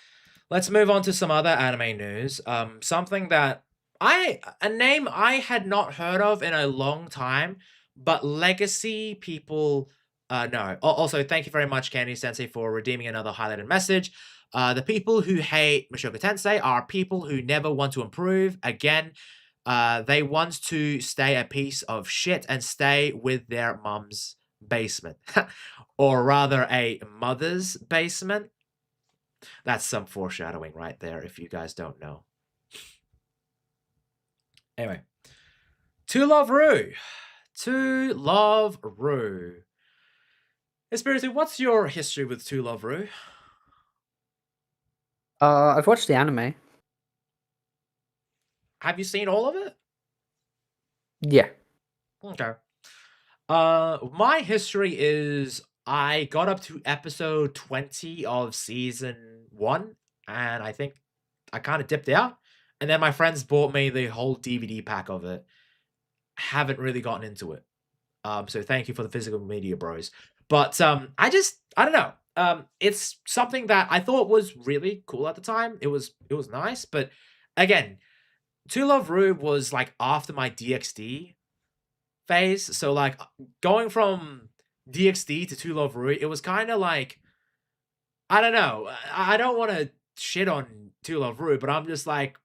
let's move on to some other anime news. Something that a name I had not heard of in a long time, but Legacy people know. Also, thank you very much, Candy Sensei, for redeeming another highlighted message. The people who hate Mushoku Tensei are people who never want to improve. Again, they want to stay a piece of shit and stay with their mum's basement. Or rather, a mother's basement. That's some foreshadowing right there, if you guys don't know. Anyway. To Love Ru. To Love Ru. Espiritu, what's your history with To Love Ru? I've watched the anime. Have you seen all of it? Yeah. Okay. My history is I got up to episode 20 of season 1, and I think I kind of dipped out. And then my friends bought me the whole DVD pack of it. Haven't really gotten into it. So thank you for the physical media, bros. But I don't know. It's something that I thought was really cool at the time. It was nice, but again, To Love Ru was like after my DxD phase. So like going from DxD to To Love Ru, it was kind of like, I don't know. I don't want to shit on To Love Ru, but I'm just like,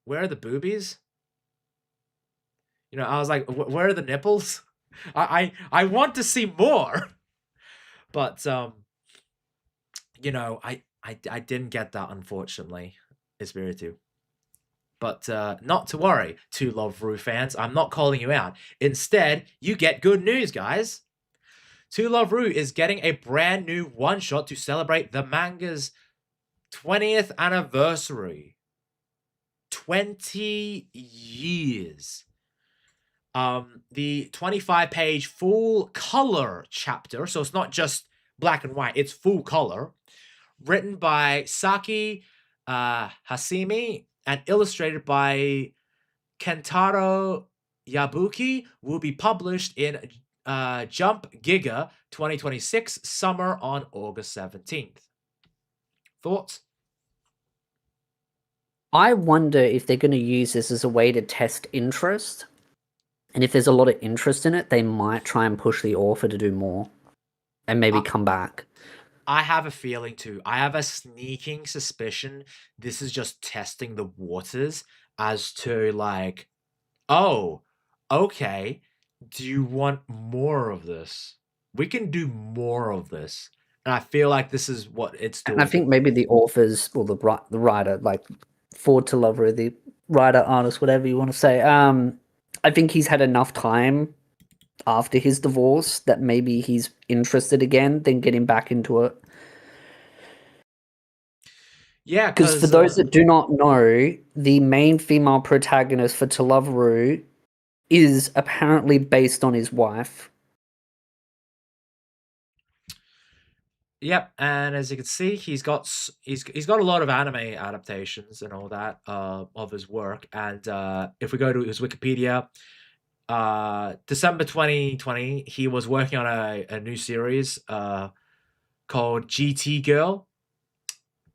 where are the boobies? You know, I was like, where are the nipples? I want to see more. But you know, I didn't get that, unfortunately, Espiritu. But not to worry, To Love Ru fans, I'm not calling you out. Instead, you get good news, guys. To Love Ru is getting a brand new one-shot to celebrate the manga's 20th anniversary. 20 years. The 25-page full color chapter, so it's not just black and white, it's full color, written by Saki Hasimi and illustrated by Kentaro Yabuki, will be published in Jump Giga 2026 summer on August 17th. Thoughts? I wonder if they're going to use this as a way to test interest. And if there's a lot of interest in it, they might try and push the author to do more and maybe come back. I have a feeling too. I have a sneaking suspicion this is just testing the waters as to like, oh, okay, do you want more of this? We can do more of this. And I feel like this is what it's doing. And I think maybe the authors or the writer, like Ford to Lover, the writer, artist, whatever you want to say, I think he's had enough time after his divorce that maybe he's interested again, then getting back into it. Yeah, Because for those that do not know, the main female protagonist for Televeru is apparently based on his wife. Yep, and as you can see, he's got a lot of anime adaptations and all that of his work. And if we go to his Wikipedia, December 2020, he was working on a new series called GT Girl.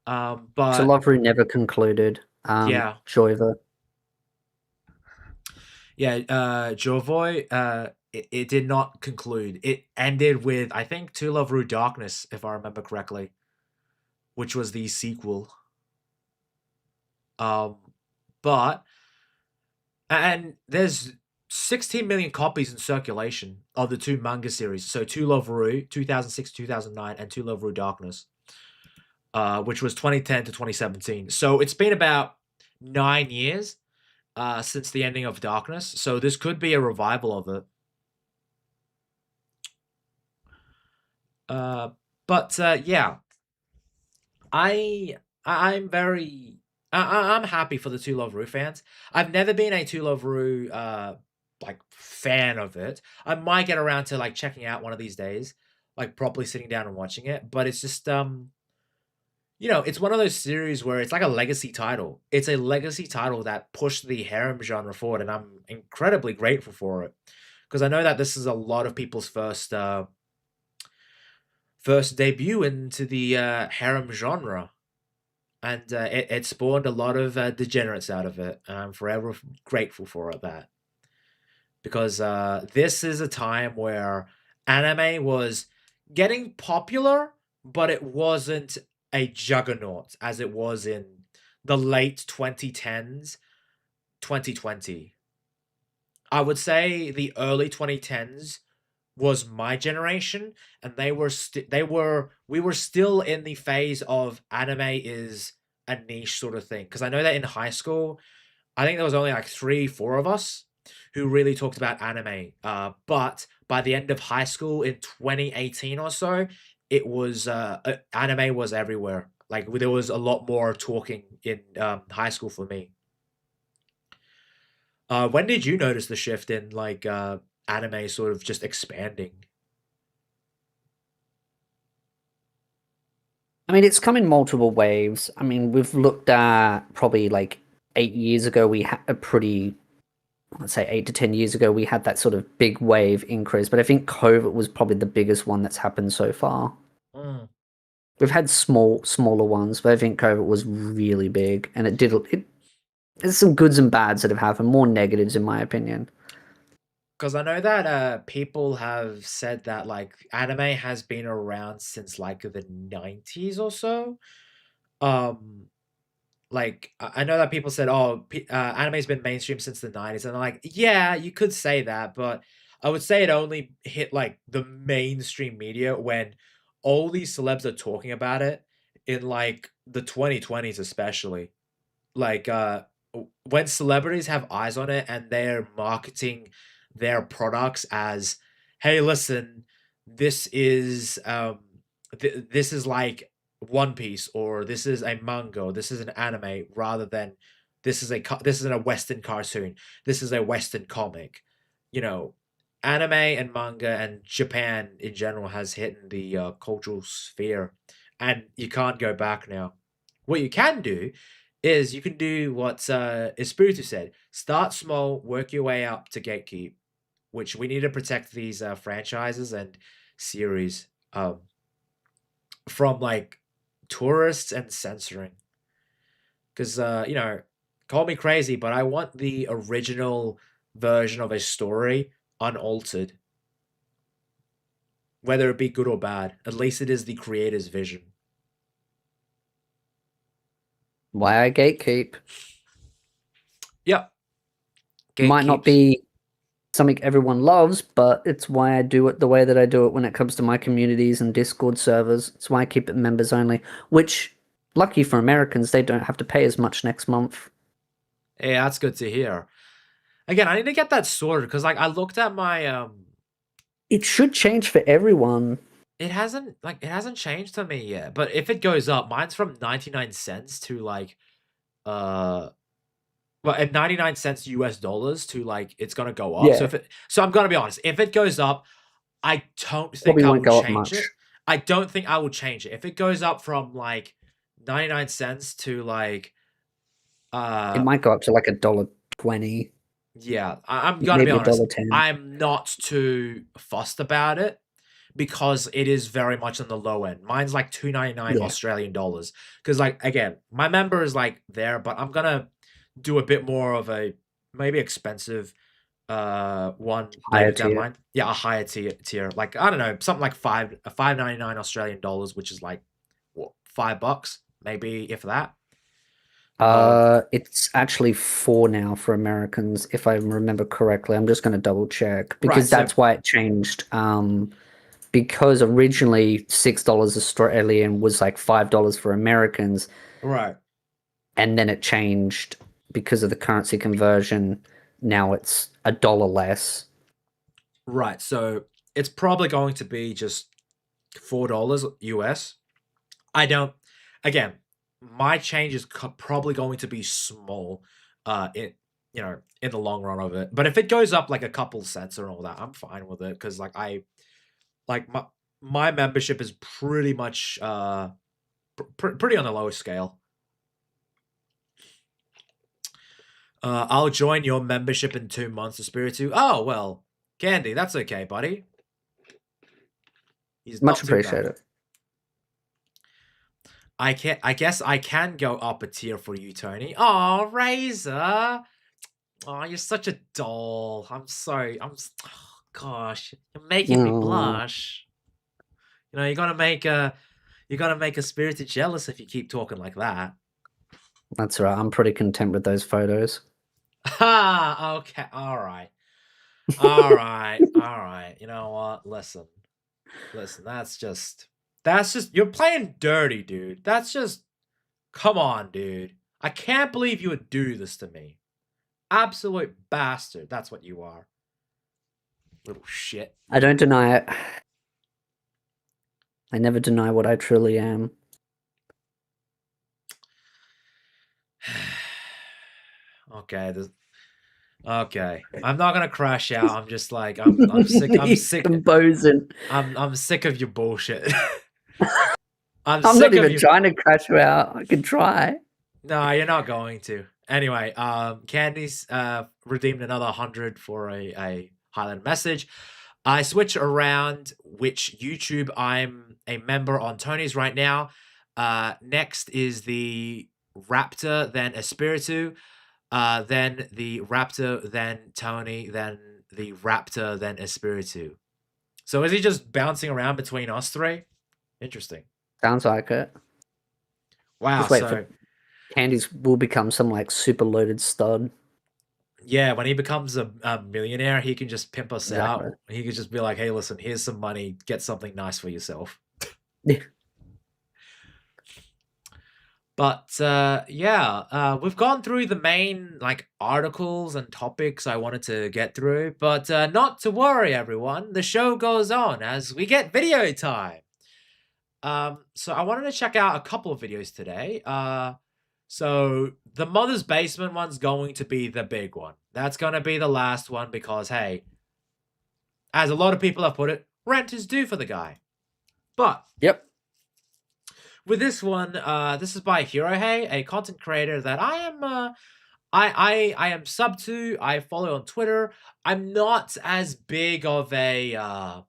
But Televeru never concluded. Yeah. Joyver. yeah, Jovoy, it did not conclude. It ended with, I think, To Love Ru Darkness, if I remember correctly, which was the sequel. But and there's 16 million copies in circulation of the two manga series. So To Love Ru 2006-2009 and To Love Ru Darkness, which was 2010 to 2017. So it's been about 9 years since the ending of Darkness. So this could be a revival of it. Yeah, I'm happy for the To Love Ru fans. I've never been a To Love Ru like fan of it. I might get around to like checking out one of these days, like properly sitting down and watching it. But it's just it's one of those series where it's like a legacy title. It's a legacy title that pushed the harem genre forward, and I'm incredibly grateful for it because I know that this is a lot of people's first debut into the harem genre, and it spawned a lot of degenerates out of it, and I'm forever grateful for that because this is a time where anime was getting popular, but it wasn't a juggernaut as it was in the late 2010s, 2020. I would say the early 2010s was my generation, and we were still in the phase of anime is a niche sort of thing. Because I know that in high school, I think there was only like 3-4 of us who really talked about anime. But by the end of high school in 2018 or so, it was anime was everywhere. Like there was a lot more talking in high school for me. When did you notice the shift in like anime sort of just expanding? I mean, it's come in multiple waves. I mean, we've looked at probably like 8 years ago, we had a pretty, let's say 8 to 10 years ago, we had that sort of big wave increase. But I think COVID was probably the biggest one that's happened so far. Mm. We've had smaller ones, but I think COVID was really big, and there's some goods and bads that have happened, more negatives in my opinion. Because I know that people have said that like anime has been around since like the 90s or so. Like I know that people said, "Oh, anime's been mainstream since the 90s," and I'm like, yeah, you could say that, but I would say it only hit like the mainstream media when all these celebs are talking about it in like the 2020s, especially. Like when celebrities have eyes on it and they're marketing their products as, hey, listen, this is this is like One Piece, or this is a manga, or this is an anime, rather than this is a Western cartoon, this is a Western comic. Anime and manga and Japan in general has hit the cultural sphere, and you can't go back now. What you can do is you can do what Espiritu said: start small, work your way up to gatekeep. which we need to protect these franchises and series from like tourists and censoring. Because call me crazy, but I want the original version of a story unaltered. Whether it be good or bad, at least it is the creator's vision. Why I gatekeep. Yep. Might not Gatekeeps. be something everyone loves, but it's why I do it the way that I do it when it comes to my communities and Discord servers. It's why I keep it members only, which, lucky for Americans, they don't have to pay as much next month. Yeah, that's good to hear. Again, I need to get that sorted because like I looked at my It should change for everyone. it hasn't changed to me yet. But if it goes up, mine's from 99 cents to like well, at 99 cents US dollars to like it's gonna go up. Yeah. So I'm gonna be honest, if it goes up, I don't think Probably I won't will go up change much. it. I don't think I will change it. If it goes up from like 99 cents to like It might go up to like $1.20. yeah, I'm gonna be Maybe honest. $1.10. I'm not too fussed about it because it is very much on the low end. Mine's like $2.99 Yeah. Australian dollars. Because like again, my member is like there, but I'm gonna do a bit more of a maybe expensive one Higher later down the tier. line. Yeah, a higher tier. Like I don't know, something like $5.99 Australian dollars, which is like what, $5, maybe if that. It's actually 4 now for Americans, if I remember correctly. I'm just going to double check because so- that's why it changed. Because originally $6 Australian was like $5 for Americans, Right. and then it changed because of the currency conversion. Now it's $1 less. Right. So it's probably going to be just $4 US. Again, my change is probably going to be small in the long run of it. But if it goes up like a couple cents or all that, I'm fine with it because like my membership is pretty much pretty on the low scale. I'll join your membership in 2 months, Espiritu. Oh well, Candy, that's okay, buddy. He's Much not too bad. appreciated. I guess I can go up a tier for you, Tony. Oh, Razor. Oh, you're such a doll. I'm sorry. Oh, gosh, you're making me Aw. blush. You know, you're gonna make a Spirited jealous if you keep talking like that. That's right. I'm pretty content with those photos. Ha! Okay. All right. All right. All right. You know what? Listen. That's just you're playing dirty, dude. That's just come on, dude. I can't believe you would do this to me. Absolute bastard. That's what you are. Little shit. I don't deny it. I never deny what I truly am. Okay. Okay. I'm not gonna crash out. I'm just like I'm sick. I'm He's sick. composing. I'm sick of your bullshit. I'm sick not of even you. trying to crash you out. I can try. No, you're not going to. Anyway, Candy's redeemed another 100 for a highlighted message. I switch around which YouTube I'm a member on Tony's right now. Next is the Raptor, then Espiritu, then the Raptor, then Tony, then the Raptor, then Espiritu. So is he just bouncing around between us three? Interesting. Sounds like it. Wow. Just wait So for Candies will become some like super loaded stud. yeah, when he becomes a millionaire, he can just pimp us out. Exactly. He could just be like, hey, listen, here's some money. Get something nice for yourself. Yeah. But we've gone through the main like articles and topics I wanted to get through. But not to worry, everyone. The show goes on as we get video time. So I wanted to check out a couple of videos today. So the Mother's Basement one's going to be the big one. That's going to be the last one because, hey, as a lot of people have put it, rent is due for the guy. But Yep. with this one, this is by Hirohei, a content creator that I I am sub to. I follow on Twitter. I'm not as big of a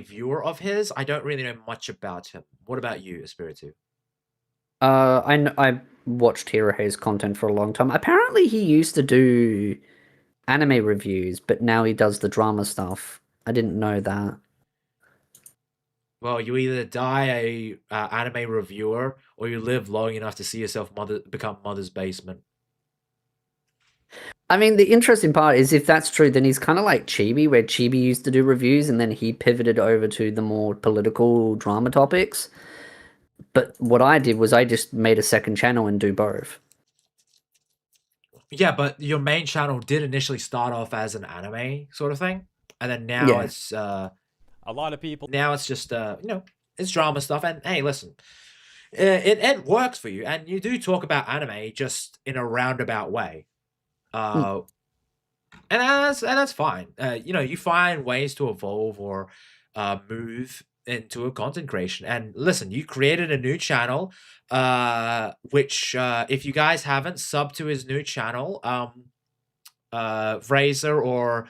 viewer of his. I don't really know much about him. What about you, Espiritu? I watched Hirohe's content for a long time. Apparently, he used to do anime reviews, but now he does the drama stuff. I didn't know that. Well, you either die a anime reviewer or you live long enough to see yourself become Mother's Basement. I mean, the interesting part is if that's true, then he's kind of like Chibi, where Chibi used to do reviews and then he pivoted over to the more political drama topics. But what I did was I just made a second channel and do both. Yeah, but your main channel did initially start off as an anime sort of thing, and then now it's A lot of people. now it's just it's drama stuff. And hey, listen, it works for you, and you do talk about anime just in a roundabout way, and that's fine. You find ways to evolve or move into a content creation. And listen, you created a new channel, which if you guys haven't subbed to his new channel, Razor or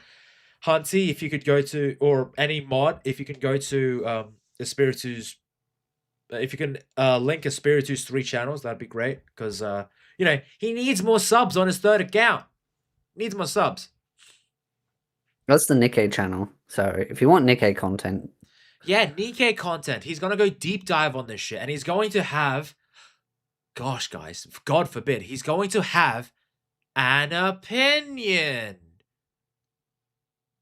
Hunty, if you could go to, or any mod, if you can go to Espiritu's, if you can link Espiritu's 3 channels, that'd be great, because he needs more subs on his 3rd account. Needs more subs. That's the Nikkei channel. So if you want Nikkei content, Yeah, Nikkei content. He's going to go deep dive on this shit. And he's going to have, gosh, guys, God forbid, he's going to have an opinion.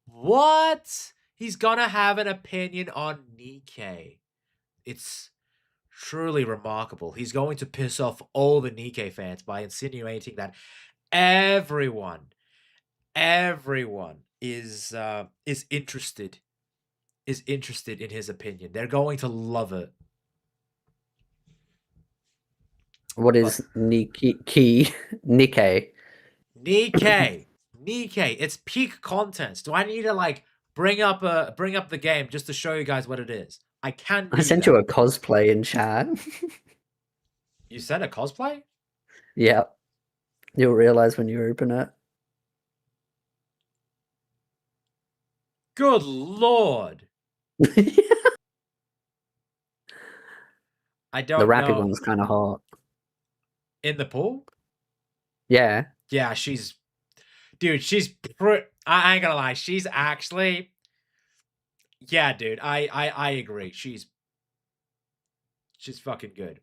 What? He's going to have an opinion on Nikkei. It's truly remarkable. He's going to piss off all the Nikkei fans by insinuating that everyone is interested in his opinion. They're going to love it. what is Nikkei? Nikkei. It's peak content. Do I need to bring up the game just to show you guys what it is? I can. I sent you a cosplay in chat. You sent a cosplay? Yeah. You'll realize when you open it. Good lord. I don't The rappy know. one's kind of hot. In the pool? Yeah. Yeah, she's I ain't gonna lie, she's actually, yeah, dude, I agree. She's fucking good.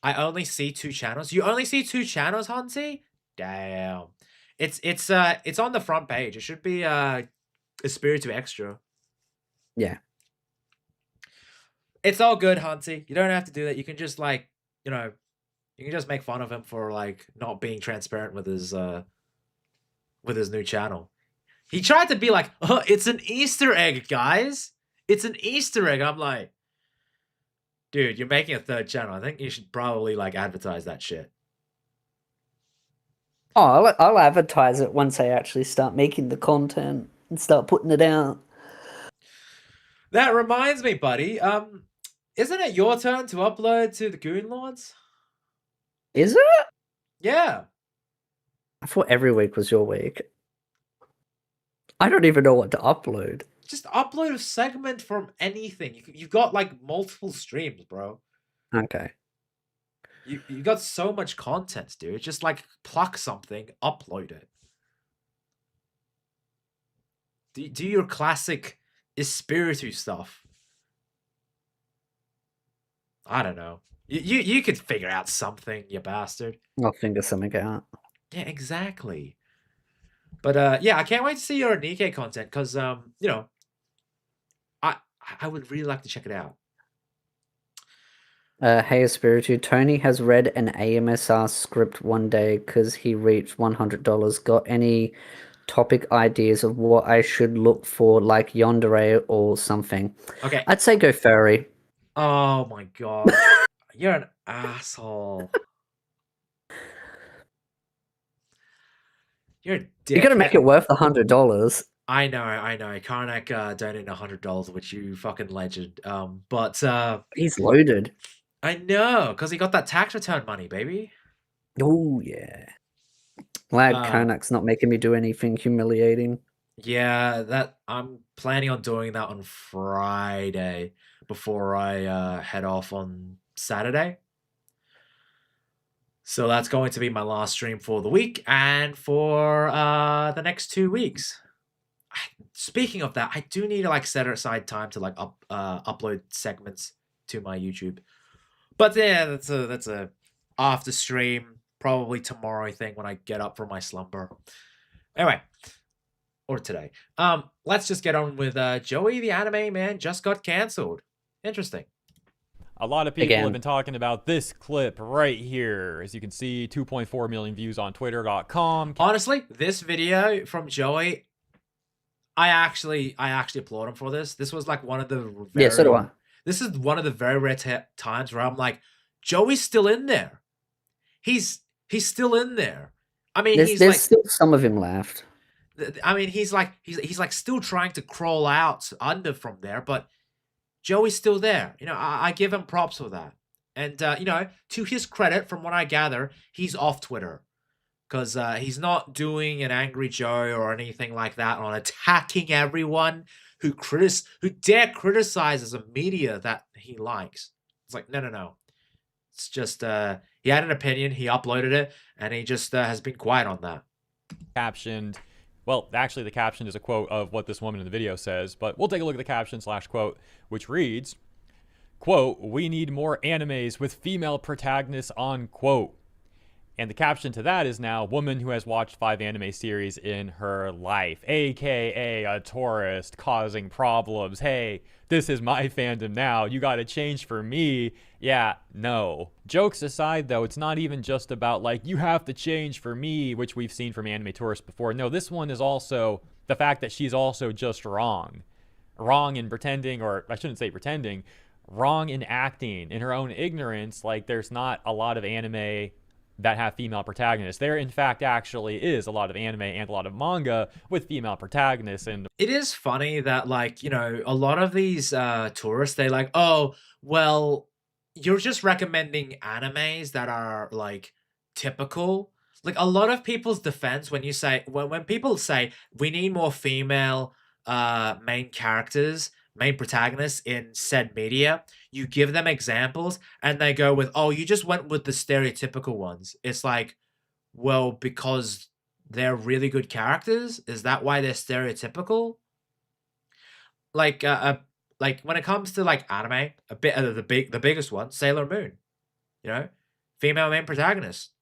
I only see 2 channels. You only see 2 channels, Hansi? Damn. It's on the front page. It should be Espiritu Extra. Yeah. It's all good, Hansi. You don't have to do that. You can just you can just make fun of him for not being transparent with his new channel. He tried to be like, "Oh, it's an Easter egg, guys. It's an Easter egg." I'm like, dude, you're making a 3rd channel. I think you should probably advertise that shit. Oh, I'll advertise it once I actually start making the content and start putting it out. That reminds me, buddy. Isn't it your turn to upload to the Goon Lords? Is it? Yeah. I thought every week was your week. I don't even know what to upload. Just upload a segment from anything. You've got multiple streams, bro. Okay. You got so much content, dude. Just pluck something, upload it. Do your classic Espiritu stuff. I don't know. You could figure out something, you bastard. I'll figure something out. Yeah, exactly. But yeah, I can't wait to see your Nikkei content because I would really like to check it out. Hey Espiritu, Tony has read an AMSR script one day because he reached $100. Got any topic ideas of what I should look for, like yandere or something? Okay. I'd say go furry. Oh my god. You're an asshole. You're a dick. You gotta make it worth $100. I know. Karnak donated $100, which you fucking legend. But He's loaded. I know, because he got that tax return money, baby. Oh yeah. Glad Uh, Konak's not making me do anything humiliating. Yeah, that I'm planning on doing that on Friday before I head off on Saturday. So that's going to be my last stream for the week and for the next 2 weeks. Speaking of that, I do need to like set aside time to like upload segments to my YouTube. But yeah, that's a after stream, probably tomorrow thing when I get up from my slumber. Anyway, or today. Let's just get on with Joey the Anime Man just got cancelled. Interesting. A lot of people have Again. been talking about this clip right here. As you can see, 2.4 million views on twitter.com. Honestly, this video from Joey, I actually applaud him for this. This was like one of the very, Yeah, so do I. This is one of the very rare times where I'm like, Joey's still in there. He's still in there. I mean, There's like, still some of him left. I mean, he's like still trying to crawl out under from there, but Joey's still there. You know, I give him props for that. And you know, to his credit, from what I gather, he's off Twitter because he's not doing an Angry Joe or anything like that on attacking everyone who dare criticize a media that he likes. It's like no. It's just he had an opinion, he uploaded it, and he just has been quiet on that. Captioned, well, actually the caption is a quote of what this woman in the video says, but we'll take a look at the caption / quote, which reads, quote, "We need more animes with female protagonists," unquote. And the caption to that is now, woman who has watched 5 anime series in her life, aka a tourist causing problems. Hey, this is my fandom now. You gotta change for me. Yeah, no. Jokes aside, though, it's not even just about, like, you have to change for me, which we've seen from anime tourists before. No, this one is also the fact that she's also just wrong. Wrong in pretending, or I shouldn't say pretending, wrong in acting. In her own ignorance, like, there's not a lot of anime that have female protagonists. There, in fact, actually is a lot of anime and a lot of manga with female protagonists. And it is funny that, like, you know, a lot of these tourists, they like, oh, well, you're just recommending animes that are like typical. Like, a lot of people's defense when you say when people say we need more female main characters, main protagonists in said media, you give them examples and they go with, oh, you just went with the stereotypical ones. It's like, well, because they're really good characters? Is that why they're stereotypical? Like when it comes to like anime, a bit of the biggest one, Sailor Moon. You know, female main protagonist,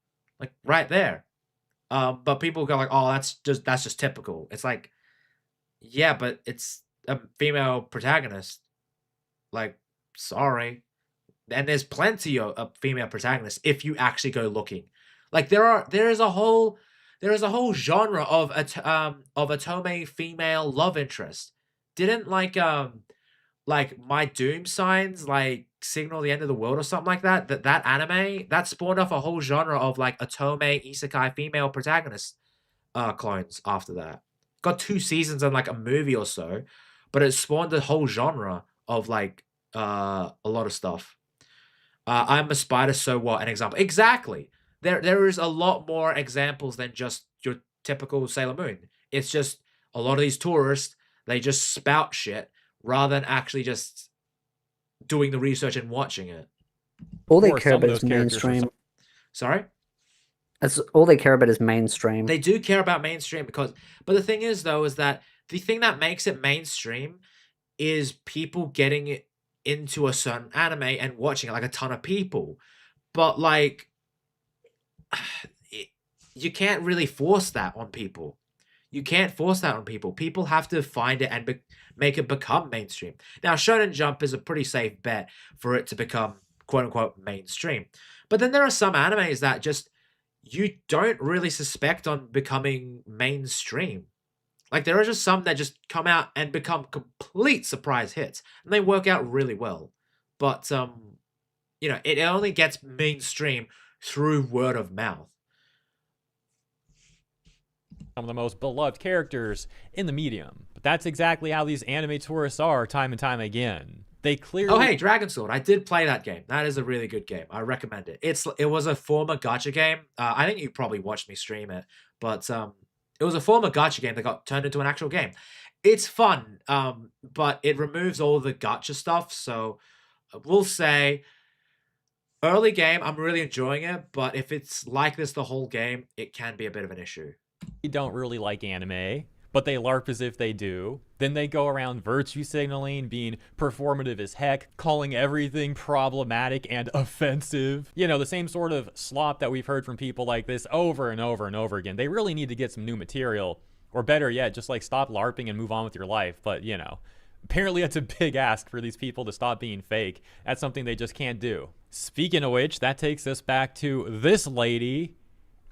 like right there. But people go like, oh, that's just typical. It's like, yeah, but it's a female protagonist. Like, sorry. And there's plenty of female protagonists if you actually go looking. Like there is a whole genre of otome female love interest. Didn't like My Doom Signs like signal the end of the world or something like that? That anime that spawned off a whole genre of like otome isekai female protagonist clones after that. Got 2 seasons and like a movie or so, but it spawned a whole genre of like a lot of stuff. I'm a Spider, so what? An example. Exactly. There is a lot more examples than just your typical Sailor Moon. It's just a lot of these tourists, they just spout shit rather than actually just doing the research and watching it. All they Or care some of about is those characters are mainstream. Sorry? That's all they care about is mainstream. They do care about mainstream but the thing is though, is that the thing that makes it mainstream is people getting it into a certain anime and watching it, like a ton of people. But like, you can't really force that on people. You can't force that on people. People have to find it and make it become mainstream. Now, Shonen Jump is a pretty safe bet for it to become quote-unquote mainstream. But then there are some animes that just you don't really suspect on becoming mainstream. Like, there are just some that just come out and become complete surprise hits, and they work out really well. But, you know, it only gets mainstream through word of mouth. some of the most beloved characters in the medium. But that's exactly how these anime tourists are time and time again. They clearly. Oh, hey, Dragon Sword. I did play that game. That is a really good game. I recommend it. It was a former gacha game. I think you probably watched me stream it, but it was a former gacha game that got turned into an actual game. It's fun, but it removes all the gacha stuff. So we'll say early game, I'm really enjoying it, but if it's like this the whole game, it can be a bit of an issue. Don't really like anime, but they LARP as if they do. Then they go around virtue signaling, being performative as heck, calling everything problematic and offensive. You know, the same sort of slop that we've heard from people like this over and over and over again. They really need to get some new material, or better yet, just like stop LARPing and move on with your life. But, you know, apparently that's a big ask for these people to stop being fake. That's something they just can't do. Speaking of which, that takes us back to this lady,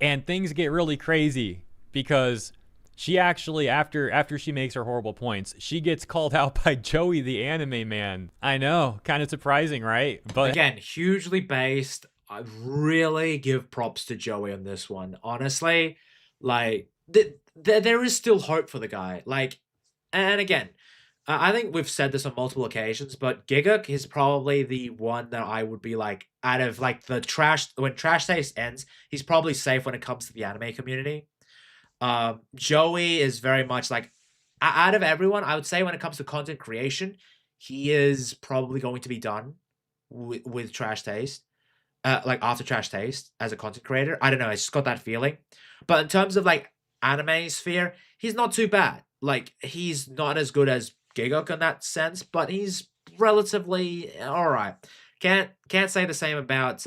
and things get really crazy because she actually, after she makes her horrible points, she gets called out by Joey the anime man. I know, kind of surprising, right? But again, hugely based. I really give props to Joey on this one. Honestly, like there is still hope for the guy. Like, and again, I think we've said this on multiple occasions, but Giguk is probably the one that I would be like, out of like the trash, when Trash Taste ends, he's probably safe when it comes to the anime community. Joey is very much like, out of everyone, I would say when it comes to content creation, he is probably going to be done with Trash Taste. Like after Trash Taste as a content creator. I don't know, I just got that feeling. But in terms of like anime sphere, he's not too bad. Like, he's not as good as Giguk in that sense, but he's relatively alright. Can't say the same about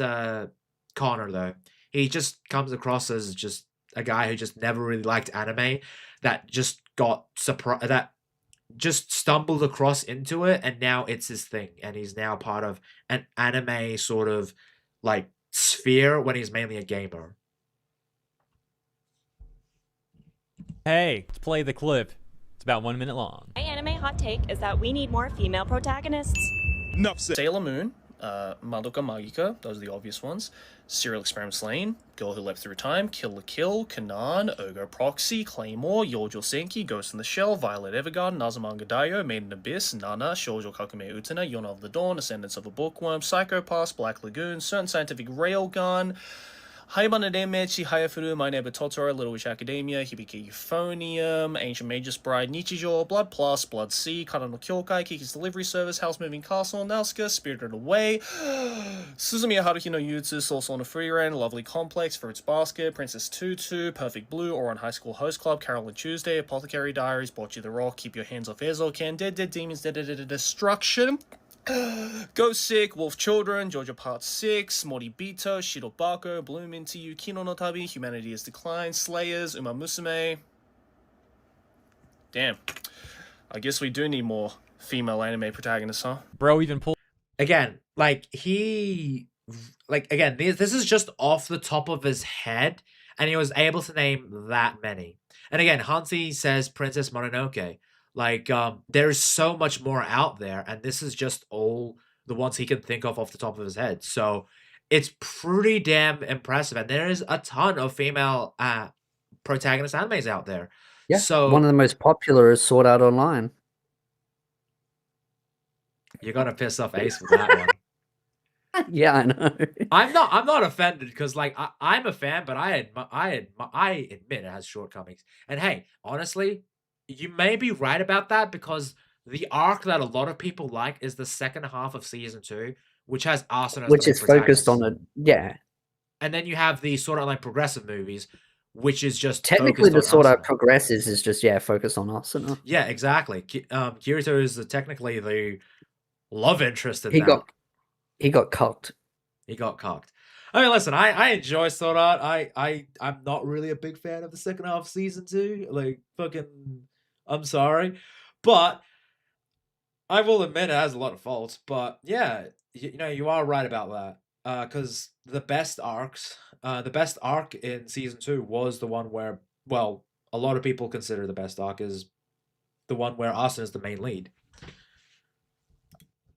Connor though. He just comes across as just a guy who just never really liked anime, that just got surprised, that just stumbled across into it, and now it's his thing, and he's now part of an anime sort of like sphere when he's mainly a gamer. hey, let's play the clip. It's about 1 minute long. My anime hot take is that we need more female protagonists. Sailor Moon, Madoka Magica, those are the obvious ones. Serial Experiments Lane, Girl Who Leapt Through Time, Kill la Kill, Kanan, Ogo Proxy, Claymore, Yojo Senki, Ghost in the Shell, Violet Evergarden, Azumanga Daioh, Maiden Abyss, Nana, Shoujo Kakume Utena, Yona of the Dawn, Ascendance of a Bookworm, Psycho Pass, Black Lagoon, Certain Scientific Railgun, Haibana Denmechi, Hayafuru, My Neighbor Totoro, Little Witch Academia, Hibiki Euphonium, Ancient Magus Bride, Nichijou, Blood Plus, Blood Sea, Kara no Kyokai, Kiki's Delivery Service, House Moving Castle, Nausicaa, Spirited Away, Suzumiya Haruhi no Yutsu, Soul on a Free Reign, Lovely Complex, Fruits Basket, Princess Tutu, Perfect Blue, Oran High School Host Club, Carol and Tuesday, Apothecary Diaries, Bocchi the Rock, Keep Your Hands Off Eizouken, Dead Demons, Dead Destruction, Ghost Sick, Wolf Children, Georgia Part 6, Moribito, Shirobako, Bloom Into You, Kino no Tabi, Humanity Has Declined, Slayers, Uma Musume. Damn. I guess we do need more female anime protagonists, huh? Bro even pulled. Again, like again, this is just off the top of his head, and he was able to name that many. And again, Hansi says Princess Mononoke. Like, there's so much more out there, and this is just all the ones he can think of off the top of his head. So it's pretty damn impressive, and there is a ton of female protagonist animes out there. Yeah, so one of the most popular is Sword Art Online. You're gonna piss off Ace with that one. Yeah, I know. I'm not offended because like I'm a fan, but I admit it has shortcomings. And hey, honestly, you may be right about that, because the arc that a lot of people like is the second half of season 2, which has Arsenal, Which is focused on it. Yeah. And then you have the Sword Art Online progressive movies, which is just Technically, the focused on Sword Art Asuna. progresses is just, focused on Arsenal. Yeah, exactly. Kirito is technically the love interest in He that. He got cocked. He got cocked. I mean, listen, I enjoy Sword Art. I'm not really a big fan of the second half of season 2. Like, fucking, I'm sorry. But I will admit it has a lot of faults. But yeah, you know, you are right about that. Because the best arc in season 2 was the one where, well, a lot of people consider the best arc is the one where Austin is the main lead.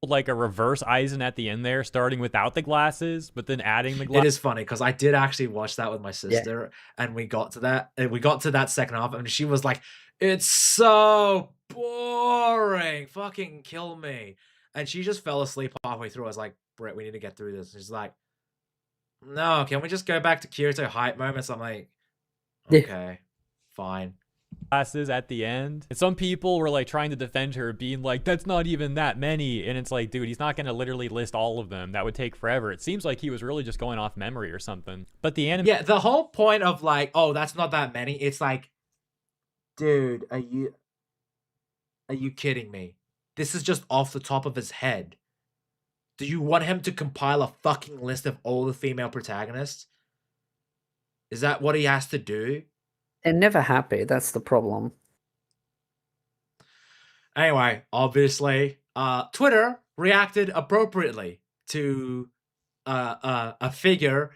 Like a reverse Aizen at the end there, starting without the glasses, but then adding the It glasses. is funny because I did actually watch that with my sister, and we got to that second half, and she was like, "It's so boring, fucking kill me." And she just fell asleep halfway through. I was like, Brett, we need to get through this. She's like, no, can we just go back to Kyoto hype moments? I'm like, Yeah. okay, fine. Classes at the end. And some people were like trying to defend her, being like, that's not even that many. And it's like, dude, he's not going to literally list all of them. That would take forever. It seems like he was really just going off memory or something. But the anime. Yeah, the whole point of like, oh, that's not that many. It's like, dude, are you kidding me? This is just off the top of his head. Do you want him to compile a fucking list of all the female protagonists? Is that what he has to do? They're never happy. That's the problem. Anyway, obviously, Twitter reacted appropriately to a figure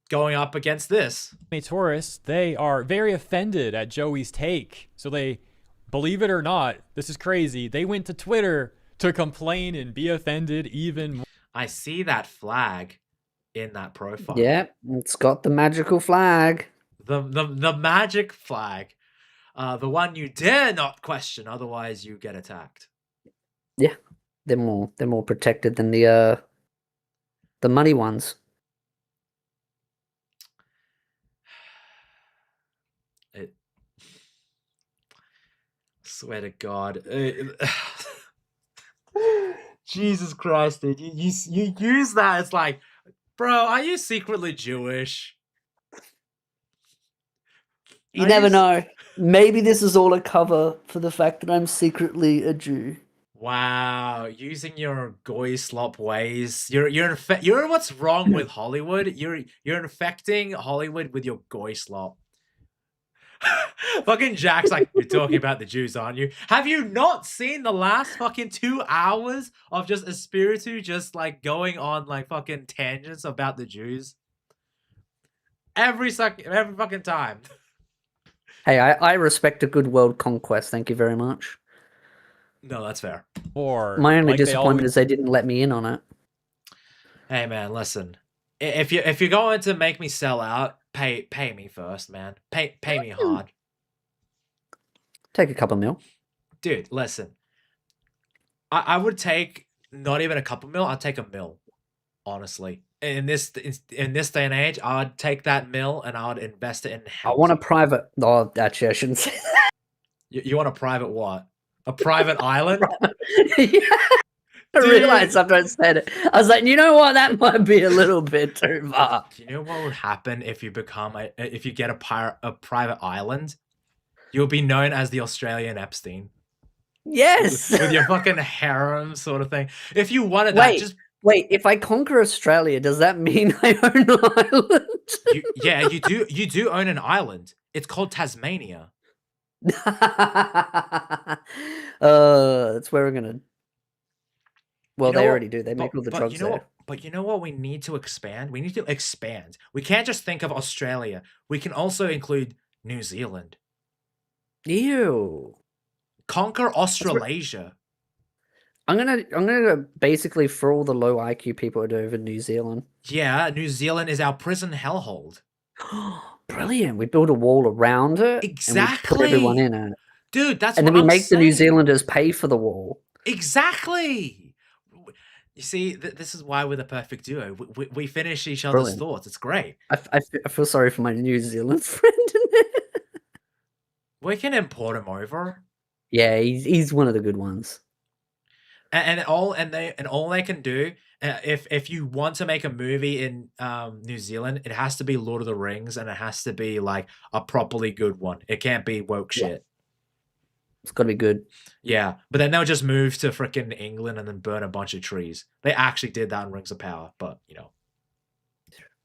going up against this. Tourists, they are very offended at Joey's take. So they, believe it or not, this is crazy, they went to Twitter to complain and be offended even more. I see that flag in that profile. Yeah, it's got the magical flag. The magic flag. The one you dare not question, otherwise you get attacked. Yeah, they're more protected than the money ones. Swear to God. Jesus Christ, dude. You use that. It's like, bro, are you secretly Jewish? You never know. Maybe this is all a cover for the fact that I'm secretly a Jew. Wow, using your goy slop ways. You're what's wrong with Hollywood. You're infecting Hollywood with your goy slop. Fucking Jack's like, you're talking about the Jews, aren't you? Have you not seen the last fucking 2 hours of just Espiritu just like going on like fucking tangents about the Jews? Every fucking time. Hey, I respect a good world conquest. Thank you very much. No, that's fair. Or My only like they disappointment always- is they didn't let me in on it. Hey man, listen. If you're going to make me sell out, pay me first, man. Pay me hard. Take a couple mil. Dude, listen. I would take not even a couple mil, I'd take $1 million. Honestly. In this day and age, I'd take that $1 million and I would invest it in I want a private. Oh, actually, I shouldn't say that. You want a private what? A private island? Yeah. I Dude. realized after I said it, I was like, you know what? That might be a little bit too far. Do you know what would happen if you get a private island? You'll be known as the Australian Epstein. Yes. With your fucking harem sort of thing. If you wanted that, Wait. just Wait, if I conquer Australia, does that mean I own an island? yeah, you do own an island. It's called Tasmania. That's where we're gonna. Well, You know they what? already do. They make all the drugs you know there. what? But you know what? We need to expand. We need to expand. We can't just think of Australia. We can also include New Zealand. Ew. Conquer Australasia. I'm gonna basically for all the low IQ people over New Zealand. Yeah, New Zealand is our prison hellhole. Brilliant. We build a wall around it. And we Exactly. put everyone in it. Dude, that's And what then we I'm make the New saying. Zealanders pay for the wall. Exactly. You see, this is why we're the perfect duo. We finish each other's Brilliant. thoughts. It's great. I feel sorry for my New Zealand friend in there. We can import him over. Yeah, he's one of the good ones. And all they can do, if you want to make a movie in New Zealand, it has to be Lord of the Rings, and it has to be like a properly good one. It can't be woke Yeah. shit. It's got to be good. Yeah, but then they'll just move to freaking England and then burn a bunch of trees. They actually did that in Rings of Power, but you know.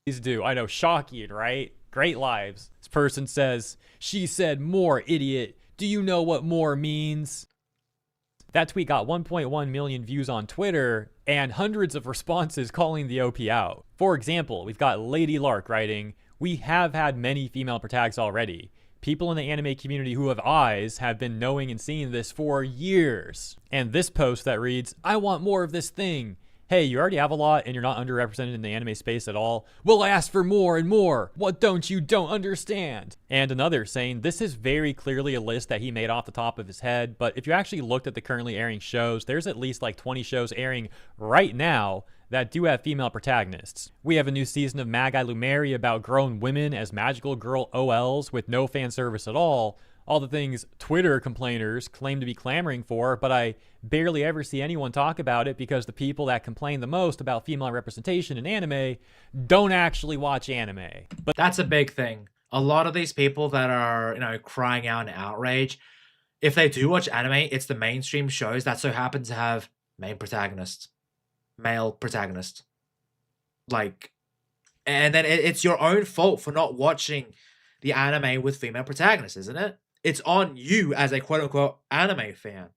These do. I know, shocking, right? Great lives. This person says, she said more, idiot. Do you know what more means? That tweet got 1.1 million views on Twitter and hundreds of responses calling the OP out. For example, we've got Lady Lark writing, we have had many female protags already. People in the anime community who have eyes have been knowing and seeing this for years. And this post that reads, I want more of this thing. hey, you already have a lot and you're not underrepresented in the anime space at all. We'll ask for more and more. What don't understand? And another saying, this is very clearly a list that he made off the top of his head, but if you actually looked at the currently airing shows, there's at least like 20 shows airing right now that do have female protagonists. We have a new season of Magi Lumeri about grown women as magical girl OLs with no fan service at all the things Twitter complainers claim to be clamoring for, but I barely ever see anyone talk about it because the people that complain the most about female representation in anime don't actually watch anime. But That's a big thing. A lot of these people that are, crying out in outrage, if they do watch anime, it's the mainstream shows that so happen to have male protagonists. Like, and then it's your own fault for not watching the anime with female protagonists, isn't it? It's on you as a quote-unquote anime fan.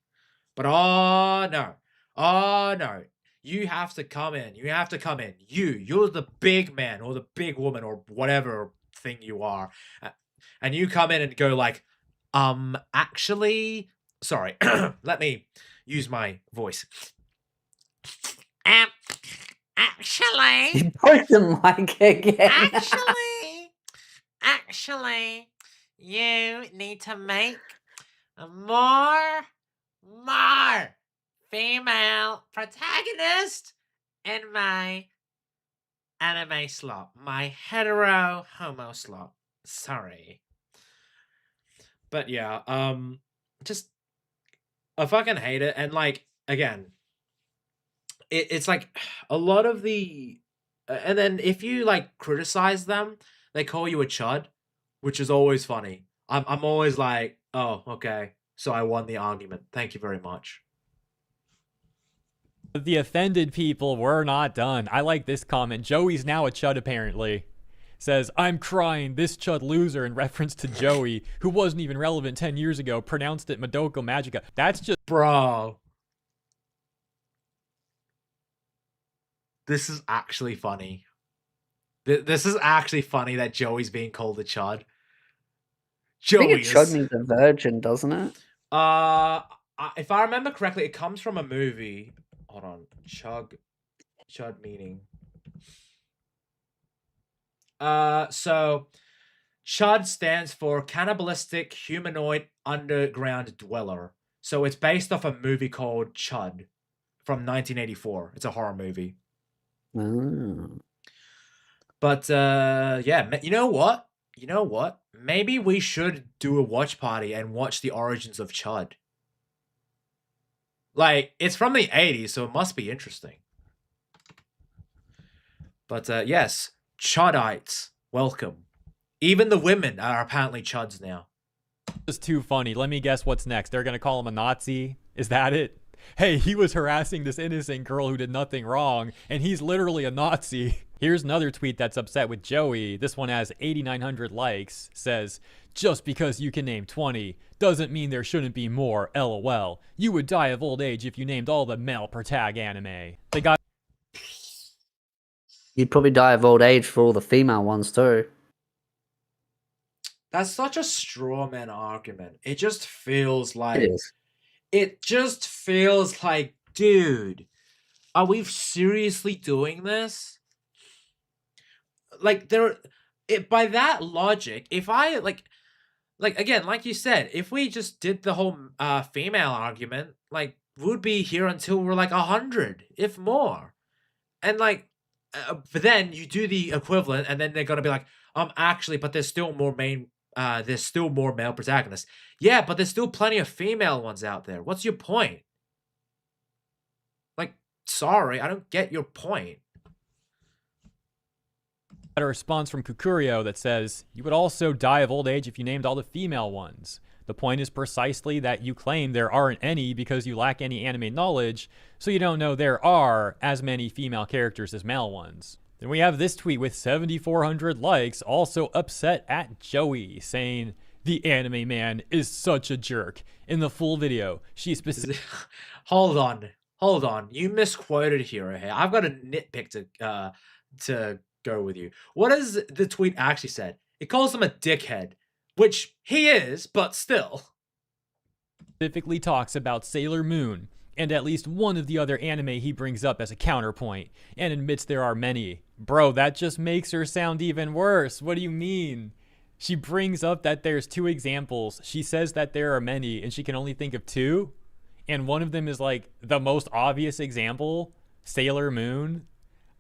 But oh no, you have to come in. You're the big man or the big woman or whatever thing you are. And you come in and go like, actually, sorry, let me use my voice. Actually, You broke the mic again. actually, you need to make more female protagonist in my anime slot, my hetero homo slot. Sorry. But yeah, just I fucking hate it. And like again, it's like a lot of the and then if you like criticize them, they call you a chud, which is always funny. I'm always like, oh, okay, so I won the argument. Thank you very much. the offended people were not done. I like this comment. Joey's now a chud apparently. Says, I'm crying, this chud loser, in reference to Joey, who wasn't even relevant 10 years ago, pronounced it Madoka Magica. That's just... Bro. This is actually funny. This is actually funny that Joey's being called a chud. I think Joey it showed is... me the virgin, doesn't it? If I remember correctly, it comes from a movie. Hold on. Chud meaning. So Chud stands for Cannibalistic Humanoid Underground Dweller. So it's based off a movie called Chud from 1984. It's a horror movie. Oh. But yeah, you know what? Maybe we should do a watch party and watch the origins of Chud. Like, it's from the 80s, so it must be interesting. But yes, Chuddites, welcome. Even the women are apparently Chuds now. It's too funny. Let me guess what's next. They're gonna call him a Nazi? Is that it? Hey, he was harassing this innocent girl who did nothing wrong, and he's literally a Nazi. Here's another tweet that's upset with Joey. This one has 8,900 likes. Says, just because you can name 20 doesn't mean there shouldn't be more, LOL. You would die of old age if you named all the male protag anime. They got... You'd probably die of old age for all the female ones too. That's such a straw man argument. It just feels like... It is. It just feels like, dude, are we seriously doing this? Like, by that logic, if I, like, again, like you said, if we just did the whole female argument, like, we'd be here until we're, like, 100, if more. And, like, but then you do the equivalent, and then they're gonna be like, actually, but there's still more male protagonists. Yeah, but there's still plenty of female ones out there. What's your point? Like, sorry, I don't get your point. a response from Kukurio that says, you would also die of old age if you named all the female ones. The point is precisely that you claim there aren't any because you lack any anime knowledge, so you don't know there are as many female characters as male ones. Then we have this tweet with 7,400 likes, also upset at Joey, saying, the anime man is such a jerk. In the full video, she specifically... Hold on. You misquoted Hero here. I've got a nitpick to go with you. What does the tweet actually said? It calls him a dickhead, which he is, but still. Specifically talks about Sailor Moon. and at least one of the other anime he brings up as a counterpoint, and admits there are many. Bro, that just makes her sound even worse. What do you mean? She brings up that there's 2 examples. She says that there are many, and she can only think of 2. And one of them is like the most obvious example, Sailor Moon.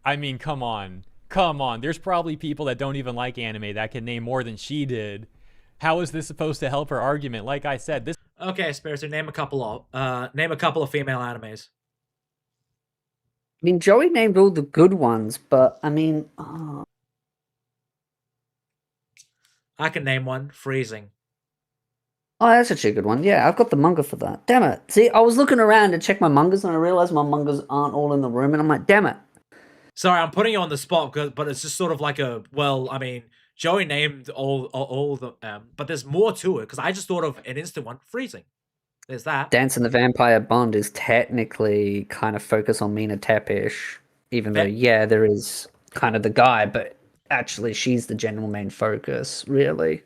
I mean, come on. Come on. There's probably people that don't even like anime that can name more than she did. How is this supposed to help her argument? Like I said, this... Okay, Spiritu, name a couple of female animes. I mean, Joey named all the good ones, but I mean, I can name one. Freezing. oh, that's actually a good one. Yeah, I've got the manga for that. Damn it. See, I was looking around to check my mangas, and I realized my mangas aren't all in the room, and I'm like, damn it. Sorry, I'm putting you on the spot, but it's just sort of like a, well, I mean, Joey named all the, but there's more to it, because I just thought of an instant one. Freezing. There's that. Dance and the Vampire Bond is technically kind of focused on Mina Tepish, even though, yeah, there is kind of the guy, but actually she's the general main focus, really.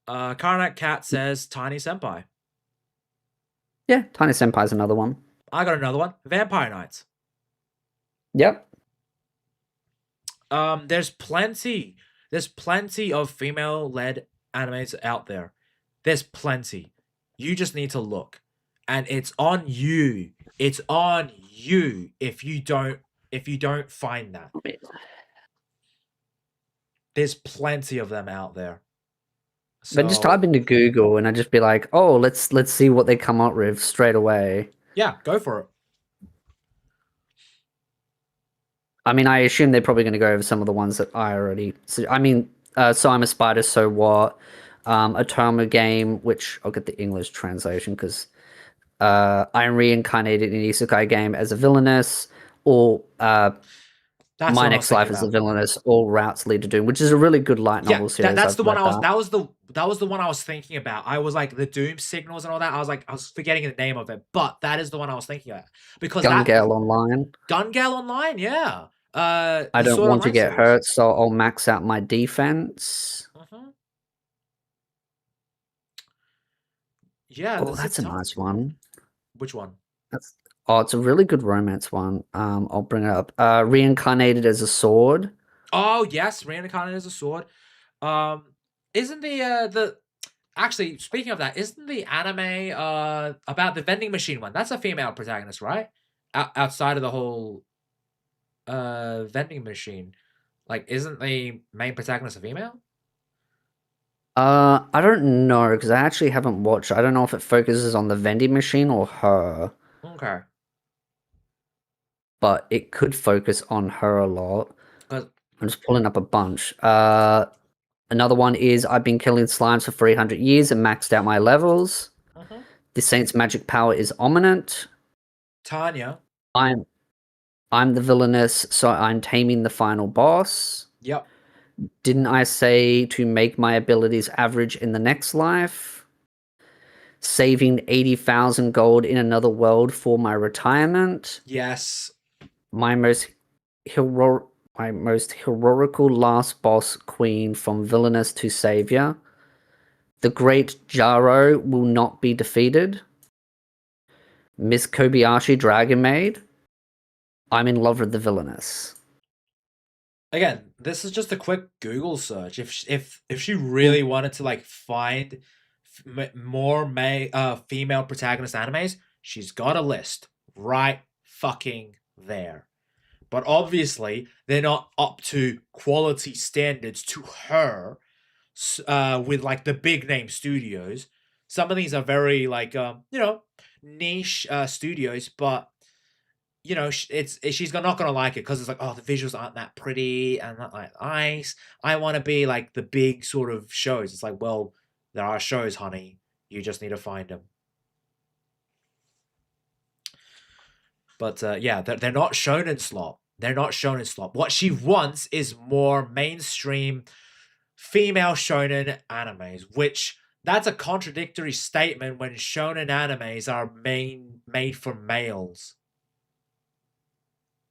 Karnak Cat says Tiny Senpai. Yeah, Tiny Senpai's another one. I got another one. Vampire Knights. Yep. There's plenty of female-led animes out there. There's plenty. You just need to look. And it's on you. It's on you if you don't find that. There's plenty of them out there. But just type into Google and I'd just be like, oh, let's see what they come up with straight away. Yeah, go for it. I mean, I assume they're probably going to go over some of the ones that I already... So I'm a Spider, So What? Atoma Game, which I'll get the English translation because I am reincarnated in Isekai Game as a villainess, or My Next Life as a Villainess, All Routes Lead to Doom, which is a really good light novel series. That's the one that was the one I was thinking about. I was like the Doom Signals and all that. I was forgetting the name of it, but that is the one I was thinking of because Gun Gale Online. Gun Gale Online, yeah. I don't want to get hurt, so I'll max out my defense. Yeah. Oh, that's a nice one. Which one? It's a really good romance one. I'll bring it up. Reincarnated as a Sword. Oh yes, Reincarnated as a Sword. Isn't the actually, speaking of that, isn't the anime about the vending machine one? That's a female protagonist, right? Outside of the whole vending machine, like, isn't the main protagonist a female? I don't know because I actually haven't watched. I don't know if it focuses on the vending machine or her. Okay. But it could focus on her a lot. I'm just pulling up a bunch. Another one is I've been killing slimes for 300 years and maxed out my levels. The Saint's magic power is ominent. Tanya. I'm the villainess, so I'm taming the final boss. Yep. Didn't I say to make my abilities average in the next life? Saving 80,000 gold in another world for my retirement. Yes. My most heroical last boss queen from villainess to savior. The great Jaro will not be defeated. Miss Kobayashi Dragon Maid. I'm in love with the villainess. Again, this is just a quick Google search. If she really wanted to like find more female protagonist animes, she's got a list right fucking there. But obviously, they're not up to quality standards to her with like the big name studios. Some of these are very like niche studios, but she's not gonna like it because it's like, oh, the visuals aren't that pretty and not like nice. I want to be like the big sort of shows. It's like, well, there are shows, honey. You just need to find them. But yeah, they're not shown in slop. They're not shown in slop. What she wants is more mainstream female shonen animes, which that's a contradictory statement when shonen animes are made for males.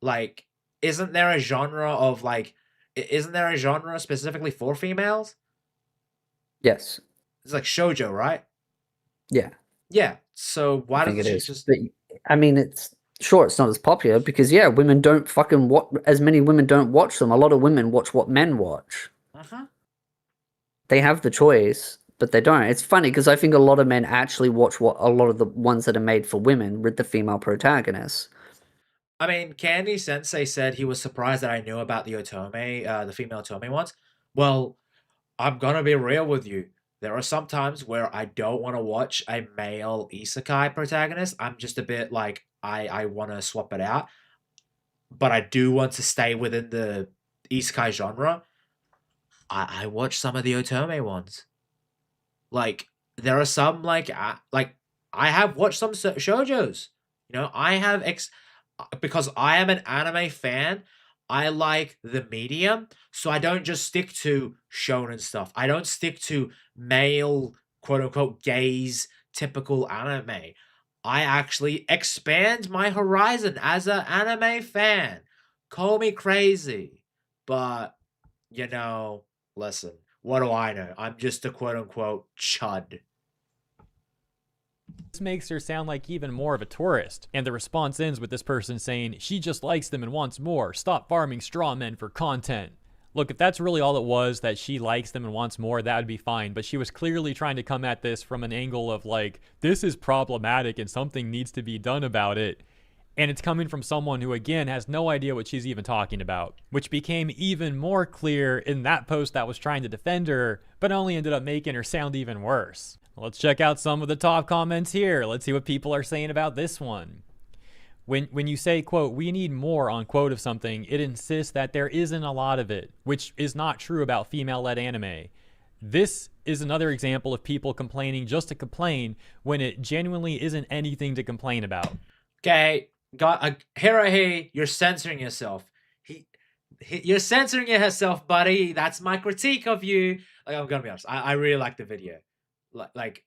Like, isn't there a genre specifically for females? Yes. It's like shoujo, right? Yeah. Yeah. So why doesn't she just... But I mean, it's sure it's not as popular because women don't fucking watch as many women don't watch them. A lot of women watch what men watch. Uh-huh. They have the choice, but they don't. It's funny because I think a lot of men actually watch what a lot of the ones that are made for women with the female protagonists. I mean, Candy Sensei said he was surprised that I knew about the Otome, the female Otome ones. Well, I'm gonna be real with you. There are some times where I don't want to watch a male isekai protagonist. I'm just a bit like, I want to swap it out. But I do want to stay within the isekai genre. I watch some of the Otome ones. Like, there are some, like I have watched some shoujos. You know, I have because I am an anime fan, I like the medium, so I don't just stick to shonen stuff. I don't stick to male, quote unquote, gaze typical anime. I actually expand my horizon as an anime fan. Call me crazy, but you know, listen, what do I know? I'm just a quote unquote chud. This makes her sound like even more of a tourist. And the response ends with this person saying, she just likes them and wants more. Stop farming straw men for content. Look, if that's really all it was, that she likes them and wants more, that would be fine. But she was clearly trying to come at this from an angle of like, this is problematic and something needs to be done about it. And it's coming from someone who, again, has no idea what she's even talking about. Which became even more clear in that post that was trying to defend her, but only ended up making her sound even worse. Let's check out some of the top comments here. Let's see what people are saying about this one. When you say, quote, we need more, unquote, of something, it insists that there isn't a lot of it, which is not true about female-led anime. This is another example of people complaining just to complain when it genuinely isn't anything to complain about. Okay, Hirohi, you're censoring yourself. You're censoring yourself, buddy. That's my critique of you. Like, I'm gonna be honest. I really like the video.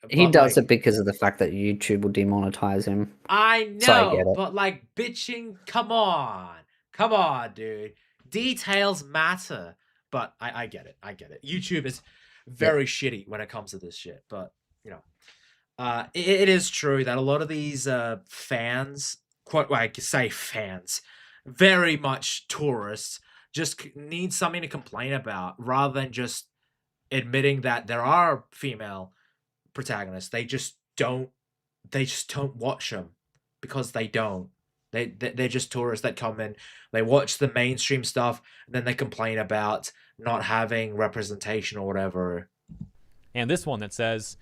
He does it because of the fact that YouTube will demonetize him. I know, So I get it. but like bitching, come on, dude. Details matter, but I get it. YouTube is very shitty when it comes to this shit, but you know, it is true that a lot of these fans, quite like say fans, very much tourists, just need something to complain about rather than just admitting that there are female protagonists. They just don't watch them because they don't. They're just tourists that come in, they watch the mainstream stuff, and then they complain about not having representation or whatever. And this one that says,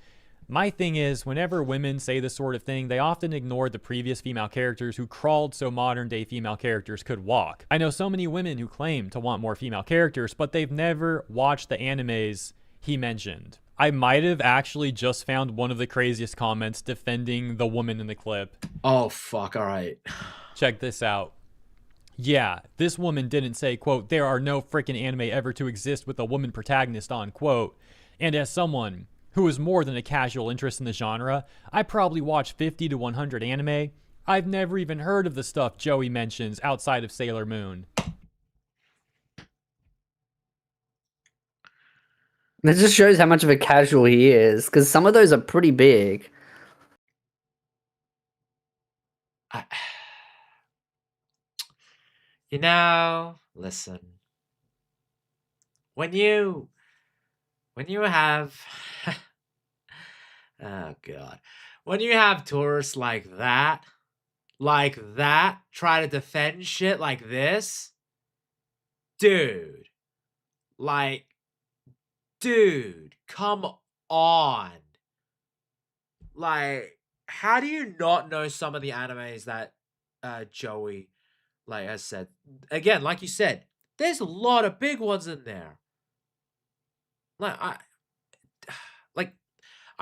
my thing is, whenever women say this sort of thing, they often ignore the previous female characters who crawled so modern day female characters could walk. I know so many women who claim to want more female characters, but they've never watched the animes he mentioned. I might have actually just found one of the craziest comments defending the woman in the clip. Oh, fuck, all right. Check this out. Yeah, this woman didn't say, quote, there are no freaking anime ever to exist with a woman protagonist, unquote. And as someone who is more than a casual interest in the genre, I probably watch 50 to 100 anime. I've never even heard of the stuff Joey mentions outside of Sailor Moon. That just shows how much of a casual he is, because some of those are pretty big. You know, listen. When you have oh god. When you have tourists like that, try to defend shit like this, dude. Dude, come on. Like, how do you not know some of the animes that Joey has said? Again, like you said, there's a lot of big ones in there. I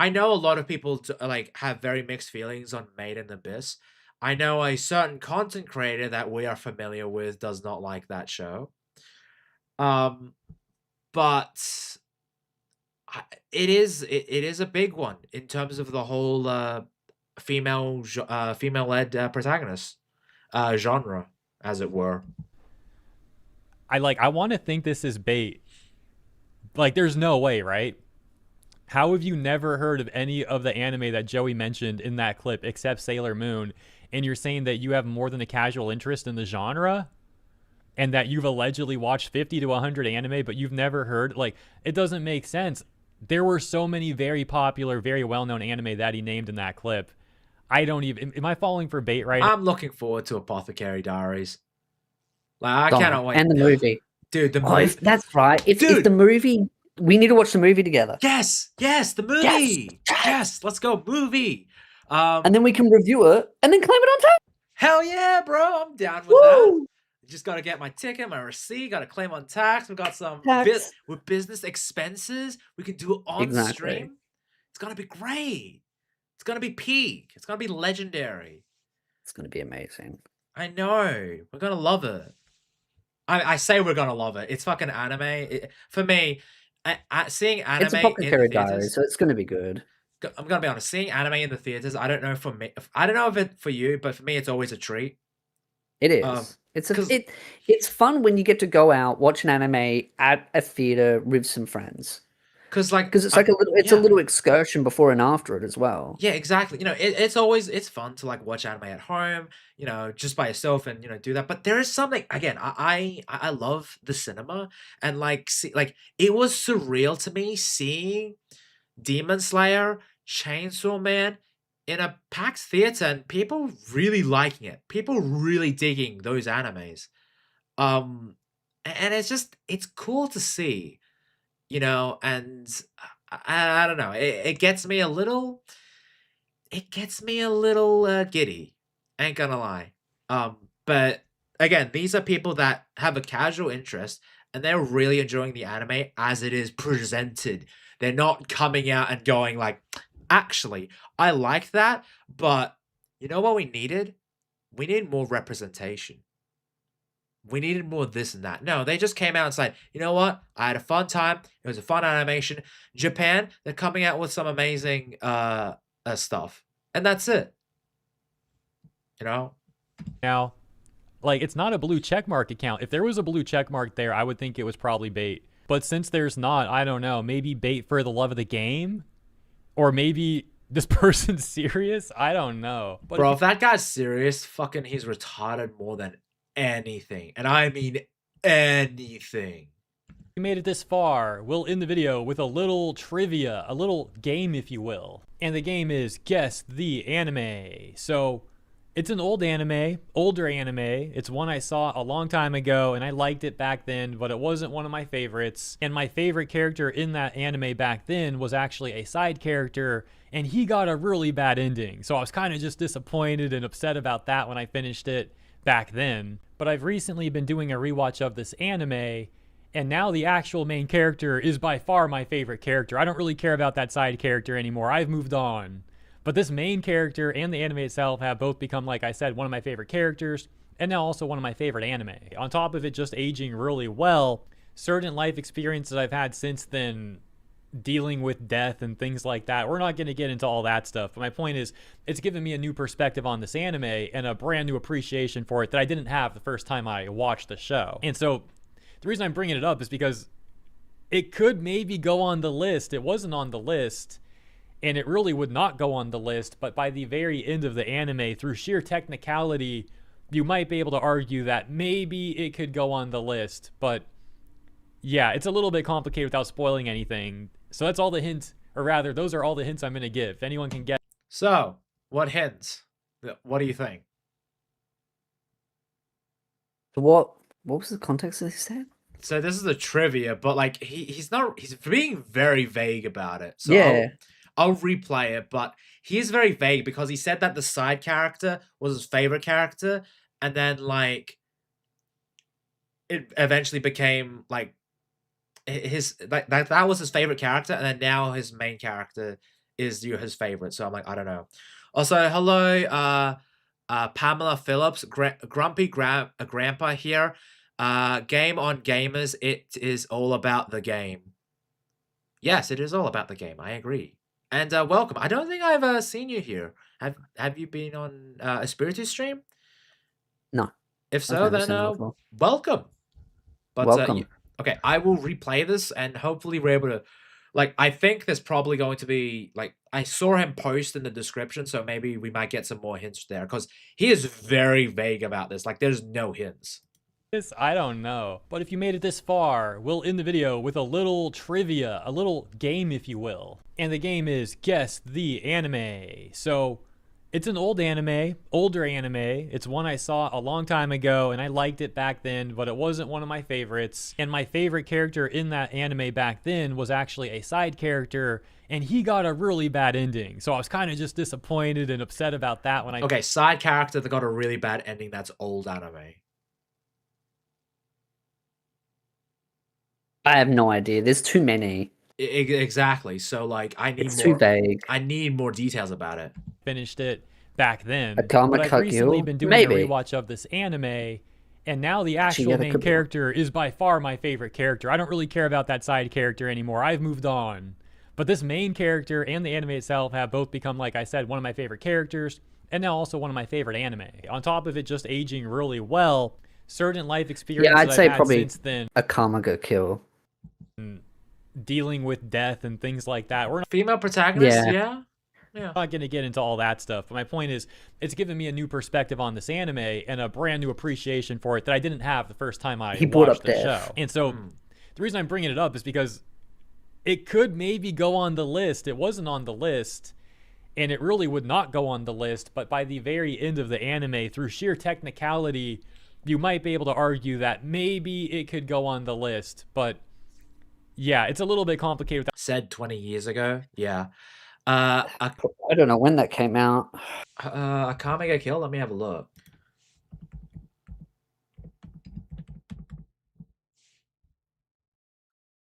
know a lot of people have very mixed feelings on Made in Abyss. I know a certain content creator that we are familiar with does not like that show. But it is a big one in terms of the whole female-led protagonist genre, as it were. I want to think this is bait. Like, there's no way, right? How have you never heard of any of the anime that Joey mentioned in that clip except Sailor Moon? and you're saying that you have more than a casual interest in the genre, and that you've allegedly watched 50 to 100 anime, but you've never heard, like, it doesn't make sense. There were so many very popular, very well-known anime that he named in that clip. I don't even, am I falling for bait right now? I'm looking forward to Apothecary Diaries. Like, I Dom, cannot wait. And the movie. Dude, the Oh, movie. that's right. If Dude. the movie, we need to watch the movie together. Yes, the movie. Yes, let's go, movie. And then we can review it and then claim it on tax. Hell yeah, bro. I'm down with that. Just got to get my ticket, my receipt, got to claim on tax. We got some Tax. with business expenses. We can do it on Exactly. stream. It's going to be great. It's going to be peak. It's going to be legendary. It's going to be amazing. I know. We're going to love it. I say we're going to love it. It's fucking anime. For me, seeing anime It's a in the Apothecary Diary, theaters, so it's going to be good. I'm going to be honest, seeing anime in the theaters, I don't know for me. I don't know if it for you, but for me, it's always a treat. It is. It's 'cause- it's fun when you get to go out, watch an anime at a theater with some friends. Because it's like a little excursion before and after it as well. Yeah, exactly. You know, it's fun to like watch anime at home, you know, just by yourself and do that. But there is something again. I love the cinema and like it was surreal to me seeing Demon Slayer, Chainsaw Man in a packed theater and people really liking it. People really digging those animes. And it's cool to see. And I don't know. It gets me a little. It gets me a little giddy. Ain't gonna lie. But again, these are people that have a casual interest and they're really enjoying the anime as it is presented. They're not coming out and going like, actually, I like that, but you know what we needed? We need more representation. We needed more this and that. No, they just came out and said, you know what? I had a fun time. It was a fun animation. Japan, they're coming out with some amazing stuff. And that's it. Now, like, it's not a blue checkmark account. If there was a blue checkmark there, I would think it was probably bait. But since there's not, I don't know. Maybe bait for the love of the game? Or maybe this person's serious? I don't know. But bro, if that guy's serious, fucking he's retarded more than anything. And I mean anything. If you made it this far, we'll end the video with a little trivia, a little game, if you will. And the game is Guess the Anime. So it's an older anime. It's one I saw a long time ago, and I liked it back then, but it wasn't one of my favorites. And my favorite character in that anime back then was actually a side character, and he got a really bad ending. So I was kind of just disappointed and upset about that when I finished it back then. But I've recently been doing a rewatch of this anime, and now the actual main character is by far my favorite character. I don't really care about that side character anymore. I've moved on. But this main character and the anime itself have both become, like I said, one of my favorite characters, and now also one of my favorite anime. On top of it just aging really well, certain life experiences I've had since then, dealing with death and things like that. We're not going to get into all that stuff, but my point is, it's given me a new perspective on this anime and a brand new appreciation for it that I didn't have the first time I watched the show. And so the reason I'm bringing it up is because it could maybe go on the list. It wasn't on the list, and it really would not go on the list, but by the very end of the anime, through sheer technicality, you might be able to argue that maybe it could go on the list. But yeah, it's a little bit complicated without spoiling anything. So that's all the hints, or rather, those are all the hints I'm going to give. If anyone can get. So, what hints? What do you think? So what was the context of this said? So this is a trivia, but like he's being very vague about it. So Yeah. I'll replay it, but he is very vague because he said that the side character was his favorite character, and then like it eventually became like his that was his favorite character, and then now his main character is his favorite. So I'm like, I don't know. Also, hello, Pamela Phillips, Grumpy Grandpa here. Game on Gamers. It is all about the game. Yes, it is all about the game. I agree. And welcome. I don't think I've seen you here. Have you been on Espiritu stream? No. If so, never then seen it before. welcome. But Welcome. okay, I will replay this, and hopefully we're able to Like, I think there's probably going to be, like, I saw him post in the description, so maybe we might get some more hints there, because he is very vague about this. Like, there's no hints. This, I don't know. But if you made it this far, we'll end the video with a little trivia, a little game, if you will. And the game is Guess the Anime. So, it's an old anime, older anime. It's one I saw a long time ago, and I liked it back then, but it wasn't one of my favorites. And my favorite character in that anime back then was actually a side character, and he got a really bad ending. So I was kind of just disappointed and upset about that when I... Okay, side character that got a really bad ending, that's old anime. I have no idea. There's too many. Exactly. So, like, I need It's more... too vague. I need more details about it. Finished it back then. Akame But I've recently Kill? been doing Maybe. a rewatch of this anime, and now the Actually, actual yeah, that main could be. character is by far my favorite character. I don't really care about that side character anymore. I've moved on. But this main character and the anime itself have both become, like I said, one of my favorite characters, and now also one of my favorite anime. On top of it just aging really well, certain life experiences I'd say I've had probably since then, Akame Kill. dealing with death and things like that. We're not Female protagonist, Yeah. yeah. not going to get into all that stuff, but my point is, it's given me a new perspective on this anime and a brand new appreciation for it that I didn't have the first time I He brought watched up the death. show. And so, the reason I'm bringing it up is because it could maybe go on the list. It wasn't on the list, and it really would not go on the list, but by the very end of the anime, through sheer technicality, you might be able to argue that maybe it could go on the list, but yeah, it's a little bit complicated. Said 20 years ago, yeah. I don't know when that came out. Akame Kill, let me have a look.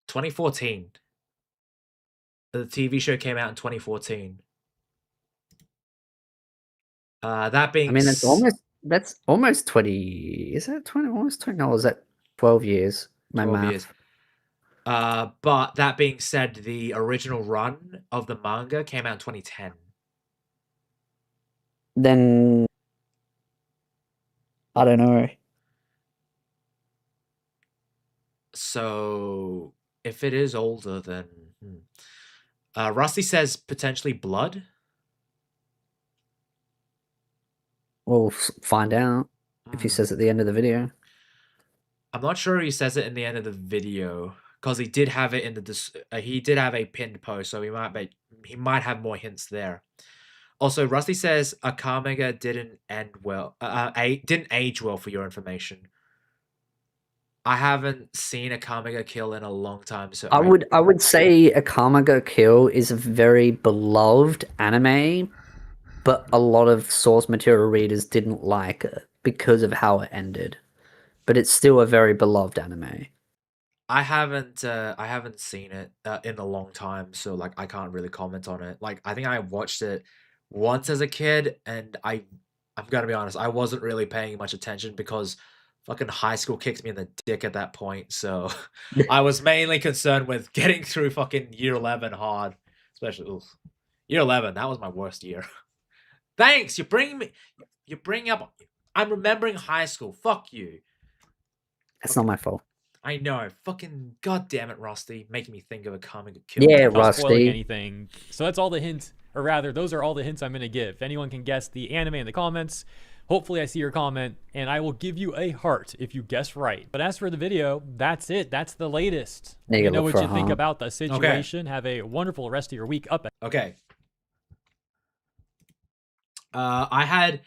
"2014. The TV show came out in 2014. That being I mean, that's almost 20. Is that 20? Almost 20? No, is that 12 years? My 12 math. years. But that being said, the original run of the manga came out in 2010. Then I don't know. So if it is older, then Rusty says potentially Blood. We'll find out if he says at the end of the video. I'm not sure he says it in the end of the video because he did have it in the he did have a pinned post, so he might have more hints there. Also, Rusty says Akame didn't end well. Didn't age well, for your information. I haven't seen Akame Kill in a long time, so I would say Akame Kill is a very beloved anime, but a lot of source material readers didn't like it because of how it ended. But it's still a very beloved anime. I haven't seen it in a long time, so like I can't really comment on it. Like I think I watched it once as a kid, and I'm gonna be honest, I wasn't really paying much attention because fucking high school kicked me in the dick at that point. So I was mainly concerned with getting through fucking year 11 hard, especially year 11. That was my worst year. Thanks, you bring up. I'm remembering high school. Fuck you. That's not my fault. I know. Fucking goddamn it, Rusty, making me think of a comic kill. Yeah, Without spoiling Rusty. anything. So that's all the hints, or rather, those are all the hints I'm going to give. If anyone can guess the anime in the comments, hopefully I see your comment, and I will give you a heart if you guess right. But as for the video, that's it. That's the latest. Now you Let me gotta know look what for you a think heart. about the situation. Have a wonderful rest of your week. Up. Okay. I had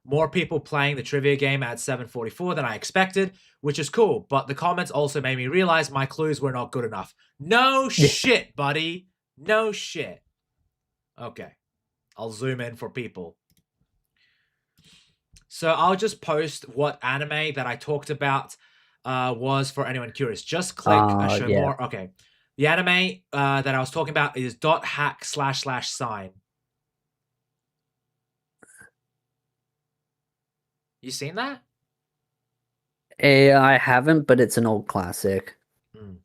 more people playing the trivia game at 7:44 than I expected, which is cool. But the comments also made me realize my clues were not good enough. No shit, buddy. No shit. Okay. I'll zoom in for people. So I'll just post what anime that I talked about was for anyone curious. Just click show yeah. more. Okay. The anime that I was talking about is .hack//sign. You seen that? I haven't, but it's an old classic. When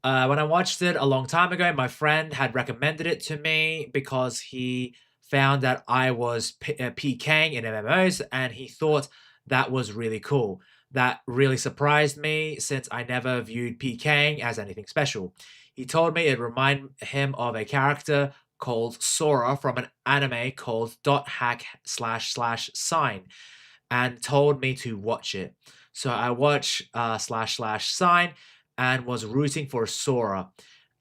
I watched it a long time ago, my friend had recommended it to me because he found that I was PKing in MMOs and he thought that was really cool. that really surprised me since I never viewed PKing as anything special. He told me it reminded him of a character called Sora from an anime called .hack//sign and told me to watch it. So I watched //sign and was rooting for Sora.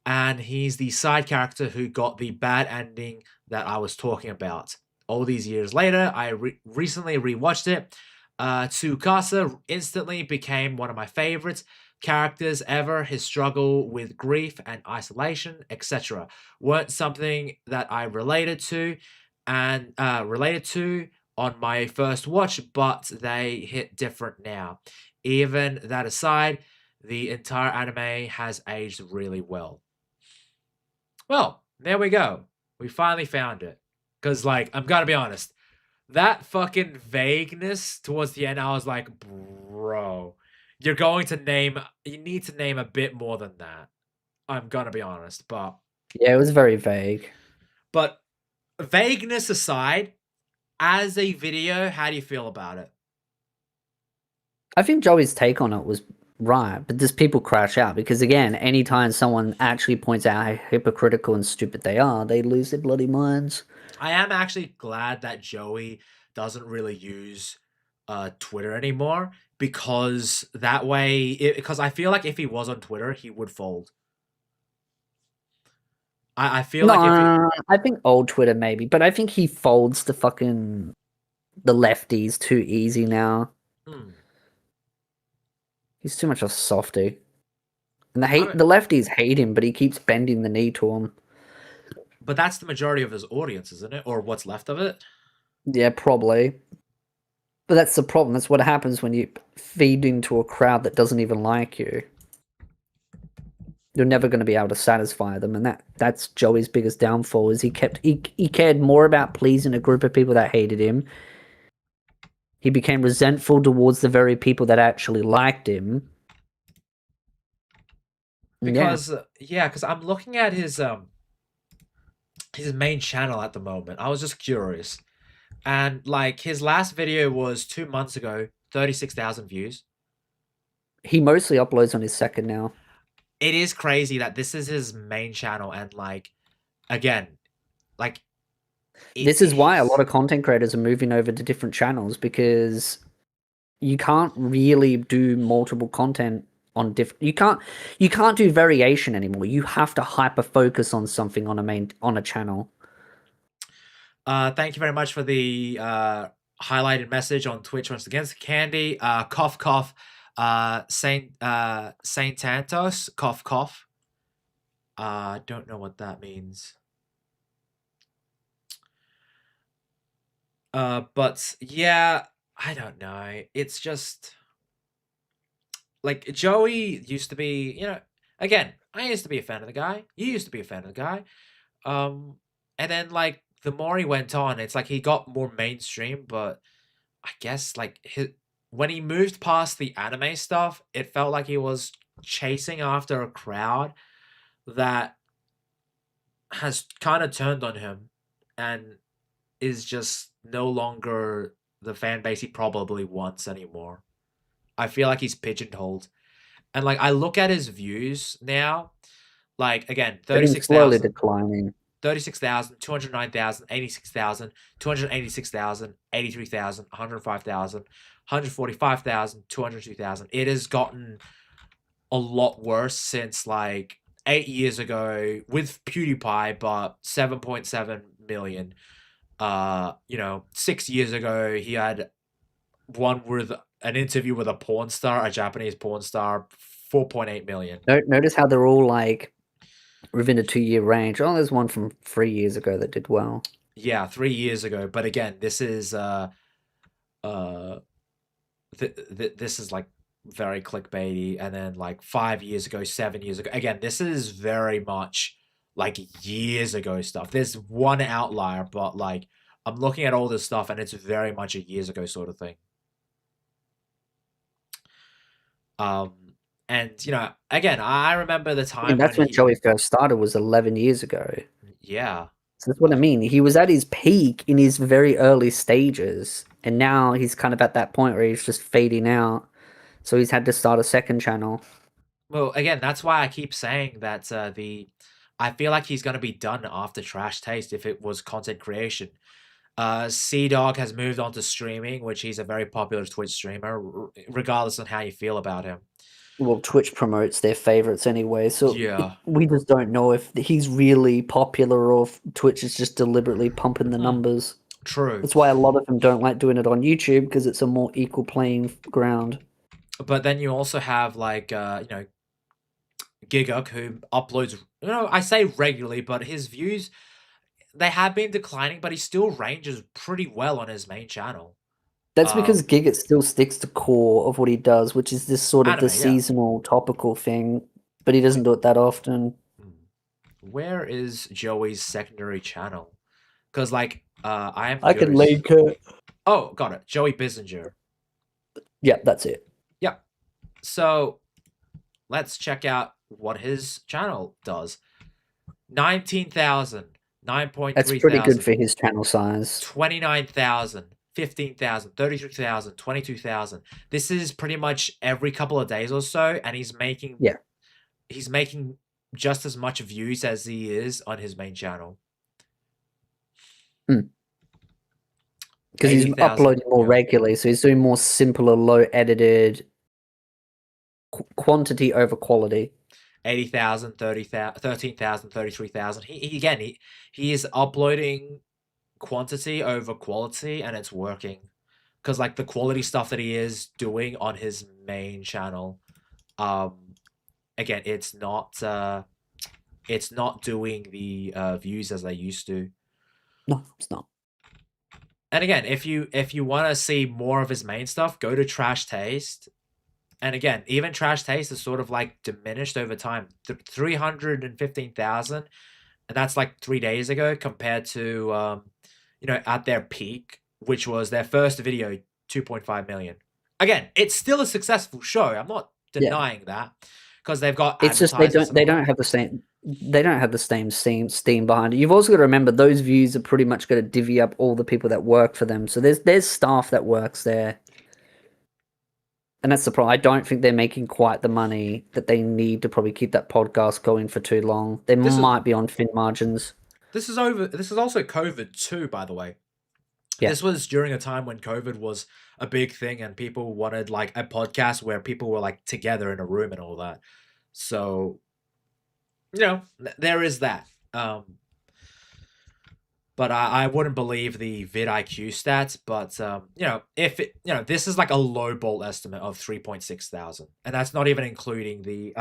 And he's the side character who got the bad ending that I was talking about. All these years later, I recently rewatched it. Tsukasa instantly became one of my favorites characters ever. His struggle with grief and isolation, etc., weren't something that I related to on my first watch, but they hit different now. Even that aside, the entire anime has aged really well. Well, there we go. We finally found it. Because, like, I'm gonna be honest, that fucking vagueness towards the end, I was like, bro, you need to name a bit more than that. I'm gonna be honest, but Yeah, it was very vague. Vagueness aside, as a video, how do you feel about it? I think Joey's take on it was right, but does people crash out? Because again, anytime someone actually points out how hypocritical and stupid they are, they lose their bloody minds. I am actually glad that Joey doesn't really use Twitter anymore, because that way, because I feel like if he was on Twitter, he would fold. I feel like if I think old Twitter maybe, but I think he folds the lefties too easy now. He's too much of a softy. And the lefties hate him, but he keeps bending the knee to them. But that's the majority of his audience, isn't it? Or what's left of it? Yeah, probably. But that's the problem. That's what happens when you feed into a crowd that doesn't even like you. You're never going to be able to satisfy them, and that's Joey's biggest downfall. Is he cared more about pleasing a group of people that hated him. He became resentful towards the very people that actually liked him. Because because I'm looking at his main channel at the moment. I was just curious, and like his last video was 2 months ago, 36,000 views. He mostly uploads on his second now. It is crazy that this is his main channel, and like, again, like, this is why a lot of content creators are moving over to different channels, because you can't really do multiple content on different. You can't do variation anymore. You have to hyper focus on something on a channel. Thank you very much for the highlighted message on Twitch once again, Candy. Cough cough. Saint Santos, cough cough. Don't know what that means. But yeah, I don't know. It's just like Joey used to be, again, I used to be a fan of the guy. You used to be a fan of the guy. And then like the more he went on, it's like he got more mainstream, but I guess like when he moved past the anime stuff, it felt like he was chasing after a crowd that has kind of turned on him and is just no longer the fan base he probably wants anymore. I feel like he's pigeonholed. And like I look at his views now, like again, 36,000. Slowly declining. 36,000, 209,000, 86,000, 286,000, 83,000, 105,000, 145,000, 202,000. It has gotten a lot worse since like 8 years ago with PewDiePie, but 7.7 million. 6 years ago, he had one with an interview with a porn star, a Japanese porn star, 4.8 million. Notice how they're all like within a 2-year range. Oh, there's one from 3 years ago that did well. Yeah, 3 years ago. But again, this is this is like very clickbaity. And then like 5 years ago, 7 years ago. Again, this is very much like years ago stuff. There's one outlier, but like I'm looking at all this stuff and it's very much a years ago sort of thing. And again, I remember the time. That's when Joey first started, was 11 years ago. Yeah. So that's what I mean. He was at his peak in his very early stages, and now he's kind of at that point where he's just fading out. So he's had to start a second channel. Well, again, that's why I keep saying that I feel like he's gonna be done after Trash Taste if it was content creation. Sea Dog has moved on to streaming, which he's a very popular Twitch streamer, regardless on how you feel about him. Well, Twitch promotes their favorites anyway, so Yeah. we just don't know if he's really popular or if Twitch is just deliberately pumping the numbers. True. That's why a lot of them don't like doing it on YouTube, because it's a more equal playing ground. But then you also have like Giguk, who uploads, I say regularly, but his views, they have been declining, but he still ranges pretty well on his main channel. That's because Gigot still sticks to core of what he does, which is this sort of the Anime, yeah. seasonal topical thing, but he doesn't do it that often. Where is Joey's secondary channel? Because I am. I can curious. link it. Oh, got it. Joey Bissinger. Yeah, that's it. Yeah. So let's check out what his channel does. 19,000, 9.3 That's pretty thousand, good for his channel size. 29,000, 15,000, 33,000, 22,000. This is pretty much every couple of days or so, and he's making just as much views as he is on his main channel. Because he's 80,000, uploading more yeah. regularly, so he's doing more simpler, low edited quantity over quality. 80,000, 30,000, 13,000, 33,000. He is uploading quantity over quality, and it's working. Because the quality stuff that he is doing on his main channel, again, it's not doing the views as they used to. No, it's not. And again, if you want to see more of his main stuff, go to Trash Taste. And again, even Trash Taste is sort of diminished over time. 315,000, and that's 3 days ago, compared to at their peak, which was their first video, 2.5 million. Again, it's still a successful show. I'm not denying that, because they've got. It's just they don't have the same steam behind it. You've also got to remember those views are pretty much going to divvy up all the people that work for them. So there's staff that works there. And that's the problem. I don't think they're making quite the money that they need to probably keep that podcast going for too long. They might be on thin margins. This is also COVID too, by the way. Yeah. This was during a time when COVID was a big thing, and people wanted a podcast where people were together in a room and all that. So, there is that. But I wouldn't believe the vidIQ stats. But if this is a low ball estimate of 3.6 thousand, and that's not even including the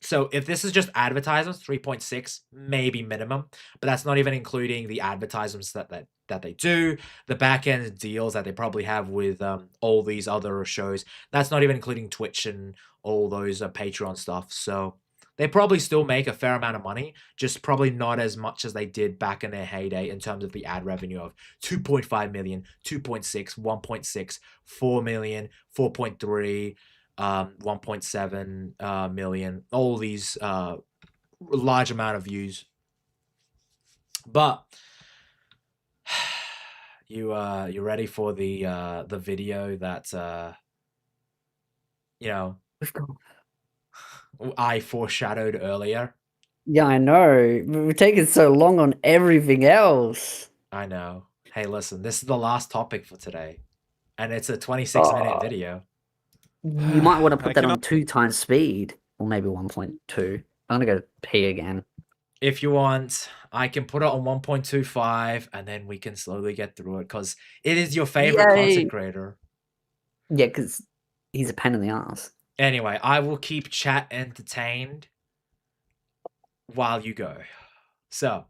So if this is just advertisements, 3.6 maybe minimum, but that's not even including the advertisements that they do, the back end deals that they probably have with all these other shows. That's not even including Twitch and all those Patreon stuff. So they probably still make a fair amount of money, just probably not as much as they did back in their heyday in terms of the ad revenue of 2.5 million, 2.6, 1.6, 4 million, 4.3, 1.7 million, all these large amount of views. But you ready for the video that I foreshadowed earlier? Yeah, I know. We've taken so long on everything else. I know. Hey, listen, this is the last topic for today, and it's a 26-minute video. You might want to put that on 2 times speed, or maybe 1.2. I'm gonna go pee again. If you want, I can put it on 1.25, and then we can slowly get through it, because it is your favorite content creator. Yeah, because he's a pain in the ass. Anyway, I will keep chat entertained while you go. So,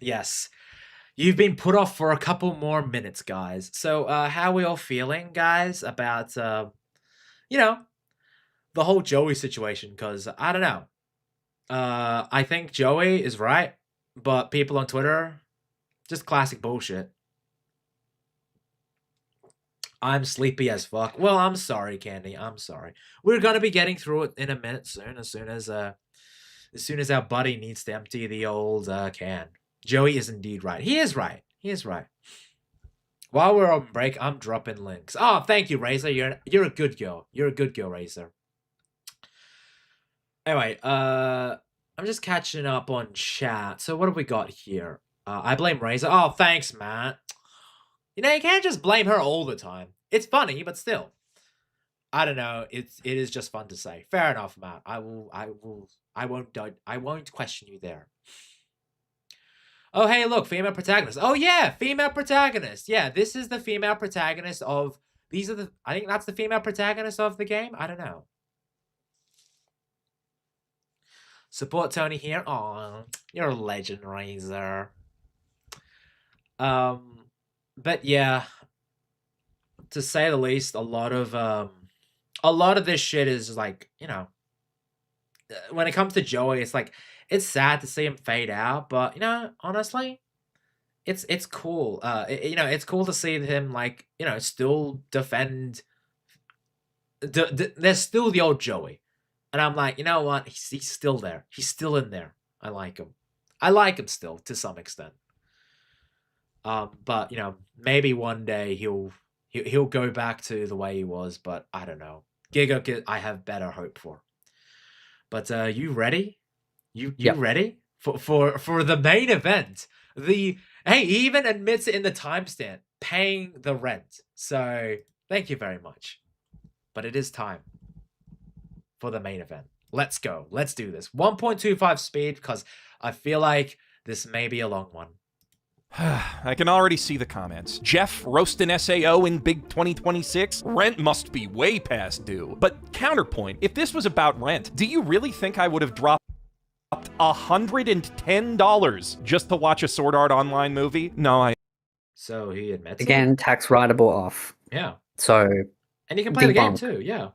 yes, you've been put off for a couple more minutes, guys. So, how are we all feeling, guys, about, the whole Joey situation? Because, I don't know. I think Joey is right, but people on Twitter, just classic bullshit. I'm sleepy as fuck. Well, I'm sorry, Candy. I'm sorry. We're gonna be getting through it in a minute soon. As soon as our buddy needs to empty the old can. Joey is indeed right. He is right. He is right. While we're on break, I'm dropping links. Oh, thank you, Razor. You're a good girl. You're a good girl, Razor. Anyway, I'm just catching up on chat. So what have we got here? I blame Razor. Oh, thanks, Matt. You know, you can't just blame her all the time. It's funny, but still. I don't know. It is just fun to say. Fair enough, Matt. I won't question you there. Oh, hey, look, female protagonist. Oh, yeah, female protagonist. Yeah, this is the female protagonist of... I think that's the female protagonist of the game? I don't know. Support Tony here. Aw, you're a legend, Razor. But yeah, to say the least, a lot of this shit is like, you know, when it comes to Joey, it's like, it's sad to see him fade out, but you know, honestly, it's cool. You know, it's cool to see him like, you know, still defend. There's still the old Joey, and I'm like, you know what? He's still there. He's still in there. I like him. I like him still to some extent. But you know, maybe one day he'll go back to the way he was, but I don't know. Giga, I have better hope for. But you ready? You ready for the main event? Hey, he even admits it in the timestamp, paying the rent. So thank you very much. But it is time for the main event. Let's go. Let's do this. 1.25 speed because I feel like this may be a long one. I can already see the comments. Jeff roasting SAO in big 2026? Rent must be way past due. But counterpoint, if this was about rent, do you really think I would have dropped $110 just to watch a Sword Art Online movie? No, So he admits Again, tax writable off. Yeah. So... And you can play the game debunk. too, yeah.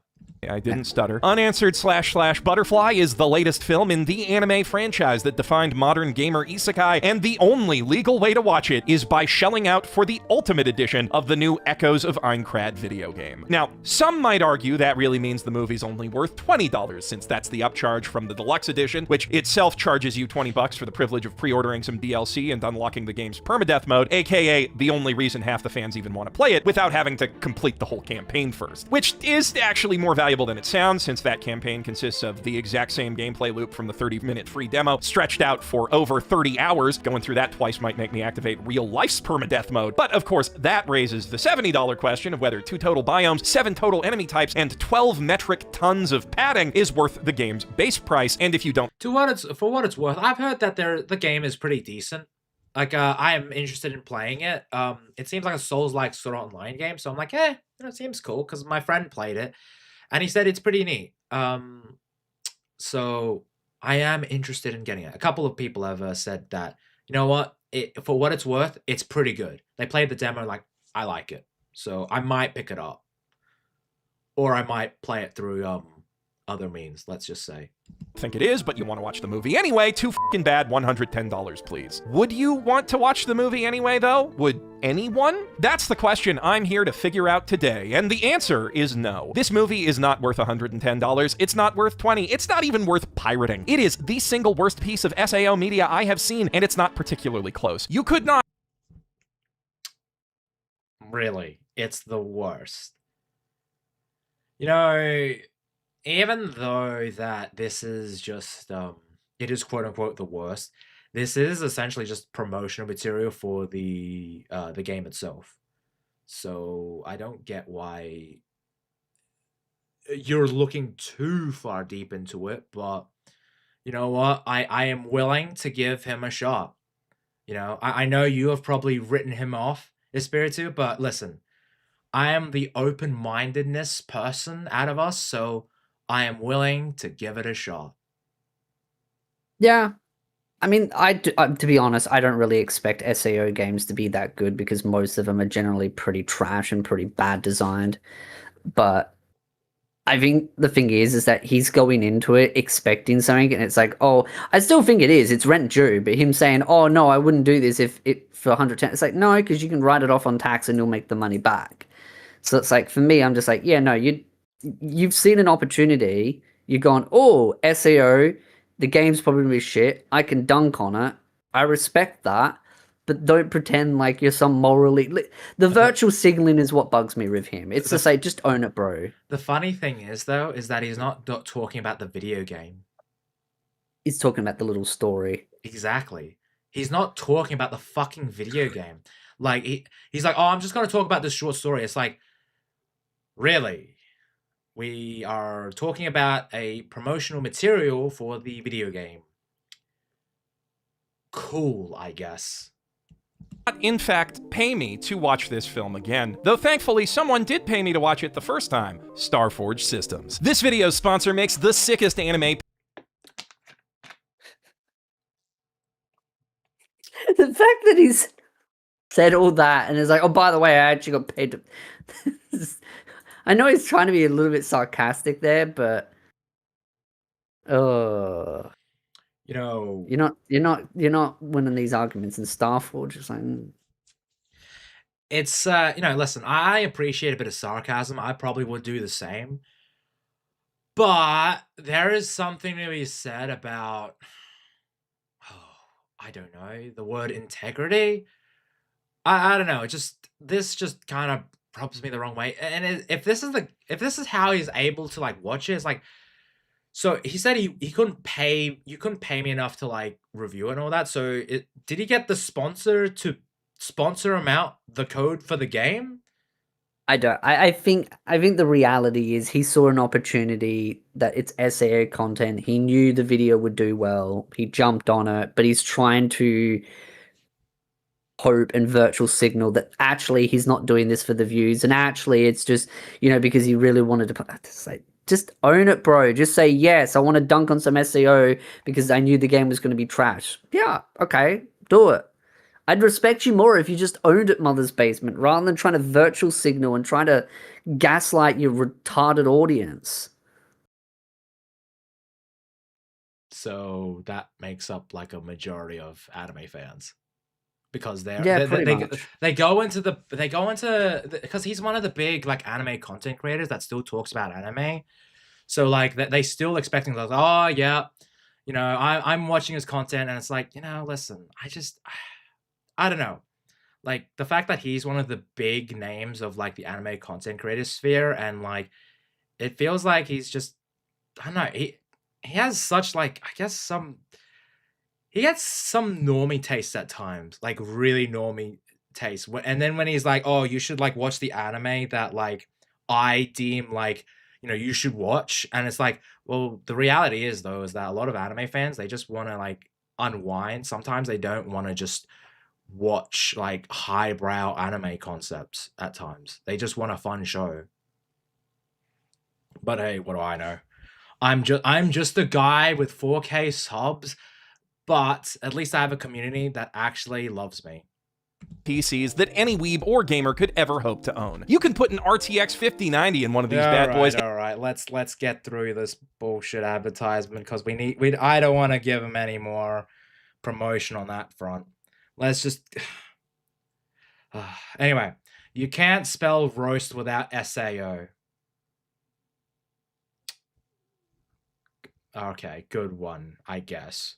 I didn't stutter. Unanswered / Butterfly is the latest film in the anime franchise that defined modern gamer isekai, and the only legal way to watch it is by shelling out for the Ultimate Edition of the new Echoes of Aincrad video game. Now, some might argue that really means the movie's only worth $20, since that's the upcharge from the Deluxe Edition, which itself charges you $20 for the privilege of pre-ordering some DLC and unlocking the game's permadeath mode, aka the only reason half the fans even want to play it without having to complete the whole campaign first, which is actually more valuable than it sounds, since that campaign consists of the exact same gameplay loop from the 30-minute free demo, stretched out for over 30 hours. Going through that twice might make me activate real life's permadeath mode. But of course, that raises the $70 question of whether 2 total biomes, 7 total enemy types, and 12 metric tons of padding is worth the game's base price. And if you don't... For what it's worth, I've heard that the game is pretty decent. Like, I am interested in playing it. It seems like a Souls-like sort of online game, so I'm like, you know, it seems cool, because my friend played it. And he said it's pretty neat. So I am interested in getting it. A couple of people have said that, you know what, for what it's worth, it's pretty good. They played the demo, like, I like it. So I might pick it up. Or I might play it through other means, let's just say. Think it is, but you want to watch the movie anyway, too f***ing bad, $110, please. Would you want to watch the movie anyway, though? Would anyone? That's the question I'm here to figure out today, and the answer is no. This movie is not worth $110, it's not worth $20, it's not even worth pirating. It is the single worst piece of SAO media I have seen, and it's not particularly close. You could not... Really, it's the worst. You know... Even though that this is just, it is quote-unquote the worst, this is essentially just promotional material for the game itself. So I don't get why you're looking too far deep into it, but you know what? I am willing to give him a shot. You know, I know you have probably written him off, Espiritu, but listen, I am the open-mindedness person out of us, so... I am willing to give it a shot. Yeah. I mean, to be honest, I don't really expect SAO games to be that good because most of them are generally pretty trash and pretty bad designed. But I think the thing is that he's going into it expecting something, and it's like, oh, I still think it is. It's rent due, but him saying, oh, no, I wouldn't do this if it for 110. It's like, no, because you can write it off on tax and you'll make the money back. So it's like, for me, I'm just like, yeah, no, you've seen an opportunity, you're going, oh, SEO, the game's probably gonna be shit, I can dunk on it, I respect that, but don't pretend like you're some morally. The virtual signaling is what bugs me with him. It's to say, just own it, bro. The funny thing is, though, is that he's not talking about the video game. He's talking about the little story. Exactly. He's not talking about the fucking video game. Like, he's like, oh, I'm just going to talk about this short story. It's like, really? We are talking about a promotional material for the video game. Cool, I guess. In fact, pay me to watch this film again. Though thankfully, someone did pay me to watch it the first time. Starforge Systems. This video's sponsor makes the sickest anime. The fact that he's said all that and is like, oh, by the way, I actually got paid to... I know he's trying to be a little bit sarcastic there, but... Oh... You know, you're not winning these arguments in Starforge. It's like, it's you know, listen, I appreciate a bit of sarcasm. I probably would do the same, but there is something to be said about, I don't know, the word integrity. I don't know. This just kind of rubs me the wrong way. And if this is how he's able to like watch it, it's like. So he said he couldn't pay, you couldn't pay me enough to like review and all that. So did he get the sponsor to sponsor him out the code for the game? I don't. I think the reality is he saw an opportunity that it's SAO content. He knew the video would do well. He jumped on it, but he's trying to hope and virtual signal that actually he's not doing this for the views, and actually it's just, you know, because he really wanted to put. Just own it, bro. Just say, yes, I want to dunk on some SEO because I knew the game was going to be trash. Yeah, okay, do it. I'd respect you more if you just owned it, Mother's Basement, rather than trying to virtual signal and trying to gaslight your retarded audience. So that makes up like a majority of anime fans. Because they go into because he's one of the big like anime content creators that still talks about anime, so like they still expecting like, oh yeah, you know, I'm watching his content, and it's like, you know, listen, I don't know, like the fact that he's one of the big names of like the anime content creator sphere, and like it feels like he's just, I don't know, he has such like, I guess he gets some normie tastes at times, like really normie taste. And then when he's like, oh, you should like watch the anime that like I deem like, you know, you should watch. And it's like, well, the reality is though, is that a lot of anime fans, they just want to like unwind. Sometimes they don't want to just watch like highbrow anime concepts at times. They just want a fun show. But hey, what do I know? I'm just a guy with 4K subs. But at least I have a community that actually loves me. PCs that any weeb or gamer could ever hope to own. You can put an RTX 5090 in one of these bad boys. All right, let's get through this bullshit advertisement because I don't want to give him any more promotion on that front. Let's just anyway, you can't spell roast without SAO. Okay, good one, I guess.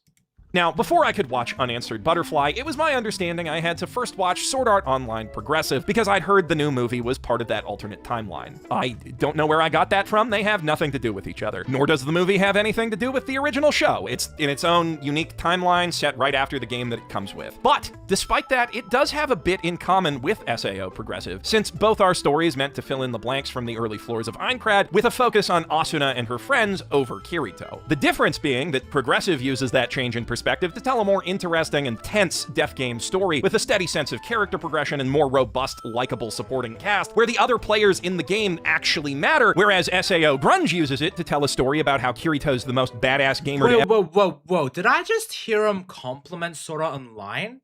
Now, before I could watch Unanswered Butterfly, it was my understanding I had to first watch Sword Art Online Progressive because I'd heard the new movie was part of that alternate timeline. I don't know where I got that from. They have nothing to do with each other. Nor does the movie have anything to do with the original show. It's in its own unique timeline set right after the game that it comes with. But, despite that, it does have a bit in common with SAO Progressive, since both are stories meant to fill in the blanks from the early floors of Aincrad with a focus on Asuna and her friends over Kirito. The difference being that Progressive uses that change in perspective to tell a more interesting and tense death game story with a steady sense of character progression and more robust, likable supporting cast, where the other players in the game actually matter, whereas SAO Grunge uses it to tell a story about how Kirito's the most badass gamer to ever— Whoa, did I just hear him compliment Sword Art Online?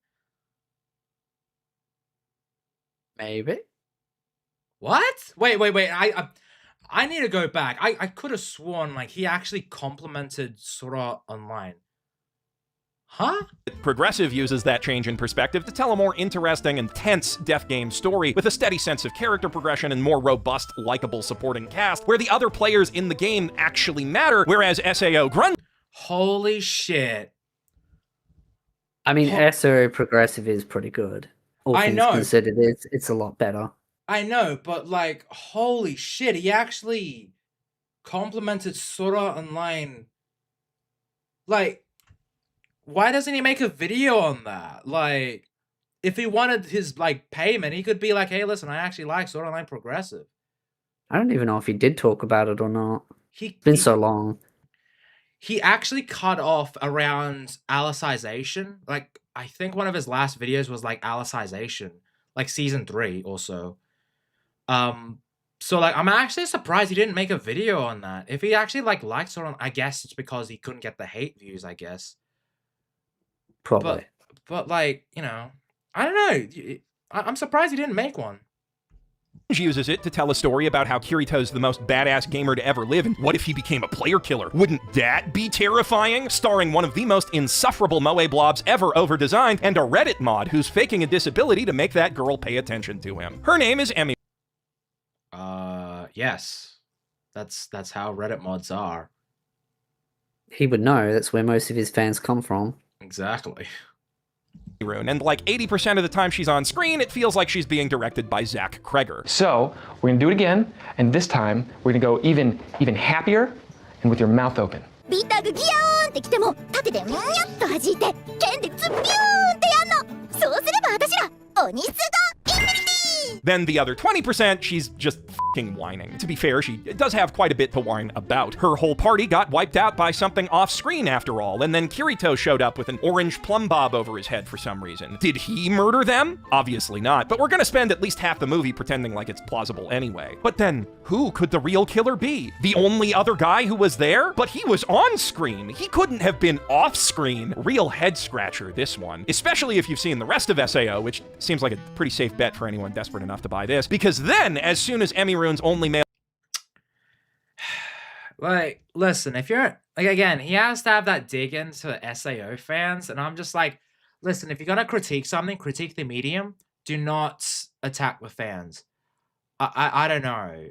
Maybe. What? Wait, I need to go back. I could have sworn like he actually complimented Sword Art Online. Huh? Progressive uses that change in perspective to tell a more interesting and tense death game story with a steady sense of character progression and more robust, likable supporting cast, where the other players in the game actually matter, whereas SAO Grunge— Holy shit. I mean, Ho- SO progressive is pretty good. All I things know. considered, it's a lot better. I know, but like, holy shit, he actually complimented Sword Art Online. Like, why doesn't he make a video on that? Like, if he wanted his like payment, he could be like, "Hey, listen, I actually like Sword Art Online Progressive." I don't even know if he did talk about it or not. He It's been he, so long. he actually cut off around Alicization. Like, I think one of his last videos was like Alicization, like season 3 or so. So like, I'm actually surprised he didn't make a video on that. If he actually like liked Sword Art, I guess it's because he couldn't get the hate views, I guess. Probably. But like, you know, I don't know. I'm surprised he didn't make one. Uses it to tell a story about how Kirito's the most badass gamer to ever live, and what if he became a player killer? Wouldn't that be terrifying? Starring one of the most insufferable moe blobs ever over-designed, and a Reddit mod who's faking a disability to make that girl pay attention to him. Her name is Emmy. Yes. That's how Reddit mods are. He would know. That's where most of his fans come from. Exactly. And like 80% of the time she's on screen, it feels like she's being directed by Zach Kreger. So we're gonna do it again, and this time we're gonna go even happier and with your mouth open. ビーターがギヤーンってきても縦でミャッと弾いて剣でツビューンってやんのそうすれば私ら鬼すごインフィニティ Then the other 20%, she's just f***ing whining. To be fair, she does have quite a bit to whine about. Her whole party got wiped out by something off-screen after all, and then Kirito showed up with an orange plumb bob over his head for some reason. Did he murder them? Obviously not, but we're gonna spend at least half the movie pretending like it's plausible anyway. But then, who could the real killer be? The only other guy who was there? But he was on screen. He couldn't have been off screen. Real head scratcher, this one. Especially if you've seen the rest of SAO, which seems like a pretty safe bet for anyone desperate enough to buy this, because then, as soon as Emmy Rune's only male... Like, listen, if you're... Like, again, he has to have that dig into SAO fans, and I'm just like, listen, if you're gonna critique something, critique the medium. Do not attack the fans. I don't know.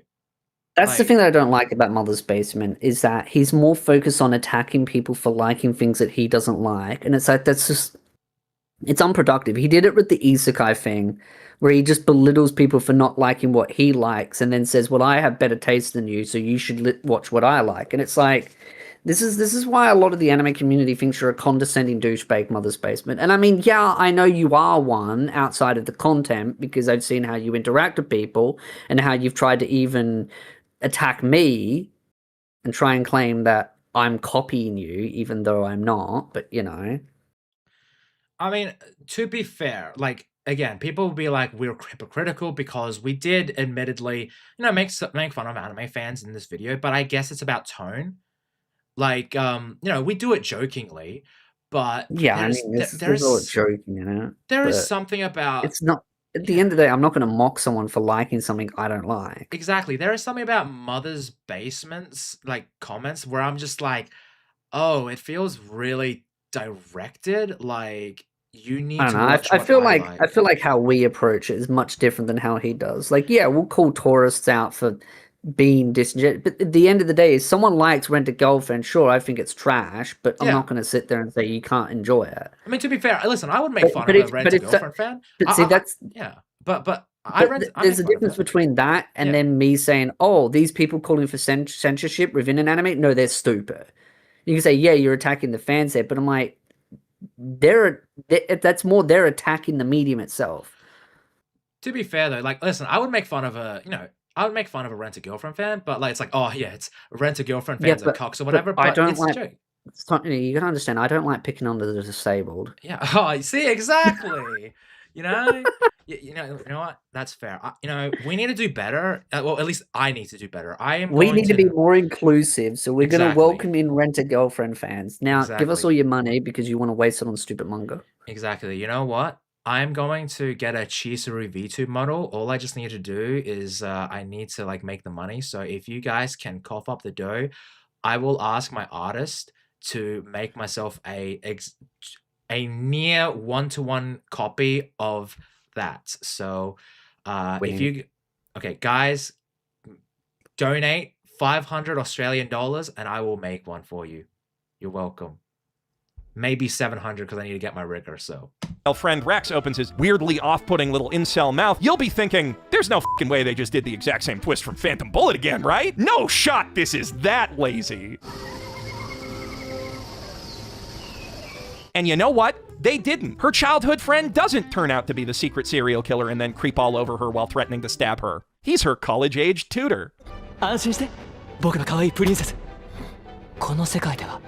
That's the Like- thing that I don't like about Mother's Basement, is that he's more focused on attacking people for liking things that he doesn't like. And it's like, that's just... It's unproductive. He did it with the isekai thing, where he just belittles people for not liking what he likes and then says, well, I have better taste than you, so you should watch what I like. And it's like, this is why a lot of the anime community thinks you're a condescending douchebag, Mother's Basement. And I mean, yeah, I know you are one outside of the content, because I've seen how you interact with people and how you've tried to even attack me and try and claim that I'm copying you, even though I'm not, but you know. I mean, to be fair, like, again, people will be like, we're hypocritical because we did admittedly, you know, make fun of anime fans in this video, but I guess it's about tone. Like, you know, we do it jokingly, but Yeah, I mean, there's all joking in it. there is but something about It's not... At the end of the day, I'm not going to mock someone for liking something I don't like. exactly. There is something about Mother's Basement's like comments where I'm just like, oh, it feels really directed. Like, you need I to don't know. watch I what feel I like I feel like how we approach it is much different than how he does. Like, yeah, we'll call tourists out for being disingenuous, but at the end of the day, if someone likes Rent a Girlfriend, sure, I think it's trash, but I'm Yeah. not going to sit there and say you can't enjoy it. I mean, to be fair, listen, I would make fun But of a it's- Rent but a it's- Girlfriend fan. But see, that's... Yeah, but But there's a difference between that and Yeah. then me saying, "Oh, these people calling for censorship within an anime, no, they're stupid." You can say, "Yeah, you're attacking the fans there," but I'm like, that's more they're attacking the medium itself. To be fair though, like, listen, I would make fun of a, you know, I would make fun of a Rent a Girlfriend fan, but like, it's like, oh yeah, it's Rent a Girlfriend Yeah, fans are but- cocks or but whatever. But I don't it's like- a joke. It's not, you gotta understand. I don't like picking on the disabled. Yeah. Oh, you see, exactly. You know, you know what? That's fair. You know, we need to do better. Well, at least I need to do better. I am. We going need to be more inclusive, so we're gonna Exactly. welcome in Rent a Girlfriend fans. Now, give us Exactly. all your money because you want to waste it on stupid manga. Exactly. You know what? I'm going to get a Chisuru VTube model. All I just need to do is I need to like make the money. So if you guys can cough up the dough, I will ask my artist to make myself a near one-to-one copy of that. So if Winning. you okay, guys, donate 500 Australian dollars and I will make one for you. You're welcome. maybe 700 because I need to get my rigor. So friend Rex opens his weirdly off-putting little incel mouth, you'll be thinking, there's no fucking way they just did the exact same twist from Phantom Bullet again, right? No shot this is that lazy. And you know what? They didn't. Her childhood friend doesn't turn out to be the secret serial killer and then creep all over her while threatening to stab her. He's her college-age tutor. 安心して。僕の可愛いプリンセス。この世界では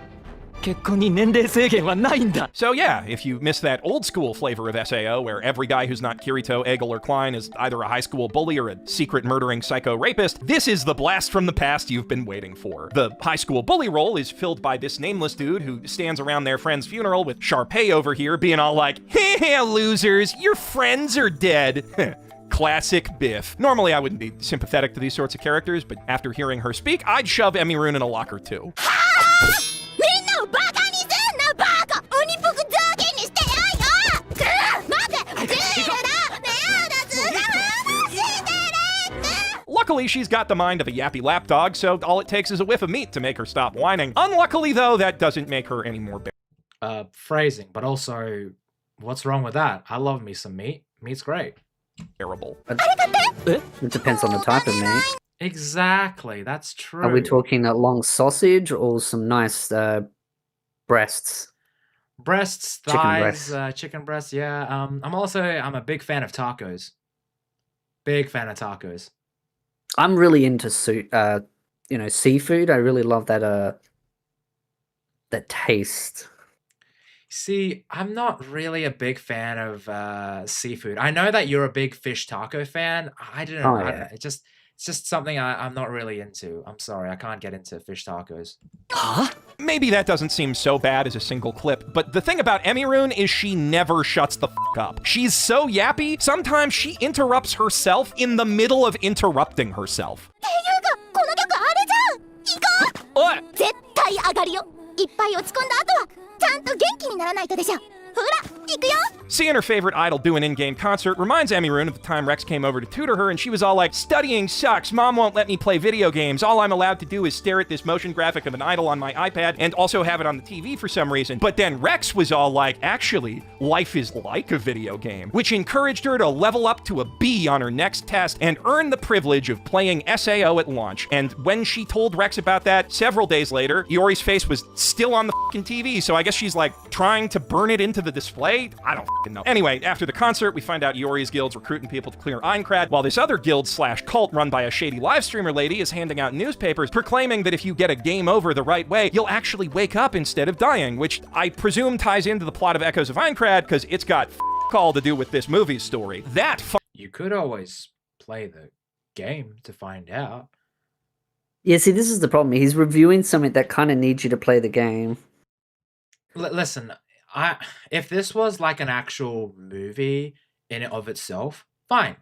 結婚に年齢制限はないんだ。 So yeah, if you miss that old school flavor of SAO where every guy who's not Kirito, Egel, or Klein is either a high school bully or a secret murdering psycho rapist, this is the blast from the past you've been waiting for. The high school bully role is filled by this nameless dude who stands around their friend's funeral with Sharpay over here being all like, heh losers, your friends are dead. Classic Biff. Normally I wouldn't be sympathetic to these sorts of characters, but after hearing her speak, I'd shove Emirune in a locker too. Luckily, she's got the mind of a yappy lapdog, so all it takes is a whiff of meat to make her stop whining. Unluckily, though, that doesn't make her any more phrasing, but also, what's wrong with that? I love me some meat. Meat's great. Terrible. It depends on the type of meat. Exactly, that's true. Are we talking a long sausage or some nice breasts? Breasts, thighs, chicken breasts, yeah. I'm a big fan of tacos. Big fan of tacos. I'm really into seafood. I really love that taste. See, I'm not really a big fan of seafood. I know that you're a big fish taco fan. I don't know. Oh, yeah. It's just something I'm not really into. I'm sorry, I can't get into fish tacos. Huh? Maybe that doesn't seem so bad as a single clip, but the thing about Emirune is she never shuts the f*** up. She's so yappy, sometimes she interrupts herself in the middle of interrupting herself. 絶対上がるよ。いっぱい落ち込んだ後はちゃんと元気にならないとでしょ。ほら、行くよ。 Seeing her favorite idol do an in-game concert reminds Emirune of the time Rex came over to tutor her and she was all like, studying sucks, mom won't let me play video games, all I'm allowed to do is stare at this motion graphic of an idol on my iPad and also have it on the TV for some reason. But then Rex was all like, actually, life is like a video game, which encouraged her to level up to a B on her next test and earn the privilege of playing SAO at launch. And when she told Rex about that, several days later, Iori's face was still on the fucking TV, so I guess she's like trying to burn it into the display? I don't fucking know. Anyway, after the concert, we find out Iori's guild's recruiting people to clear Aincrad, while this other guild/cult run by a shady live streamer lady is handing out newspapers proclaiming that if you get a game over the right way, you'll actually wake up instead of dying, which I presume ties into the plot of Echoes of Aincrad, because it's got all to do with this movie's story. That You could always play the game to find out. Yeah, see, this is the problem. He's reviewing something that kind of needs you to play the game. Listen, if this was like an actual movie in and of itself, fine.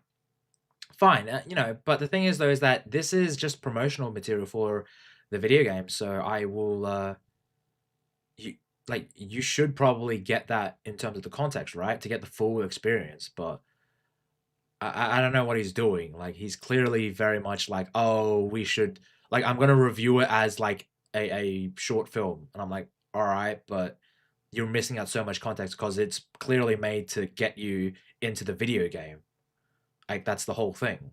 But the thing is though is that this is just promotional material for the video game, so I will you should probably get that in terms of the context, right, to get the full experience. But I don't know what he's doing. Like, he's clearly very much like, oh, we should, like, I'm gonna review it as like a short film, and I'm like, all right, but you're missing out so much context because it's clearly made to get you into the video game. Like, that's the whole thing.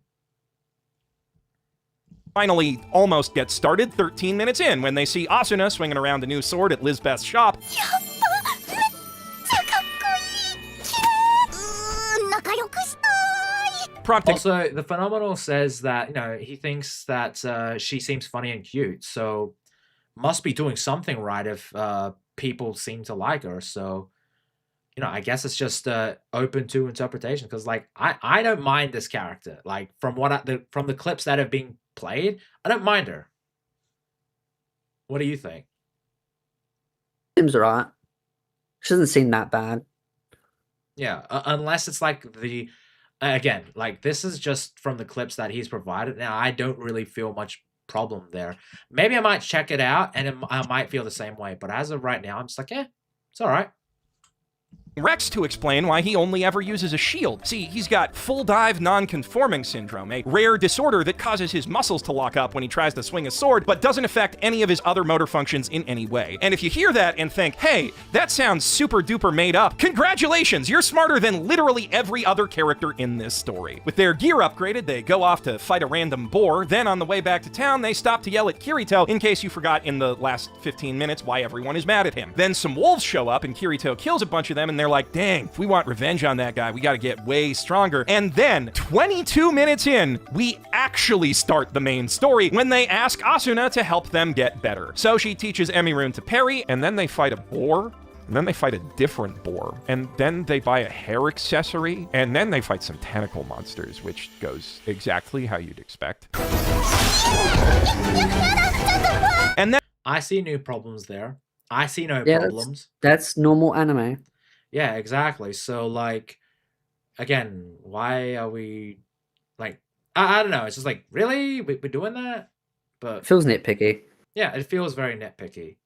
Finally almost gets started 13 minutes in when they see Asuna swinging around a new sword at Lizbeth's shop. Also, the Phenomenal says that, he thinks that she seems funny and cute, so must be doing something right if people seem to like her. So, I guess it's just open to interpretation, because, like, I don't mind this character. Like, from from the clips that have been played, I don't mind her. What do you think? Seems alright. She doesn't seem that bad. Yeah, unless it's like again, like, this is just from the clips that he's provided. Now, I don't really feel much problem there. Maybe I might check it out and I might feel the same way, but as of right now, I'm just like, it's all right. Rex to explain why he only ever uses a shield. See, he's got full dive non-conforming syndrome, a rare disorder that causes his muscles to lock up when he tries to swing a sword, but doesn't affect any of his other motor functions in any way. And if you hear that and think, hey, that sounds super duper made up, congratulations, you're smarter than literally every other character in this story. With their gear upgraded, they go off to fight a random boar, then on the way back to town, they stop to yell at Kirito, in case you forgot in the last 15 minutes why everyone is mad at him. Then some wolves show up and Kirito kills a bunch of them, and they're like, dang, if we want revenge on that guy, we gotta get way stronger. And then, 22 minutes in, we actually start the main story when they ask Asuna to help them get better. So she teaches Emirune to parry, and then they fight a boar, and then they fight a different boar, and then they buy a hair accessory, and then they fight some tentacle monsters, which goes exactly how you'd expect. And then I see no problems there. I see no Yeah, problems. that's normal anime. Yeah, exactly. So, like, again, why are we, like, I don't know. It's just like, really? We're doing that? But, Feels nitpicky. yeah, it feels very nitpicky.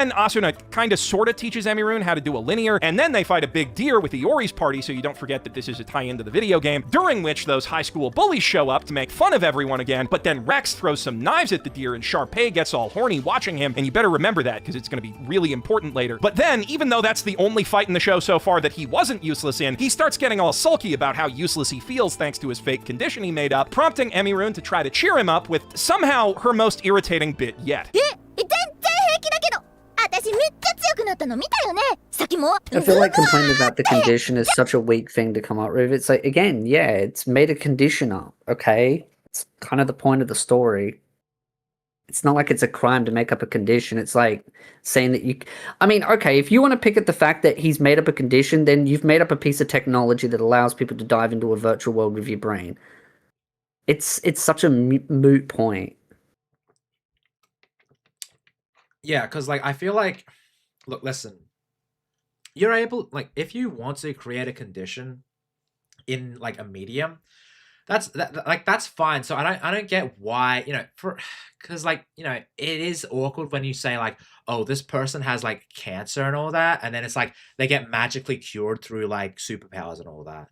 And Asuna kinda sorta teaches Emirune how to do a linear, and then they fight a big deer with Iori's party, so you don't forget that this is a tie-in to the video game, during which those high school bullies show up to make fun of everyone again, but then Rex throws some knives at the deer and Sharpay gets all horny watching him, and you better remember that, because it's gonna be really important later. But then, even though that's the only fight in the show so far that he wasn't useless in, he starts getting all sulky about how useless he feels thanks to his fake condition he made up, prompting Emirune to try to cheer him up with somehow her most irritating bit yet. I feel like complaining about the condition is such a weak thing to come up with. It's like, again, yeah, it's made a condition up, okay? It's kind of the point of the story. It's not like it's a crime to make up a condition. It's like saying that I mean, okay, if you want to pick at the fact that he's made up a condition, then you've made up a piece of technology that allows people to dive into a virtual world with your brain. It's such a moot point. Yeah, because, like, I feel like, look, listen, you're able, like, if you want to create a condition in, like, a medium, that's fine. So I don't get why, because, like, it is awkward when you say, like, oh, this person has, like, cancer and all that, and then it's like they get magically cured through, like, superpowers and all that.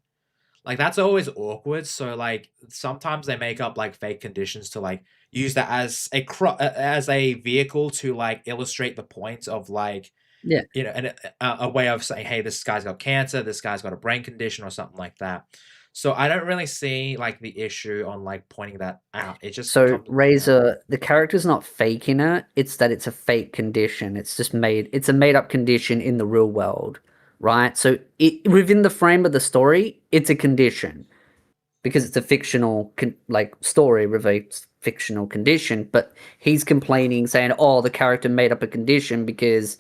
Like, that's always awkward. So, like, sometimes they make up, like, fake conditions to, like, use that as a vehicle to, like, illustrate the point of, like, Yeah. and a way of saying, hey, this guy's got cancer, this guy's got a brain condition or something like that. So I don't really see, like, the issue on, like, pointing that out. It just So Razor, the character's not faking it. It's that it's a fake condition. It's just it's a made up condition in the real world, right? So within the frame of the story, it's a condition because it's a fictional story with a fictional condition. But he's complaining, saying, "Oh, the character made up a condition because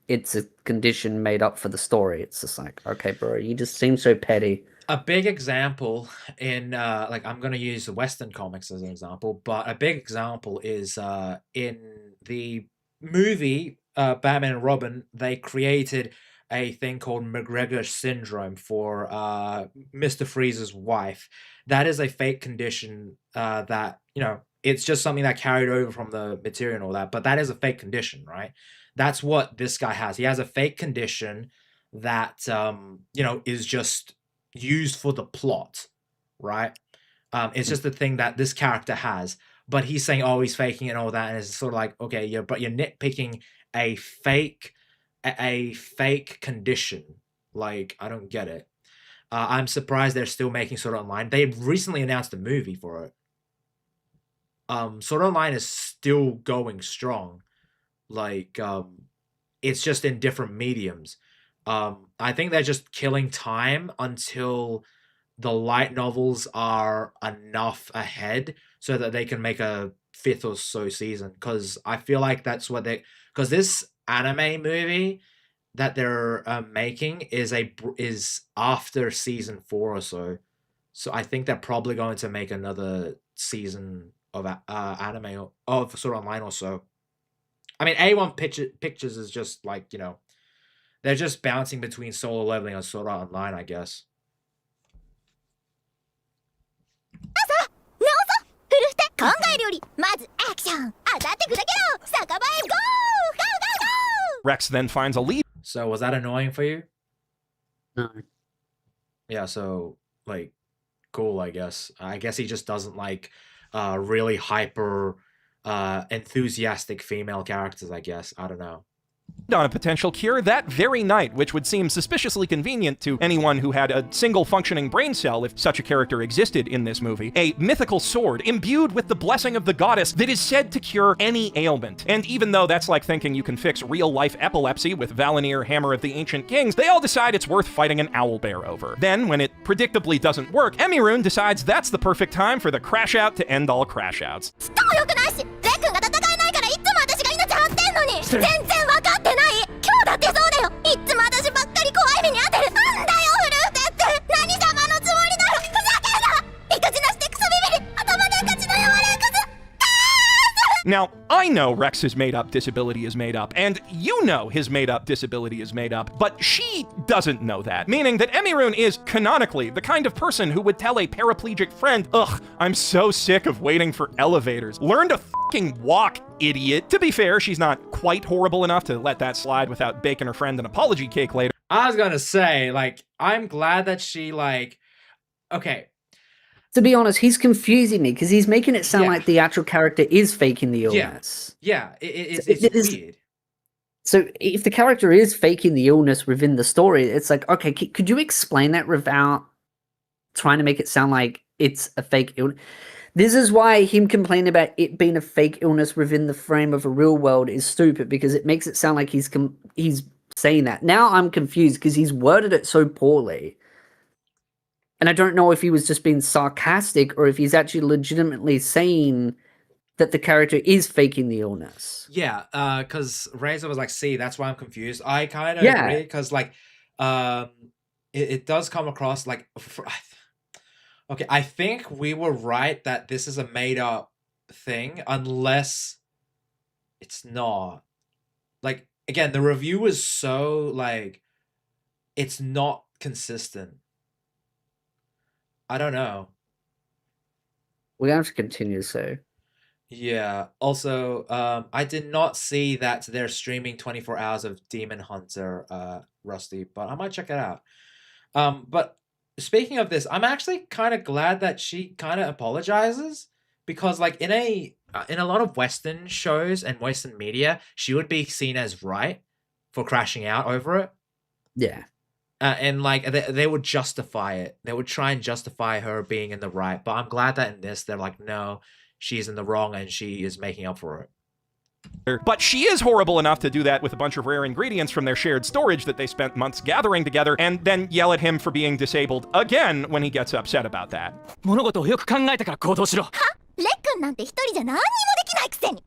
it's a condition made up for the story." It's just like, okay, bro, you just seem so petty. A big example in like, I'm gonna use the Western comics as an example, but a big example is in the movie Batman and Robin. They created a thing called McGregor syndrome for Mr. Freeze's wife. That is a fake condition that, it's just something that carried over from the material and all that, but that is a fake condition, right? That's what this guy has. He has a fake condition that is just used for the plot, right? It's just the thing that this character has, but he's saying, oh, he's faking it and all that, and it's sort of like, okay, but you're nitpicking a fake condition. Like, I don't get it. I'm surprised they're still making Sword Art Online. They recently announced a movie for it. Sword Art Online is still going strong. Like, it's just in different mediums. I think they're just killing time until the light novels are enough ahead so that they can make a 5th or so season. Because I feel like that's what because this anime movie that they're making is after season 4 or so. So I think they're probably going to make another season of anime of Sword Art Online or so. I mean, A1 Pictures is just like, they're just bouncing between Solo Leveling and Sword Art Online, I guess. Rex then finds a lead. So was that annoying for you? No. Yeah, so like cool, I guess. I guess he just doesn't like really hyper enthusiastic female characters, I guess. I don't know. On a potential cure that very night, which would seem suspiciously convenient to anyone who had a single functioning brain cell if such a character existed in this movie. A mythical sword imbued with the blessing of the goddess that is said to cure any ailment. And even though that's like thinking you can fix real-life epilepsy with Valinir Hammer of the Ancient Kings, they all decide it's worth fighting an owlbear over. Then, when it predictably doesn't work, Emirune decides that's the perfect time for the crash out to end all crash outs. しかもよくないしレックンが戦えないからいつも私が命張ってんのに全然分かってない今日だってそうだよいつも私ばっかり怖い目に遭ってるなんだよフルーテって何様のつもりなのふざけんな理屈なしてクソビビリ頭でっかちの柔らかず Now, I know Rex's made-up disability is made up, and you know his made-up disability is made up, but she doesn't know that, meaning that Emirune is, canonically, the kind of person who would tell a paraplegic friend, ugh, I'm so sick of waiting for elevators. Learn to fucking walk, idiot. To be fair, she's not quite horrible enough to let that slide without baking her friend an apology cake later. I was gonna say, like, I'm glad that she, like, okay. To be honest, he's confusing me because he's making it sound Yeah. like the actual character is faking the illness. Yeah, it's It is- weird. So if the character is faking the illness within the story, it's like, okay, could you explain that without trying to make it sound like it's a fake illness? This is why him complaining about it being a fake illness within the frame of a real world is stupid, because it makes it sound like he's saying that. Now I'm confused because he's worded it so poorly. And I don't know if he was just being sarcastic or if he's actually legitimately saying that the character is faking the illness. Yeah, because Razor was like, see, that's why I'm confused. I kind of Yeah. agree, because, like, it does come across like... Okay, I think we were right that this is a made-up thing, unless it's not. Like, again, the review is so, like, it's not consistent. I don't know. We're going to have to continue, so. Yeah. Also, I did not see that they're streaming 24 hours of Demon Hunter, Rusty, but I might check it out. But speaking of this, I'm actually kind of glad that she kind of apologizes, because, like, in a lot of Western shows and Western media, she would be seen as right for crashing out over it. Yeah. And like they would justify it. They would try and justify her being in the right. But I'm glad that in this, they're like, no, she's in the wrong and she is making up for it. But she is horrible enough to do that with a bunch of rare ingredients from their shared storage that they spent months gathering together, and then yell at him for being disabled again when he gets upset about that. 物事をよく考えてから行動しろ。レックンなんて一人じゃ何にもできないくせに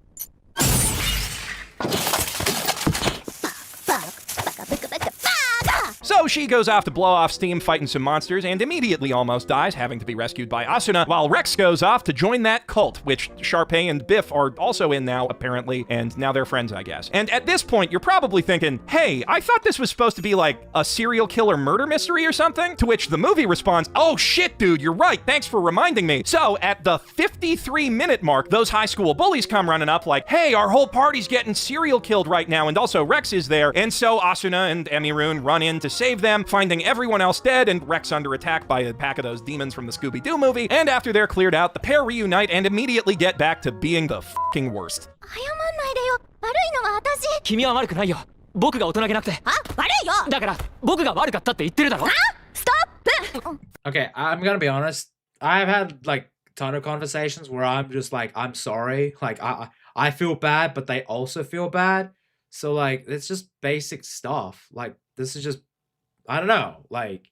バカバカバカバカバカバカ So she goes off to blow off steam fighting some monsters and immediately almost dies, having to be rescued by Asuna, while Rex goes off to join that cult, which Sharpay and Biff are also in now, apparently, and now they're friends, I guess. And at this point, you're probably thinking, hey, I thought this was supposed to be like a serial killer murder mystery or something? To which the movie responds, oh shit, dude, you're right, thanks for reminding me. So at the 53-minute mark, those high school bullies come running up like, hey, our whole party's getting serial killed right now, and also Rex is there. And so Asuna and Emirune run in to save them, finding everyone else dead and Rex under attack by a pack of those demons from the Scooby-Doo movie. And after they're cleared out, the pair reunite and immediately get back to being the fucking worst. 謝んないでよ悪いのは私君は悪くないよ。僕が大人げなくて。あ悪いよだから僕が悪かったって言ってるだろ。ストップ Okay, I'm gonna be honest. I've had like a ton of conversations where I'm just like, I'm sorry. Like I feel bad, but they also feel bad. So like it's just basic stuff. Like this is just, I don't know. Like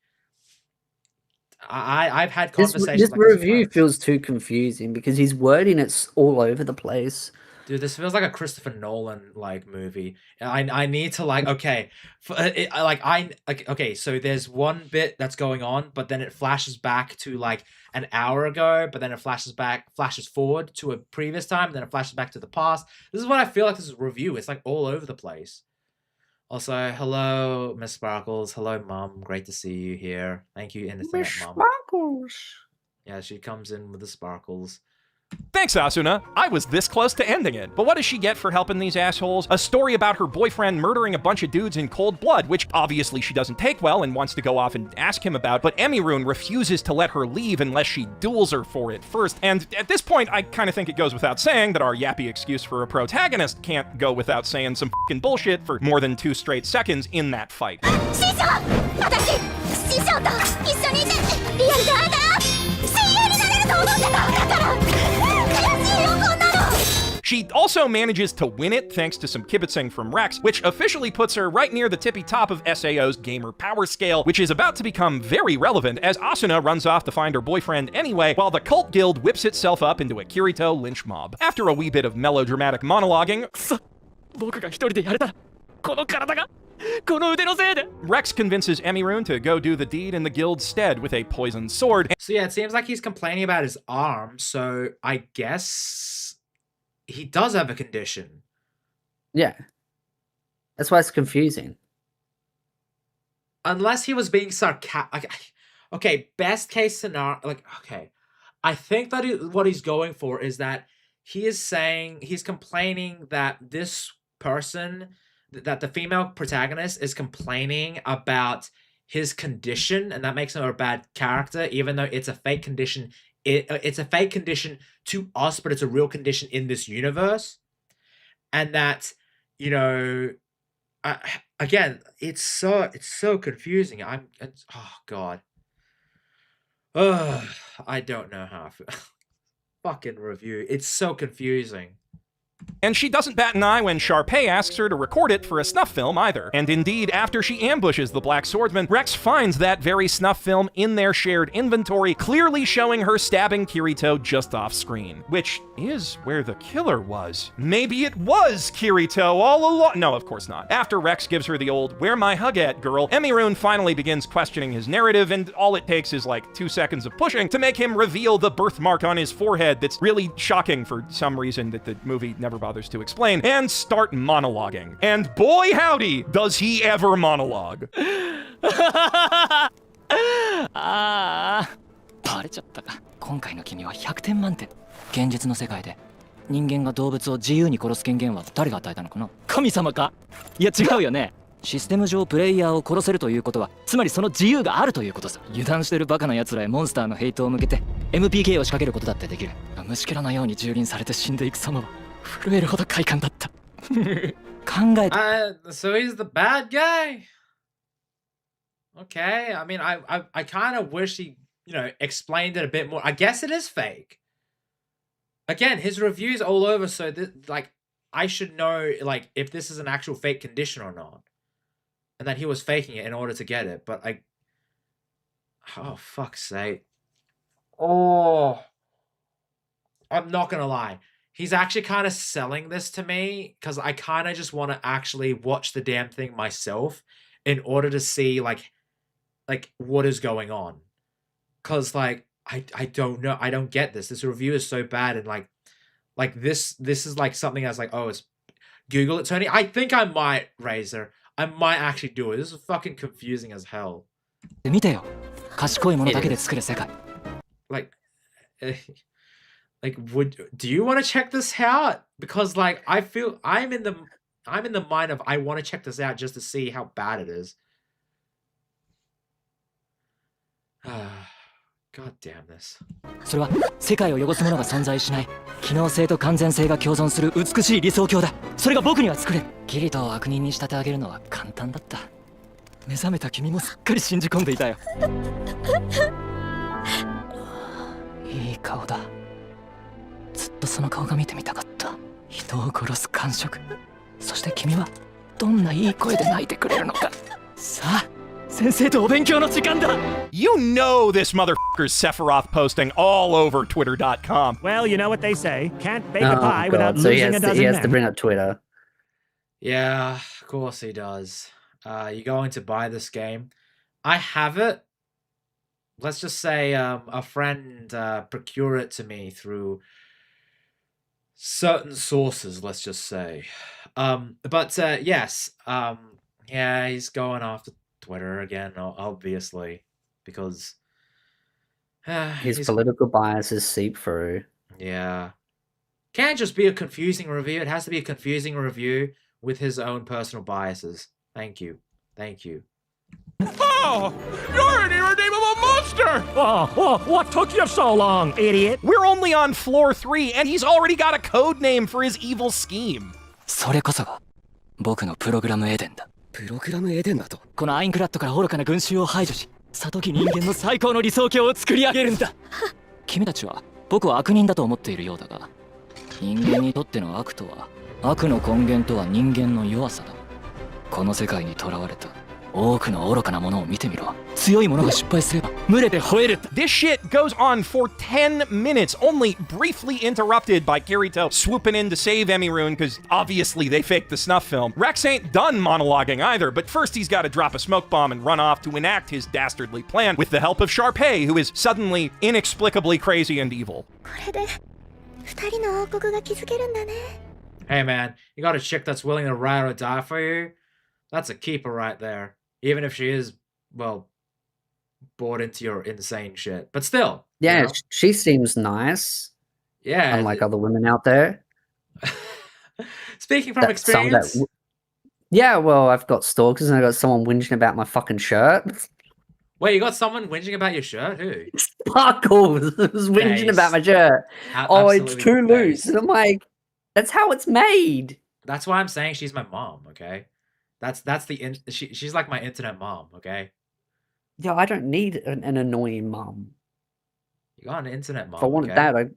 I've had conversations. This like review feels too confusing because he's wording it's all over the place. Dude, this feels like a Christopher Nolan like movie. I need to like, okay, okay, so there's one bit that's going on, but then it flashes back to like an hour ago, but then it flashes forward to a previous time, then it flashes back to the past. This is what I feel like this is a review. It's like all over the place. Also, hello, Miss Sparkles. Hello, Mum. Great to see you here. Thank you, Internet Miss Mum. Sparkles. Yeah, she comes in with the sparkles. Thanks, Asuna. I was this close to ending it. But what does she get for helping these assholes? A story about her boyfriend murdering a bunch of dudes in cold blood, which obviously she doesn't take well and wants to go off and ask him about, but Emirune refuses to let her leave unless she duels her for it first. And at this point, I kind of think it goes without saying that our yappy excuse for a protagonist can't go without saying some fucking bullshit for more than 2 straight seconds in that fight. 師匠私師匠と一緒にいてリアルで会えたら親友になれると思ってただから悔しいよこんなの She also manages to win it thanks to some kibitzing from Rex, which officially puts her right near the tippy top of SAO's gamer power scale, which is about to become very relevant as Asuna runs off to find her boyfriend anyway, while the cult guild whips itself up into a Kirito lynch mob. After a wee bit of melodramatic monologuing, 僕が一人でやれたこの体がこの腕のせいで Rex convinces Emirune to go do the deed in the guild's stead with a poisoned sword. So yeah, it seems like he's complaining about his arm, so I guess he does have a condition. Yeah. That's why it's confusing. Unless he was being sarcastic. Okay, best case scenario, okay. I think that what he's going for is that he is saying, he's complaining that this person, that the female protagonist is complaining about his condition, and that makes him a bad character, even though it's a fake condition. It's a fake condition to us, but it's a real condition in this universe. And that, you know, again, it's so confusing. Oh God. Ugh, I don't know how I feel. Fucking review. It's so confusing. And she doesn't bat an eye when Sharpay asks her to record it for a snuff film either. And indeed, after she ambushes the Black Swordsman, Rex finds that very snuff film in their shared inventory, clearly showing her stabbing Kirito just off screen. Which is where the killer was. Maybe it was Kirito all along. No, of course not. After Rex gives her the old "where my hug at, girl," Emirune finally begins questioning his narrative, and all it takes is like 2 seconds of pushing to make him reveal the birthmark on his forehead that's really shocking for some reason that the movie never bothers to explain, and start monologuing. And boy howdy, does he ever monologue. あーバレちゃったか今回の君は100点満点現実の世界で人間が動物を自由に殺す権限は誰が与えたのかな神様かいや違うよねシステム上プレイヤーを殺せるということはつまりその自由があるということさ油断してるバカな奴らへモンスターのヘイトを向けて MPK を仕掛けることだってできる虫けらのように蹂躙されて死んでいく様は震えるほど快感だった考えて So he's the bad guy. Okay, I mean, I kind of wish he, you know, explained it a bit more. I guess it is fake. Again, his review's all over, so like, I should know, like, if this is an actual fake condition or not. And that he was faking it in order to get it, but oh, fuck's sake. Oh. I'm not gonna lie. He's actually kind of selling this to me, because I kind of just want to actually watch the damn thing myself in order to see, like what is going on. Because, like, I don't know. I don't get this. This review is so bad, and, like this is, like, something that's, like, oh, it's... Google it, Tony. I think I might, Razor. I might actually do it. This is fucking confusing as hell. 見てよ賢いものだけで作る世界 Like, do you want to check this out? Because, like, I feel I'm in the mind of I want to check this out just to see how bad it is. God damn this. それは世界を汚すものが存在しない機能性と完全性が共存する美しい理想郷だそれが僕には作れるキリトを悪人に仕立て上げるのは簡単だった目覚めた君もすっかり信じ込んでいたよいい顔だずっとその顔が見てみたかった人を殺す感触そして君はどんないい声で泣いてくれるのかさあ先生とお勉強の時間だ You know this motherfucker's Sephiroth posting all over Twitter.com. Well, you know what they say. Can't bake a pie without So losing a dozen he has to men. bring up Twitter. Yeah, of course he does. You're going to buy this game. I have it. Let's just say a friend procured it to me through certain sources, let's just say. But yes, yeah, he's going after Twitter again, obviously, because his political biases seep through. Yeah. Can't just be a confusing review. It has to be a confusing review with his own personal biases. Thank you. Thank you. Oh, you're an irredeemable monster! What took you so long, idiot? We're only on floor 3, and he's already got a code name for his evil scheme. それこそが僕のプログラムエデンだ。プログラムエデンだと。このアインクラッドから愚かな群衆を排除し、里木人間の最高の理想郷を作り上げるんだ。君たちは僕を悪人だと思っているようだが、人間にとっての悪とは、悪の根源とは人間の弱さだ。この世界に囚われた多くの愚かなものを見てみろ。強い者が失敗すれば群れて吠える。This shit goes on for 10 minutes, only briefly interrupted by Kirito swooping in to save Emirune, because obviously they faked the snuff film. Rex ain't done monologuing either, but first he's got to drop a smoke bomb and run off to enact his dastardly plan with the help of Sharpay, who is suddenly inexplicably crazy and evil. これで二人の王国が築けるんだね。 Hey man, you got a chick that's willing to ride or die for you? That's a keeper right there. Even if she is, well, bought into your insane shit. But still. Yeah, you know? she seems nice. Yeah. Unlike other women out there. Speaking from experience. Yeah, well, I've got stalkers and I got someone whinging about my fucking shirt. Wait, you got someone whinging about your shirt? Who? Sparkles was whinging about my shirt. Oh, it's too loose. And I'm like, that's how it's made. That's why I'm saying she's my mom, okay? She's like my internet mom, okay? Yeah, I don't need an annoying mom. You got an internet mom. If I wanted okay? that,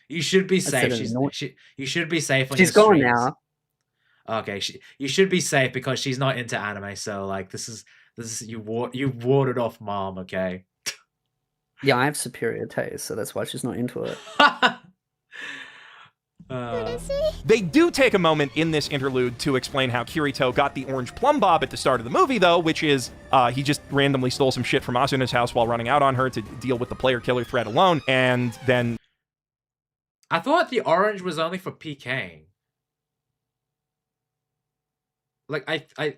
you should be safe. You should be safe on your She's gone streams. now. Okay, you should be safe because she's not into anime. So like, this is you warded off mom, okay? Yeah, I have superior taste, so that's why she's not into it. They do take a moment in this interlude to explain how Kirito got the orange plum bob at the start of the movie, though, which is he just randomly stole some shit from Asuna's house while running out on her to deal with the player-killer threat alone, and then... I thought the orange was only for PKing. Like, I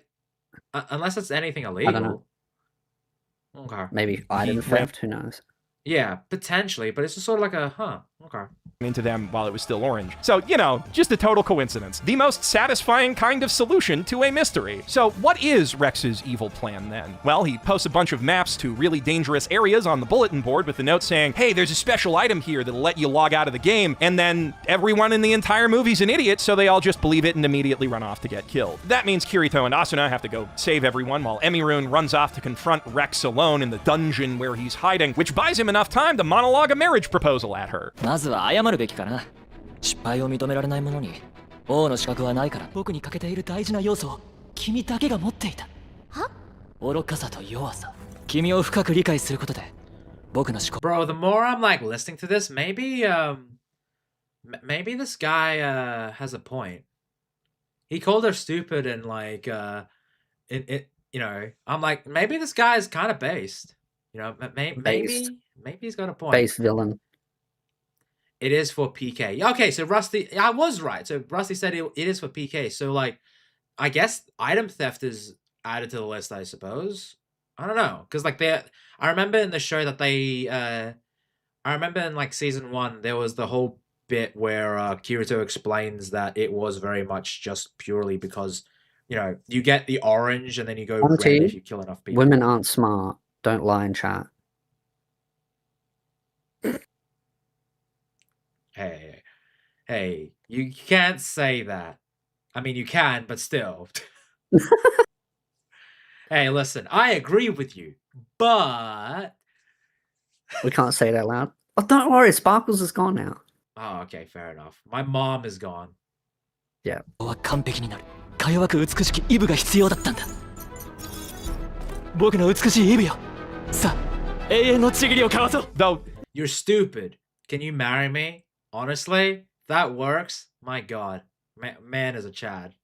unless it's anything illegal. I don't know. Okay. Maybe item theft, who knows? Yeah, potentially, but it's just sort of like okay. Into them while it was still orange. So, you know, just a total coincidence. The most satisfying kind of solution to a mystery. So, what is Rex's evil plan then? Well, he posts a bunch of maps to really dangerous areas on the bulletin board with the note saying, hey, there's a special item here that'll let you log out of the game, and then everyone in the entire movie's an idiot, so they all just believe it and immediately run off to get killed. That means Kirito and Asuna have to go save everyone while Emirune runs off to confront Rex alone in the dungeon where he's hiding, which buys him enough time to monologue a marriage proposal at her. まずは謝るべきかな。失敗を認められない者に王の資格はないから、僕に欠けている大事な要素を君だけが持っていた。は？愚かさと弱さ。君を深く理解することで僕の思考。 Bro, the more I'm like listening to this, maybe this guy has a point. He called her stupid and like you know, I'm like, maybe this guy is kind of based. You know, maybe he's got a point. Base villain. It is for PK. Okay, so Rusty, I was right. So Rusty said it is for PK. So like, I guess item theft is added to the list, I suppose. I don't know, because like I remember in the show that I remember in like season 1 there was the whole bit where Kirito explains that it was very much just purely because, you know, you get the orange and then you go red if you kill enough people. Women aren't smart. Don't lie in chat. Hey, you can't say that. I mean, you can, but still. Hey, listen, I agree with you, but... We can't say it out loud. Oh, don't worry, Sparkles is gone now. Oh, okay, fair enough. My mom is gone. Yeah. 完璧になる。か弱く美しきイブが必要だったんだ。僕の美しいイブよ。さあ、永遠のちぎりを交わそう。 Though you're stupid. Can you marry me? Honestly, that works. My God, man is a Chad.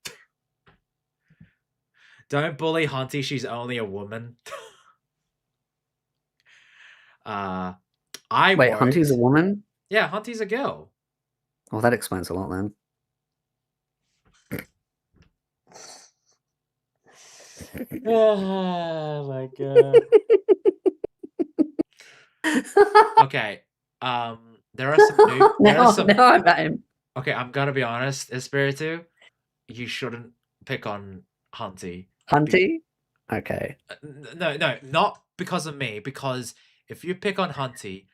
Don't bully Hunty. She's only a woman. Wait, Hunty's a woman? Yeah, Hunty's a girl. Well, that explains a lot then. Oh my God. Okay. there are some new. now I'm. Okay, I'm gonna be honest, Espiritu. You shouldn't pick on Hunty. Hunty? Okay. No, not because of me. Because if you pick on Hunty,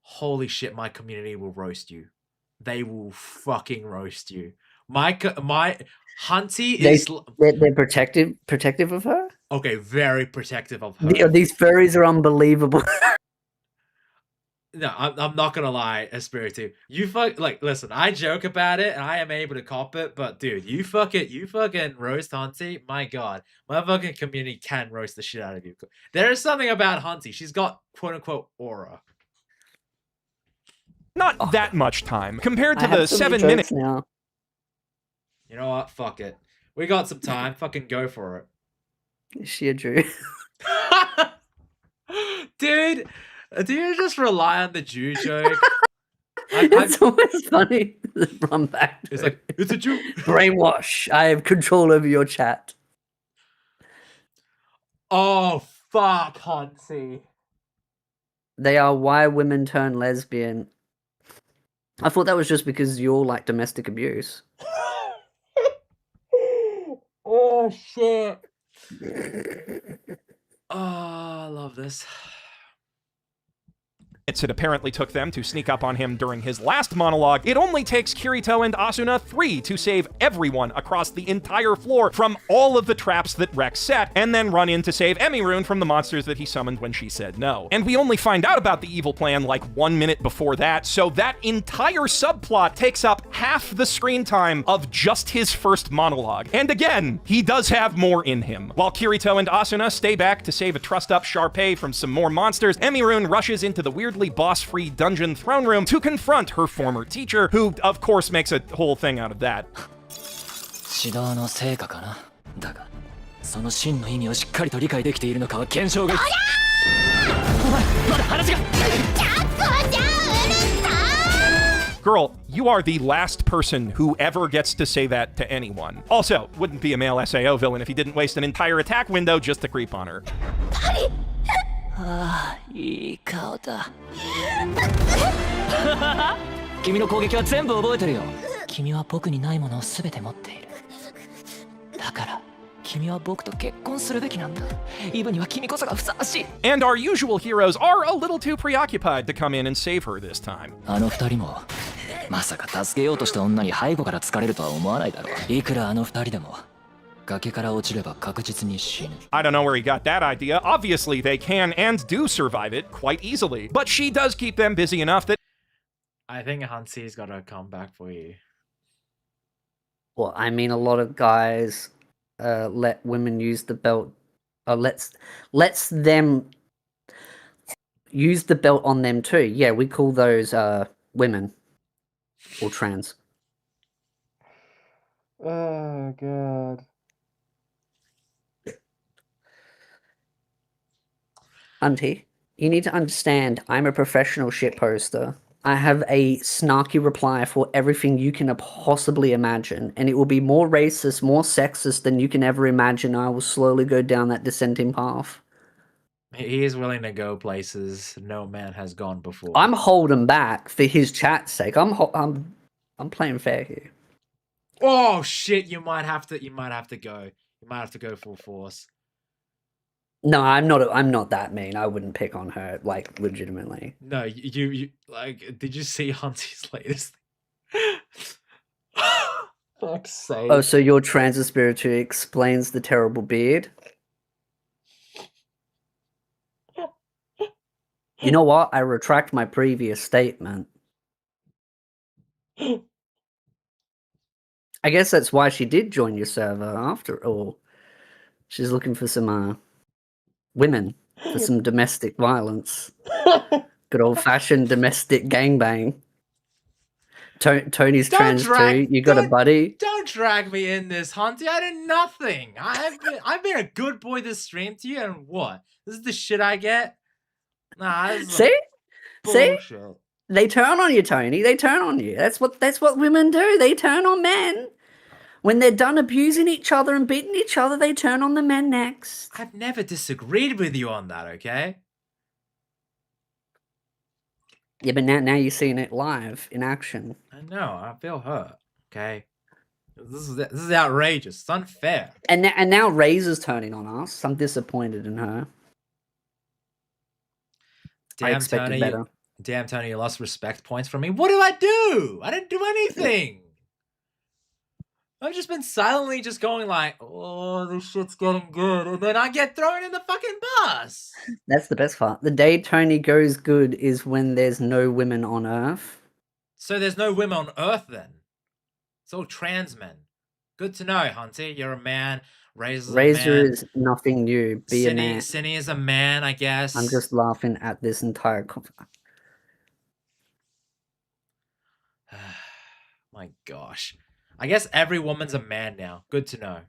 holy shit, my community will roast you. They will fucking roast you. My Hunty is. They're protective of her. Okay, very protective of her. These furries are unbelievable. No, I'm not gonna lie, Espiritu. You listen, I joke about it and I am able to cop it, but dude, you fucking roast Hunty. My god. My fucking community can roast the shit out of you. There is something about Hunty. She's got quote unquote aura. Not that much time compared to the 7 minutes now. You know what? Fuck it. We got some time. Fucking go for it. Is she a Jew? Dude, do you just rely on the Jew joke? It's always funny. Run back. It's like, it's a Jew. Brainwash. I have control over your chat. Oh, fuck, Hunty. They are why women turn lesbian. I thought that was just because you all like domestic abuse. Oh, shit. Oh, I love this. It apparently took them to sneak up on him during his last monologue. It only takes Kirito and Asuna 3 to save everyone across the entire floor from all of the traps that Rex set, and then run in to save Emirune from the monsters that he summoned when she said no. And we only find out about the evil plan like 1 minute before that, so that entire subplot takes up half the screen time of just his first monologue. And again, he does have more in him. While Kirito and Asuna stay back to save a trussed-up Sharpay from some more monsters, Emirune rushes into the weirdly boss-free dungeon throne room to confront her former teacher, who, of course, makes a whole thing out of that. 指導の成果かな。だが、その真の意味をしっかりと理解できているのかは検証が。お前、まだ話が。Girl, you are the last person who ever gets to say that to anyone. Also, wouldn't be a male SAO villain if he didn't waste an entire attack window just to creep on her. ああ、いい顔だ。君の攻撃は全部覚えてるよ。君は僕にないものを全て持っている。だから、君は僕と結婚するべきなんだ。イブには君こそがふさわしい。And our usual heroes are a little too preoccupied to come in and save her this time. あの二人も、まさか助けようとした女に背後から疲れるとは思わないだろう。いくらあの二人でも。崖から落ちれば確実に死ぬ。I don't know where he got that idea. Obviously, they can and do survive it quite easily. But she does keep them busy enough that... I think Hansi's got to come back for you. Well, I mean, a lot of guys let women use the belt. Lets them use the belt on them too. Yeah, we call those women or trans. Oh god. Auntie, you need to understand I'm a professional shit poster. I have a snarky reply for everything you can possibly imagine, and it will be more racist, more sexist than you can ever imagine. I will slowly go down that dissenting path. He is willing to go places no man has gone before. I'm holding back for his chat's sake. I'm playing fair here. Oh shit! You might have to go. You might have to go full force. No, I'm not that mean. I wouldn't pick on her, like, legitimately. No, you like, did you see Hunty's latest thing? Fuck's sake. Oh, so your trans Espiritu explains the terrible beard? You know what? I retract my previous statement. I guess that's why she did join your server after all. She's looking for some, women for some domestic violence. Good old-fashioned domestic gangbang. Tony's trans too. You got a buddy? Don't drag me in this, Hunty. I did nothing. I've been a good boy this stream to you, and what? This is the shit I get? Nah, this is See? bullshit. See? They turn on you, Tony. They turn on you. That's what women do. They turn on men. When they're done abusing each other and beating each other, they turn on the men next. I've never disagreed with you on that, okay? Yeah, but now you're seeing it live in action. I know. I feel hurt. Okay. This is outrageous. It's unfair. And now Razor's turning on us. I'm disappointed in her. I Damn, expected Tony. better. Damn, Tony, you lost respect points from me. What do I do? I didn't do anything. I've just been silently just going like, oh, this shit's getting good. And then I get thrown in the fucking bus. That's the best part. The day Tony goes good is when there's no women on Earth. So there's no women on Earth then? It's all trans men. Good to know, Hunty. You're a man. Razor is nothing new. Be a man. Cinny is a man, I guess. I'm just laughing at this entire... My gosh. I guess every woman's a man now. Good to know.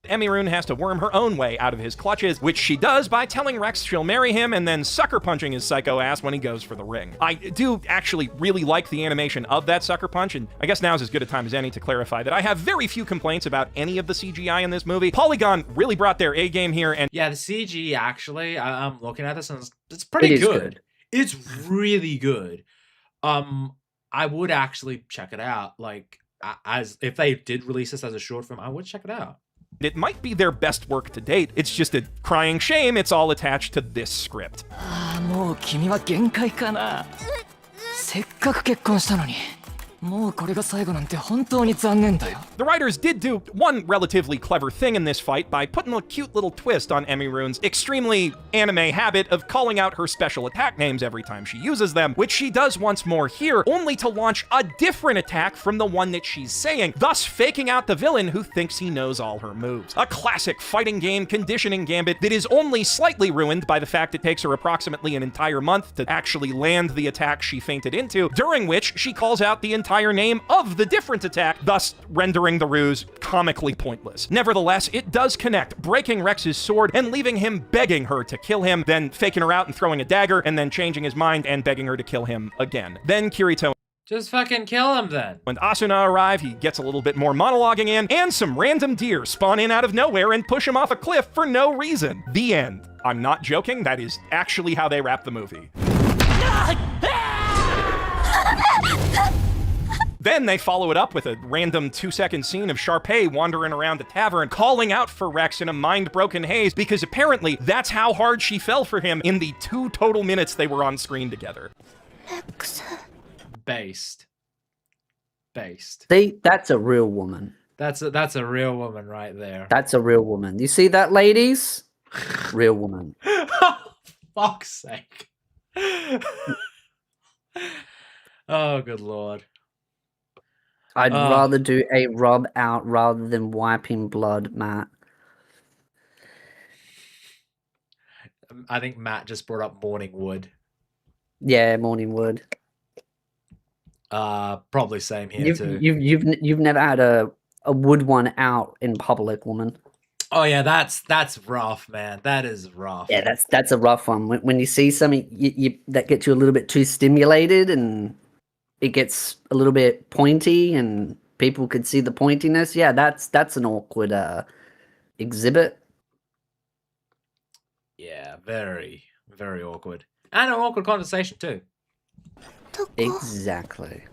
Emirune has to worm her own way out of his clutches, which she does by telling Rex she'll marry him and then sucker punching his psycho ass when he goes for the ring. I do actually really like the animation of that sucker punch, and I guess now's as good a time as any to clarify that I have very few complaints about any of the CGI in this movie. Polygon really brought their A game here, and yeah, the CG actually, I'm looking at this and it's pretty good. It's really good. I would actually check it out. Like, as if they did release this as a short film, I would check it out. It might be their best work to date. It's just a crying shame it's all attached to this script. もう君は限界かな。せっかく結婚したのに。 The writers did do one relatively clever thing in this fight by putting a cute little twist on Emirune's extremely anime habit of calling out her special attack names every time she uses them, which she does once more here, only to launch a different attack from the one that she's saying, thus faking out the villain who thinks he knows all her moves. A classic fighting game conditioning gambit that is only slightly ruined by the fact it takes her approximately an entire month to actually land the attack she feinted into, during which she calls out the entire name of the different attack, thus rendering the ruse comically pointless. Nevertheless, it does connect, breaking Rex's sword and leaving him begging her to kill him, then faking her out and throwing a dagger, and then changing his mind and begging her to kill him again. Then Kirito just fucking kill him then. When Asuna arrive, he gets a little bit more monologuing in, and some random deer spawn in out of nowhere and push him off a cliff for no reason. The end. I'm not joking, that is actually how they wrap the movie. Then they follow it up with a random 2-second scene of Sharpay wandering around the tavern, calling out for Rex in a mind-broken haze, because apparently that's how hard she fell for him in the 2 total minutes they were on screen together. Based. See, that's a real woman. That's a real woman right there. That's a real woman. You see that, ladies? Real woman. Fuck's sake. Oh, good lord. I'd rather do a rub out rather than wiping blood, Matt. I think Matt just brought up morning wood. Yeah, morning wood. Probably same here too. You've never had a wood one out in public, woman. Oh yeah, that's rough, man. That is rough. Yeah, that's a rough one. When you see something that gets you a little bit too stimulated and it gets a little bit pointy and people could see the pointiness. Yeah, that's an awkward exhibit. Yeah, very, very awkward. And an awkward conversation too. Exactly.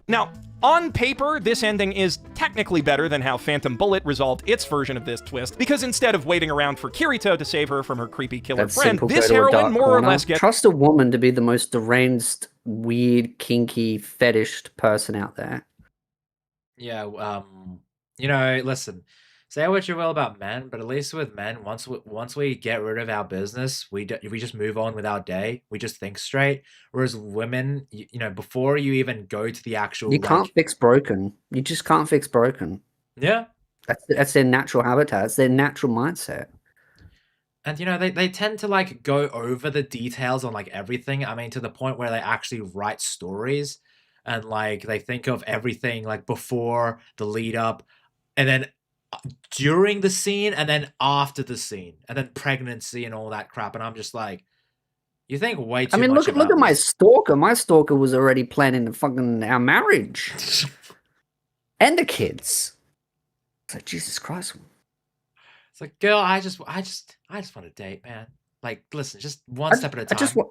Now, on paper, this ending is technically better than how Phantom Bullet resolved its version of this twist, because instead of waiting around for Kirito to save her from her creepy killer friend, this heroine more or less gets... Trust a woman to be the most deranged, weird, kinky, fetished person out there. Yeah, you know, listen, say what you will about men, but at least with men, once we get rid of our business, we just move on with our day. We just think straight. Whereas women, you know, before you even go to the actual, you can't fix broken. You just can't fix broken. Yeah, that's their natural habitat. It's their natural mindset. And you know, they tend to like go over the details on like everything. I mean, to the point where they actually write stories and like they think of everything like before the lead up, and then during the scene, and then after the scene, and then pregnancy and all that crap. And I'm just like, you think way too much. I mean, look at my stalker. My stalker was already planning our marriage and the kids. It's like, Jesus Christ. It's like, girl, I just want to date, man. Like, listen, just one step at a time.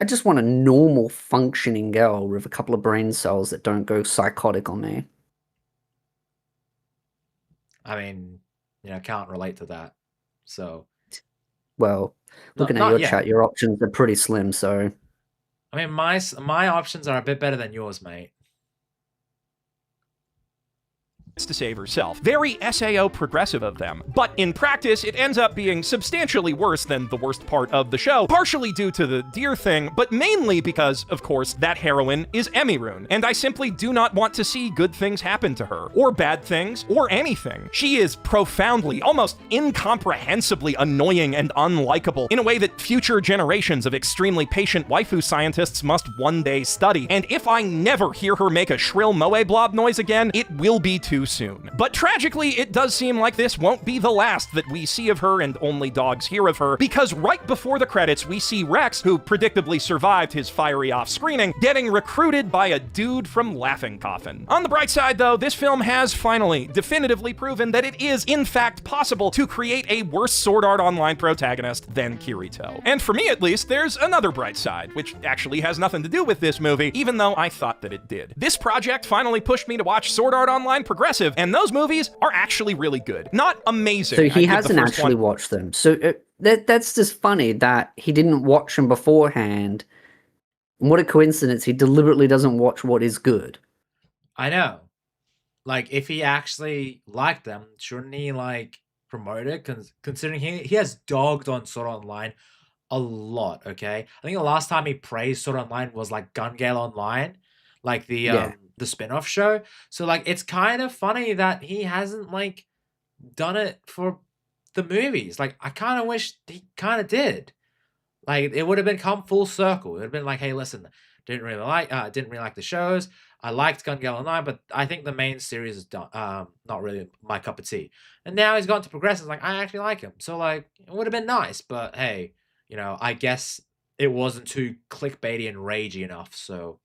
I just want a normal functioning girl with a couple of brain cells that don't go psychotic on me. I mean, can't relate to that. So, Well, looking at not your yet. chat, your options are pretty slim, so I mean, my options are a bit better than yours, mate. To save herself. Very SAO progressive of them. But in practice, it ends up being substantially worse than the worst part of the show, partially due to the deer thing, but mainly because, of course, that heroine is Emirune, and I simply do not want to see good things happen to her, or bad things, or anything. She is profoundly, almost incomprehensibly annoying and unlikable in a way that future generations of extremely patient waifu scientists must one day study, and if I never hear her make a shrill moe blob noise again, it will be too soon. But tragically, it does seem like this won't be the last that we see of her and only dogs hear of her, because right before the credits, we see Rex, who predictably survived his fiery off-screening, getting recruited by a dude from Laughing Coffin. On the bright side, though, this film has finally, definitively proven that it is, in fact, possible to create a worse Sword Art Online protagonist than Kirito. And for me, at least, there's another bright side, which actually has nothing to do with this movie, even though I thought that it did. This project finally pushed me to watch Sword Art Online Progressive, and those movies are actually really good. Not amazing. So he hasn't actually watched them. So that's just funny that he didn't watch them beforehand. And what a coincidence, he deliberately doesn't watch what is good. I know. Like, if he actually liked them, shouldn't he, like, promote it? Considering he has dogged on Sword Art Online a lot, okay? I think the last time he praised Sword Art Online was, like, Gun Gale Online. Like, the spin-off show. So, like, it's kind of funny that he hasn't, like, done it for the movies. Like, I kind of wish he kind of did. Like, it would have been come full circle. It would have been like, hey, listen, didn't really like the shows. I liked Gun Gale Online, but I think the main series is not really my cup of tea. And now he's gone to Progressive. Like, I actually like him. So, like, it would have been nice. But, hey, I guess it wasn't too clickbaity and ragey enough. So,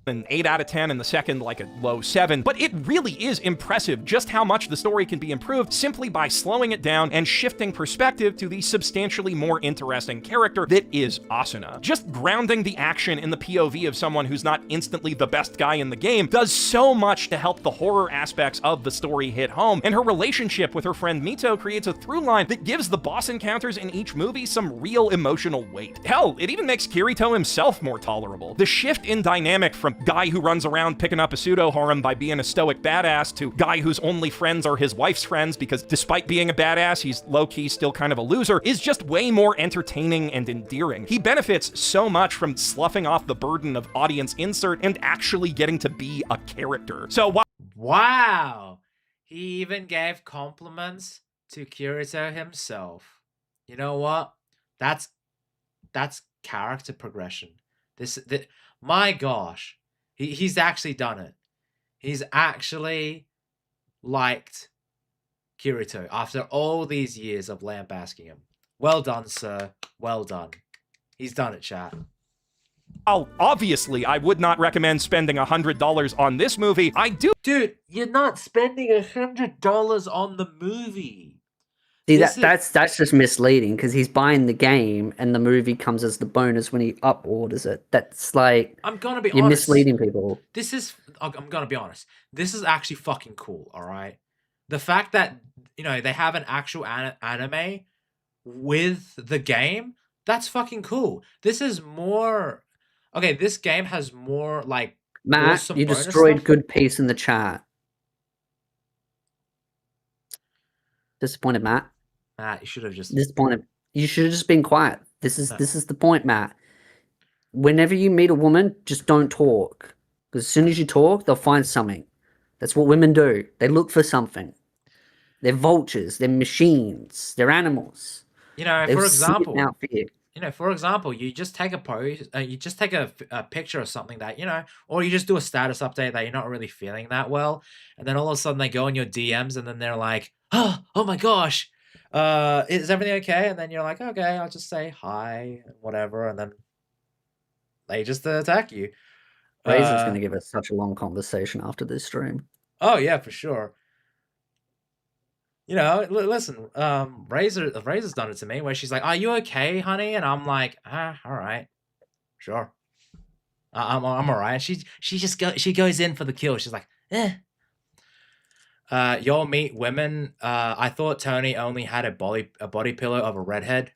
an 8 out of 10 and the second like a low 7, but it really is impressive just how much the story can be improved simply by slowing it down and shifting perspective to the substantially more interesting character that is Asuna. Just grounding the action in the POV of someone who's not instantly the best guy in the game does so much to help the horror aspects of the story hit home, and her relationship with her friend Mito creates a through line that gives the boss encounters in each movie some real emotional weight. Hell, it even makes Kirito himself more tolerable. The shift in dynamic from guy who runs around picking up a pseudo-harem by being a stoic badass to guy whose only friends are his wife's friends because despite being a badass, he's low-key still kind of a loser, is just way more entertaining and endearing. He benefits so much from sloughing off the burden of audience insert and actually getting to be a character. So wow! He even gave compliments to Kirito himself. You know what? That's character progression. My gosh. He's actually done it. He's actually liked Kirito after all these years of lambasting him. Well done, sir. Well done. He's done it, chat. Obviously, I would not recommend spending $100 on this movie. Dude, you're not spending $100 on the movie. See, that's just misleading because he's buying the game and the movie comes as the bonus when he up orders it. That's like I'm gonna be you're honest. misleading people. I'm gonna be honest. This is actually fucking cool. All right, the fact that they have an actual anime with the game, that's fucking cool. This is more okay. This game has more like Matt. awesome You bonus destroyed stuff. good peace in the chat. Disappointed, Matt. Matt, you should have just disappointed. You should have just been quiet. This is the point, Matt. Whenever you meet a woman, just don't talk. Because as soon as you talk, they'll find something. That's what women do. They look for something. They're vultures. They're machines. They're animals. For example, out for you. For example, you just take a pose, you just take a picture of something that, or you just do a status update that you're not really feeling that well. And then all of a sudden they go in your DMs and then they're like, oh my gosh, is everything okay? And then you're like, okay, I'll just say hi and whatever. And then they just attack you. Raisin's going to give us such a long conversation after this stream. Oh, yeah, for sure. You know, listen, Razor's done it to me where she's like, "Are you okay, honey?" And I'm like, all right, sure, I'm all right. She goes in for the kill. She's like, eh. You'll meet women. I thought Tony only had a body pillow of a redhead.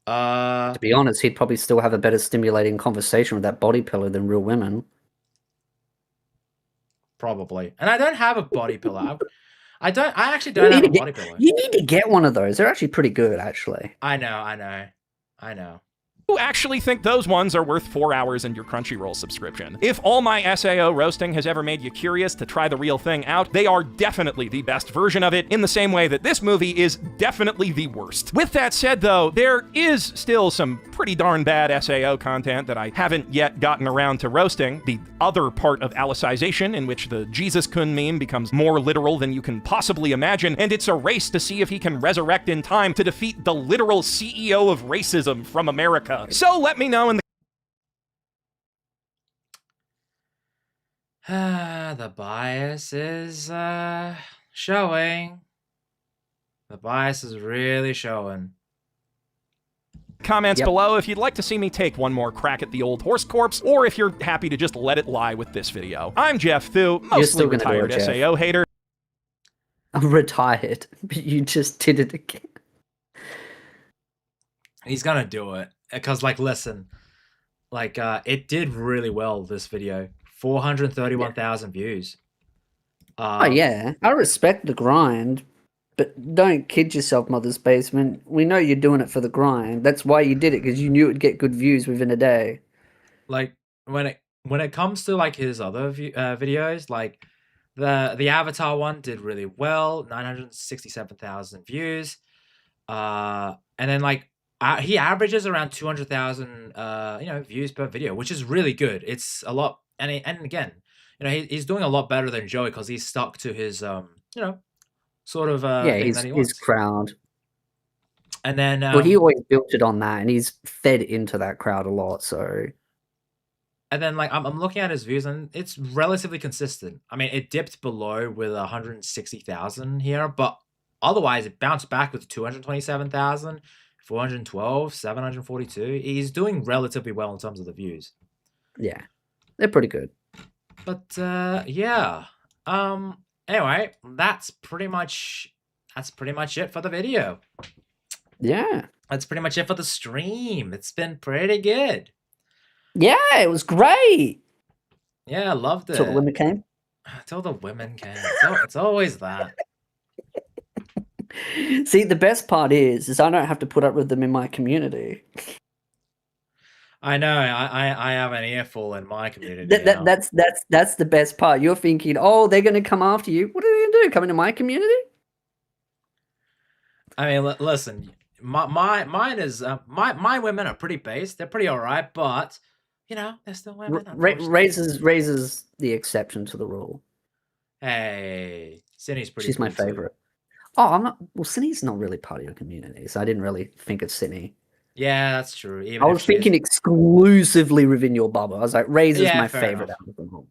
To be honest, he'd probably still have a better stimulating conversation with that body pillow than real women. Probably. And I don't have a body pillow. I actually don't have a body pillow. You need to get one of those. They're actually pretty good, actually. I know. Who actually think those ones are worth 4 hours in your Crunchyroll subscription. If All My SAO Roasting has ever made you curious to try the real thing out, they are definitely the best version of it, in the same way that this movie is definitely the worst. With that said, though, there is still some pretty darn bad SAO content that I haven't yet gotten around to roasting. The other part of Alicization, in which the Jesus-kun meme becomes more literal than you can possibly imagine, and it's a race to see if he can resurrect in time to defeat the literal CEO of racism from America. So let me know in the... The bias is showing. The bias is really showing. Comments below if you'd like to see me take one more crack at the old horse corpse, or if you're happy to just let it lie with this video. I'm Jeff Thu, mostly retired SAO hater. I'm retired, but you just did it again. He's gonna do it. Because, like, listen, like, it did really well, this video. 431,000 views. Oh, yeah. I respect the grind, but don't kid yourself, Mother's Basement. We know you're doing it for the grind. That's why you did it, because you knew it would get good views within a day. Like, when it comes to, like, his other videos, like, the Avatar one did really well. 967,000 views. And then, like, he averages around 200,000, views per video, which is really good. It's a lot, and again, he's doing a lot better than Joey because he's stuck to his, sort of thing that he wants. His crowd. And then, well, he always built it on that, and he's fed into that crowd a lot. So, and then, like, I'm looking at his views, and it's relatively consistent. I mean, it dipped below with 160,000 here, but otherwise, it bounced back with 227,000. 412, 742. He's doing relatively well in terms of the views. Yeah, they're pretty good. But yeah. Anyway, that's pretty much it for the video. Yeah. That's pretty much it for the stream. It's been pretty good. Yeah, it was great. Yeah, I loved it. Till the women came. Till the women came. It's always that. See, the best part is I don't have to put up with them in my community. I know. I have an earful in my community. That's the best part. You're thinking, oh, they're going to come after you. What are they going to do? Come into my community? I mean, listen. Mine is my women are pretty base. They're pretty alright, but they're still women. Razor's the exception to the rule. Hey, Cindy's pretty. She's cool my favorite. Oh, I'm not. Well, Sydney's not really part of your community, so I didn't really think of Sydney. Yeah, that's true. I was thinking exclusively within your bubble. I was like, Razor's my favorite out of them all.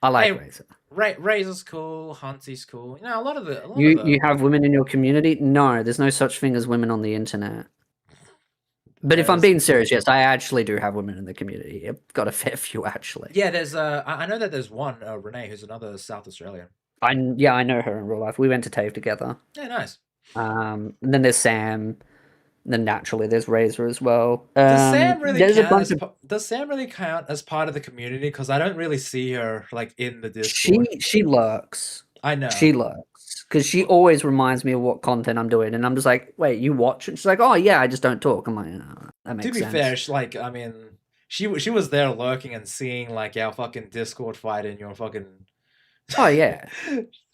I like Razor. Razor's cool. Hunty's cool. A lot of the. You have women in your community? No, there's no such thing as women on the internet. But if I'm being serious, yes, I actually do have women in the community. I've got a fair few, actually. Yeah, there's. I know that there's one, Renee, who's another South Australian. I know her in real life. We went to TAFE together. Yeah, nice. And then there's Sam. And then naturally there's Razor as well. Does Sam really count as part of the community? Because I don't really see her like in the Discord. She lurks. I know. She lurks. Because she always reminds me of what content I'm doing. And I'm just like, wait, you watch? And she's like, oh yeah, I just don't talk. I'm like, oh, that makes sense. To be fair, she was there lurking and seeing like our fucking Discord fight in your fucking. Oh yeah.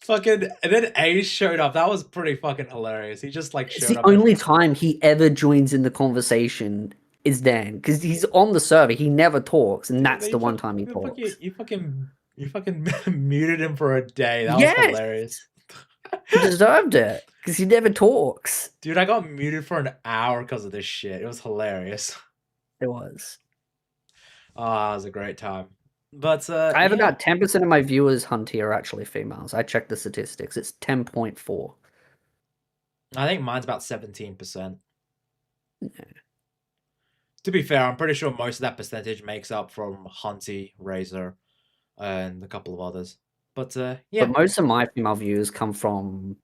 Fucking, and then Ace showed up. That was pretty fucking hilarious. He just like showed it's up. The only time he ever joins in the conversation is then, because he's on the server. He never talks, and that's the one time he talks. You fucking muted him for a day. That was hilarious. He deserved it because he never talks. Dude, I got muted for an hour because of this shit. It was hilarious. It was. Ah, it was a great time. But I have yeah. about 10% of my viewers, Hunty, are actually females. I checked the statistics. It's 10.4. I think mine's about 17%. To be fair, I'm pretty sure most of that percentage makes up from Hunty, Razor, and a couple of others. But yeah. But most of my female viewers come from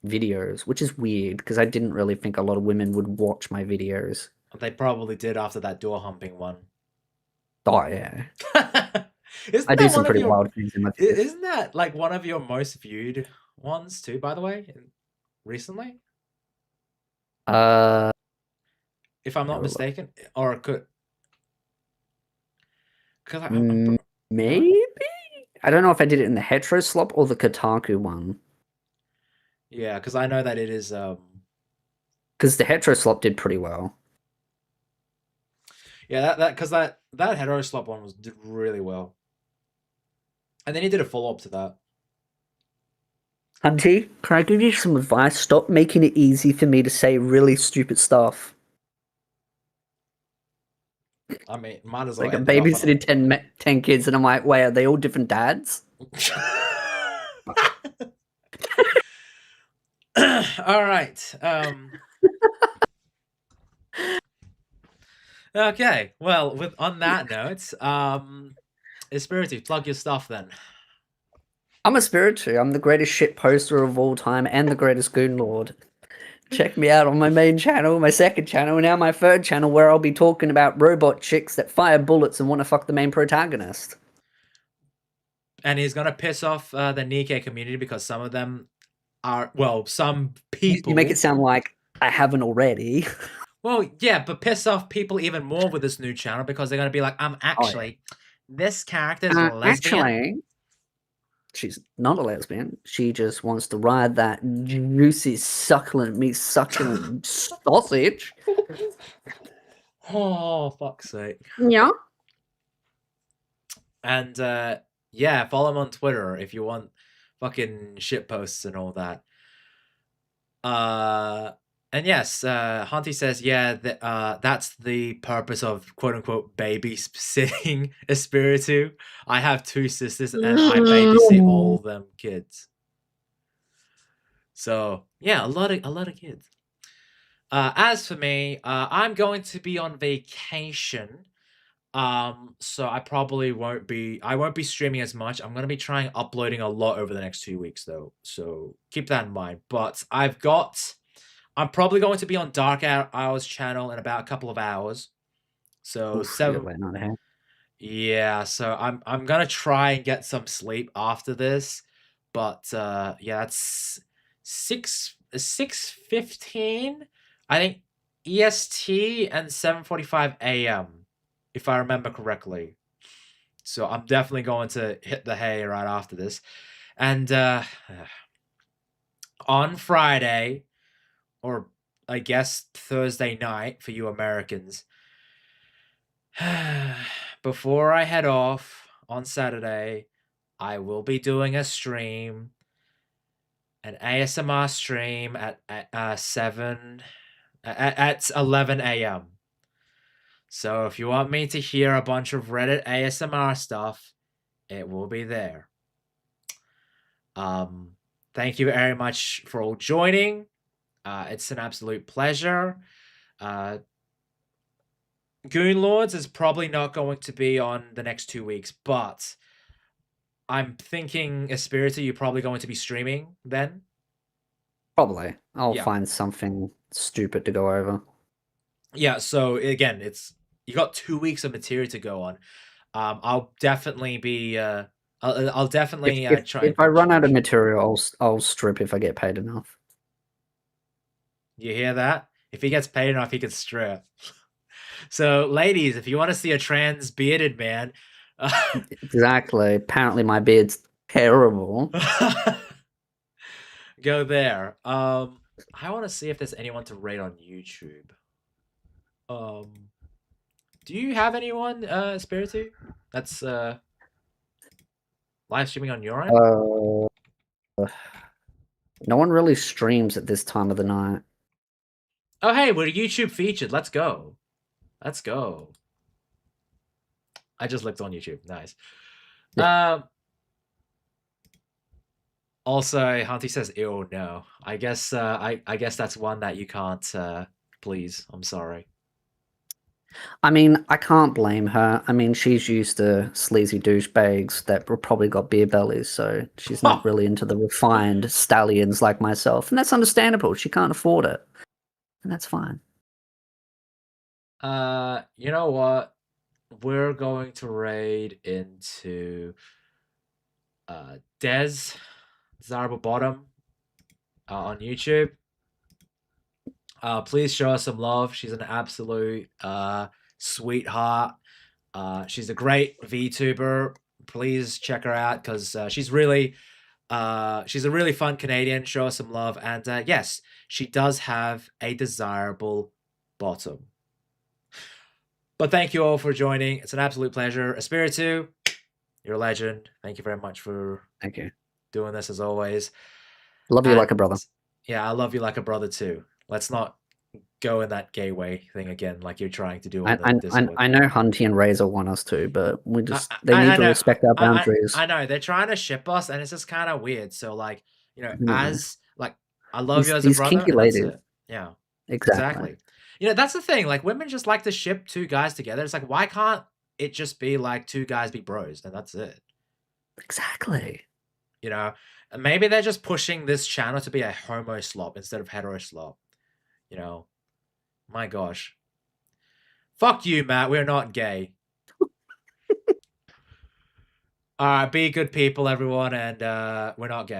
videos, which is weird because I didn't really think a lot of women would watch my videos. They probably did after that door humping one. Oh yeah. Isn't I that do some one of pretty your- wild things in my videos. Isn't that like one of your most viewed ones too, by the way, recently? If I'm not mistaken, or it could. Maybe? I don't know if I did it in the Hetero Slop or the Kotaku one. Yeah, because I know that it is. Because the Hetero Slop did pretty well. Yeah, that hetero slop one did really well, and then he did a follow up to that. Hunty, can I give you some advice? Stop making it easy for me to say really stupid stuff. I mean, might as well. Like I'm end it off on babysitting 10 kids, and I'm like, wait, are they all different dads? All right. Okay. Well, on that note, Espiritu, plug your stuff then. I'm Espiritu. I'm the greatest shit poster of all time and the greatest Goon Lord. Check me out on my main channel, my second channel, and now my third channel, where I'll be talking about robot chicks that fire bullets and want to fuck the main protagonist. And he's gonna piss off the Nikkei community because some of them are, well, some people. You make it sound like I haven't already. Well, yeah, but piss off people even more with this new channel because they're gonna be like, actually, this character's lesbian. Actually, she's not a lesbian. She just wants to ride that juicy, succulent sausage. Oh, fuck's sake. Yeah. And yeah, follow him on Twitter if you want fucking shit posts and all that. And yes, Hunty says, yeah, that's the purpose of quote-unquote babysitting Espiritu. I have 2 sisters and I babysit all them kids. So yeah, a lot of kids. As for me, I'm going to be on vacation. So I probably won't be streaming as much. I'm gonna be trying uploading a lot over the next 2 weeks though. So keep that in mind. But I'm probably going to be on Dark Hours channel in about a couple of hours. So yeah, so I'm gonna try and get some sleep after this. But yeah, that's 6:15, I think, EST, and 7:45 AM, if I remember correctly. So I'm definitely going to hit the hay right after this. And on Friday, or I guess Thursday night for you Americans, before I head off on Saturday, I will be doing a stream, an ASMR stream at 11 AM. So if you want me to hear a bunch of Reddit ASMR stuff, it will be there. Thank you very much for all joining. It's an absolute pleasure. Goon Lords is probably not going to be on the next 2 weeks, but I'm thinking, Espiritu, you're probably going to be streaming then? Probably. I'll Yeah. find something stupid to go over. Yeah, so again, you got 2 weeks of material to go on. I'll definitely be I'll definitely try. If I run out of material, I'll strip if I get paid enough. You hear that? If he gets paid enough, he can strip. So, ladies, if you want to see a trans bearded man, Exactly. Apparently my beard's terrible. go there. I want to see if there's anyone to rate on YouTube. Do you have anyone, Espiritu, that's live streaming on your end? No one really streams at this time of the night. Oh, hey, we're YouTube featured. Let's go. Let's go. I just looked on YouTube. Nice. Yeah. Also, Hunty says, "Ew, no." I guess I guess that's one that you can't please. I'm sorry. I mean, I can't blame her. I mean, she's used to sleazy douchebags that probably got beer bellies, so she's not really into the refined stallions like myself, and that's understandable. She can't afford it, and that's fine. You know what? We're going to raid into Desirable Bottom on YouTube. Please show us some love. She's an absolute sweetheart. She's a great VTuber. Please check her out because she's a really fun Canadian. Show us some love. And yes, she does have a desirable bottom. But thank you all for joining. It's an absolute pleasure. Espiritu, you're a legend. Thank you very much for doing this as always. Love you like a brother. Yeah, I love you like a brother too. Let's not go in that gay way thing again, like you're trying to do on the Discord. I know Hunty and Razor want us to, but we just they need to respect our boundaries. I know they're trying to ship us, and it's just kind of weird. So, like, you know, as like I love you as a brother. Kinky And that's ladies. it. Yeah, Exactly. You know, that's the thing. Like, women just like to ship two guys together. It's like, why can't it just be like two guys be bros, and that's it? Exactly. You know, and maybe they're just pushing this channel to be a homo slop instead of hetero slop. You know, my gosh. Fuck you, Matt. We're not gay. All right, be good people, everyone, and we're not gay.